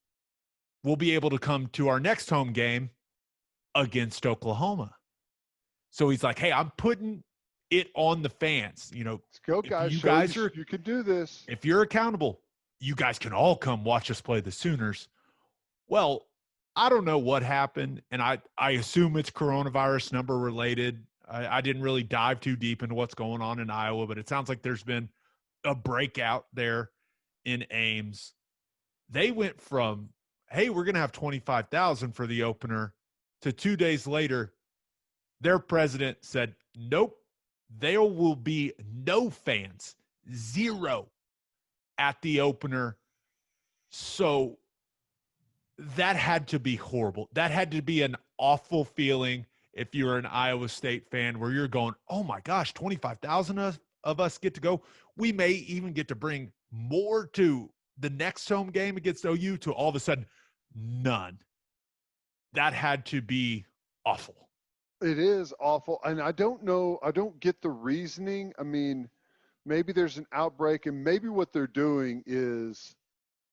S1: will be able to come to our next home game against Oklahoma. So he's like, hey, I'm putting it on the fans. You know,
S2: let's go, guys. You can do this.
S1: If you're accountable, you guys can all come watch us play the Sooners. Well, I don't know what happened, and I assume it's coronavirus number related. I didn't really dive too deep into what's going on in Iowa, but it sounds like there's been a breakout there in Ames. They went from, hey, we're going to have 25,000 for the opener, to 2 days later, their president said, nope, there will be no fans, zero at the opener. So that had to be horrible. That had to be an awful feeling if you're an Iowa State fan where you're going, oh my gosh, 25,000 of us get to go. We may even get to bring more to the next home game against OU, to all of a sudden, none. That had to be awful.
S2: It is awful. And I don't know, I don't get the reasoning. I mean, maybe there's an outbreak, and maybe what they're doing is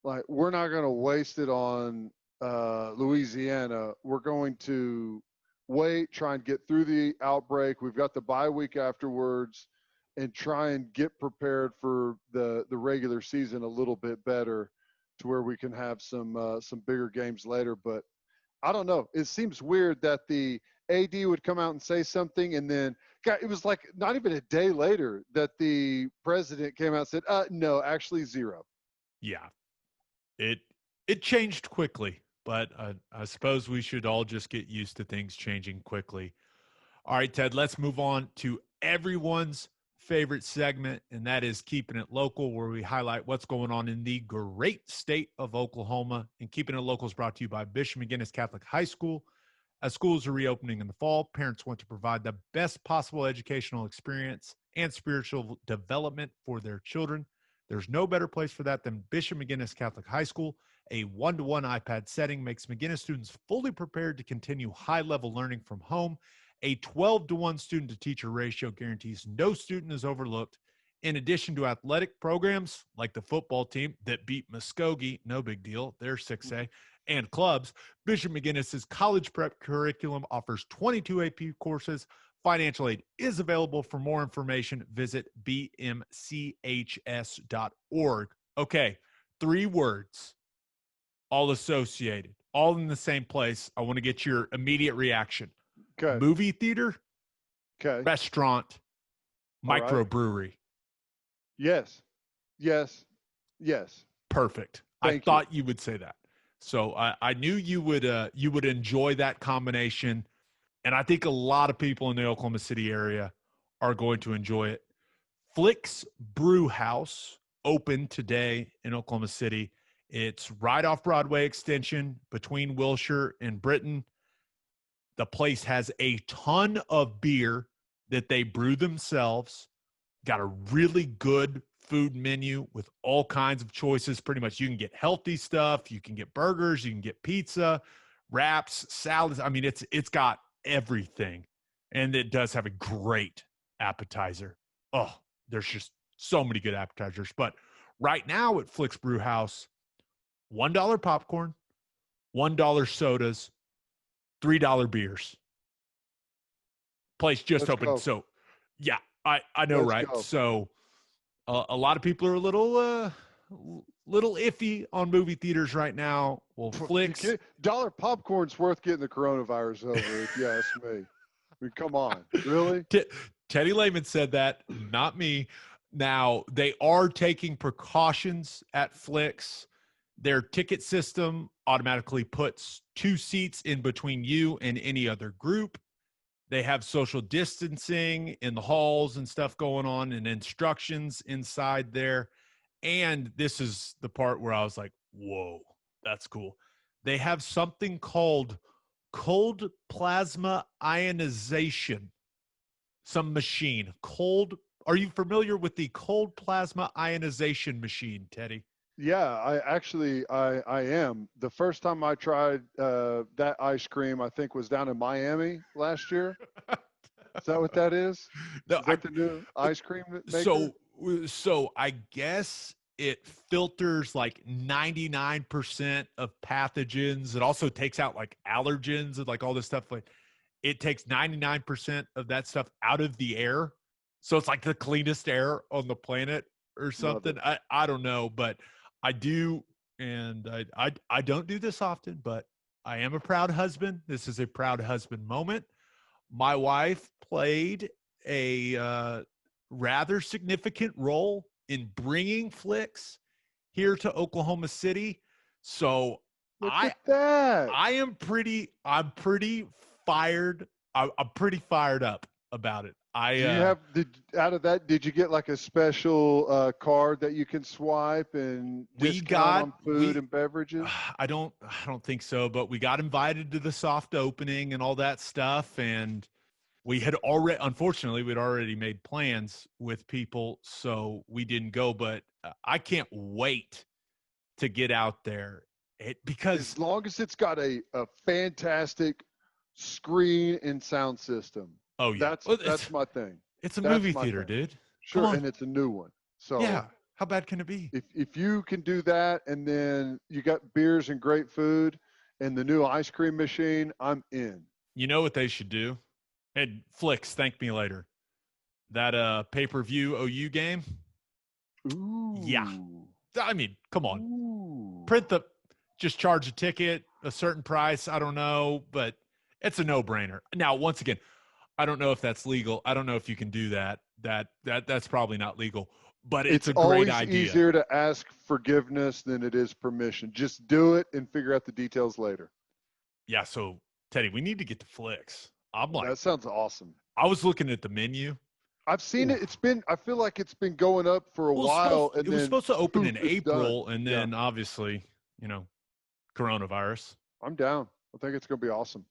S2: like, we're not going to waste it on Louisiana. We're going to wait, try and get through the outbreak. We've got the bye week afterwards, and try and get prepared for the regular season a little bit better, to where we can have some bigger games later. But I don't know. It seems weird that the AD would come out and say something, and then it was like not even a day later that the president came out and said, no, actually zero.
S1: Yeah. It changed quickly, but I suppose we should all just get used to things changing quickly. All right, Ted, let's move on to everyone's favorite segment, and that is Keeping It Local, where we highlight what's going on in the great state of Oklahoma. And Keeping It Local is brought to you by Bishop McGinnis Catholic High School. As schools are reopening in the fall, parents want to provide the best possible educational experience and spiritual development for their children. There's no better place for that than Bishop McGinnis Catholic High School. A 1-to-1 iPad setting makes McGinnis students fully prepared to continue high-level learning from home. A 12-to-1 student-to-teacher ratio guarantees no student is overlooked. In addition to athletic programs like the football team that beat Muskogee, no big deal, they're 6A, and clubs, Bishop McGinnis's college prep curriculum offers 22 AP courses. Financial aid is available. For more information, visit bmchs.org. Okay, 3 words, all associated, all in the same place. I want to get your immediate reaction.
S2: Okay.
S1: Movie theater,
S2: Okay.
S1: restaurant, microbrewery.
S2: Yes. Yes. Yes.
S1: Perfect. I thought you would say that. So I knew you would enjoy that combination. And I think a lot of people in the Oklahoma City area are going to enjoy it. Flix Brewhouse opened today in Oklahoma City. It's right off Broadway Extension between Wilshire and Britain. The place has a ton of beer that they brew themselves. Got a really good food menu with all kinds of choices. Pretty much you can get healthy stuff. You can get burgers. You can get pizza, wraps, salads. I mean, it's got everything. And it does have a great appetizer. Oh, there's just so many good appetizers. But right now at Flix Brewhouse, $1 popcorn, $1 sodas, $3 beers. Place just opened.
S2: Go.
S1: So, yeah, I know, right?
S2: Go.
S1: So, a lot of people are a little iffy on movie theaters right now. Well, Flix.
S2: Dollar popcorn's worth getting the coronavirus over, if you ask me. I mean, come on. Really?
S1: Teddy Lehman said that, not me. Now, they are taking precautions at Flix. Their ticket system automatically puts 2 seats in between you and any other group. They have social distancing in the halls and stuff going on and instructions inside there. And this is the part where I was like, whoa, that's cool. They have something called cold plasma ionization, some machine. Are you familiar with the cold plasma ionization machine, Teddy?
S2: Yeah, I am. The first time I tried that ice cream, I think was down in Miami last year. Is that what that is?
S1: No,
S2: is that the new ice cream maker?
S1: So I guess it filters like 99% of pathogens. It also takes out like allergens and like all this stuff. Like it takes 99% of that stuff out of the air. So it's like the cleanest air on the planet or something. I don't know, but I do. And I don't do this often, but I am a proud husband. This is a proud husband moment. My wife played a rather significant role in bringing Flix here to Oklahoma City. So
S2: Look at that.
S1: I'm pretty fired. I'm pretty fired up about it.
S2: Did you get like a special card that you can swipe and discount on food and beverages?
S1: I don't think so, but we got invited to the soft opening and all that stuff. And we had unfortunately, we'd already made plans with people, so we didn't go, but I can't wait to get out there because
S2: as long as it's got a fantastic screen and sound system.
S1: Oh yeah,
S2: that's my thing.
S1: It's a movie theater, dude.
S2: Sure, and it's a new one. So
S1: yeah, how bad can it be?
S2: If you can do that, and then you got beers and great food, and the new ice cream machine, I'm in.
S1: You know what they should do? And Flix, thank me later. That pay-per-view OU game.
S2: Ooh.
S1: Yeah, I mean, come on.
S2: Ooh.
S1: Just charge a ticket, a certain price. I don't know, but it's a no-brainer. Now, once again, I don't know if that's legal. I don't know if you can do that. That's probably not legal, but it's a great idea.
S2: It's easier to ask forgiveness than it is permission. Just do it and figure out the details later.
S1: Yeah. So Teddy, we need to get to Flix. I'm like,
S2: that sounds awesome.
S1: I was looking at the menu.
S2: I've seen it. I feel like it's been going up for a while.
S1: It was supposed to open in April, and then obviously, coronavirus.
S2: I'm down. I think it's going to be awesome.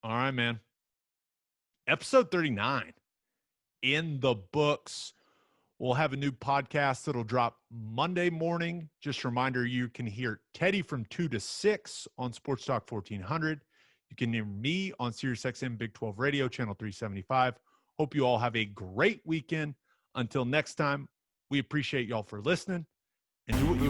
S1: All right, man. Episode 39 in the books. We'll have a new podcast that'll drop Monday morning. Just a reminder, you can hear Teddy from 2 to 6 on Sports Talk 1400. You can hear me on SiriusXM Big 12 Radio, Channel 375. Hope you all have a great weekend. Until next time, we appreciate y'all for listening. And do what you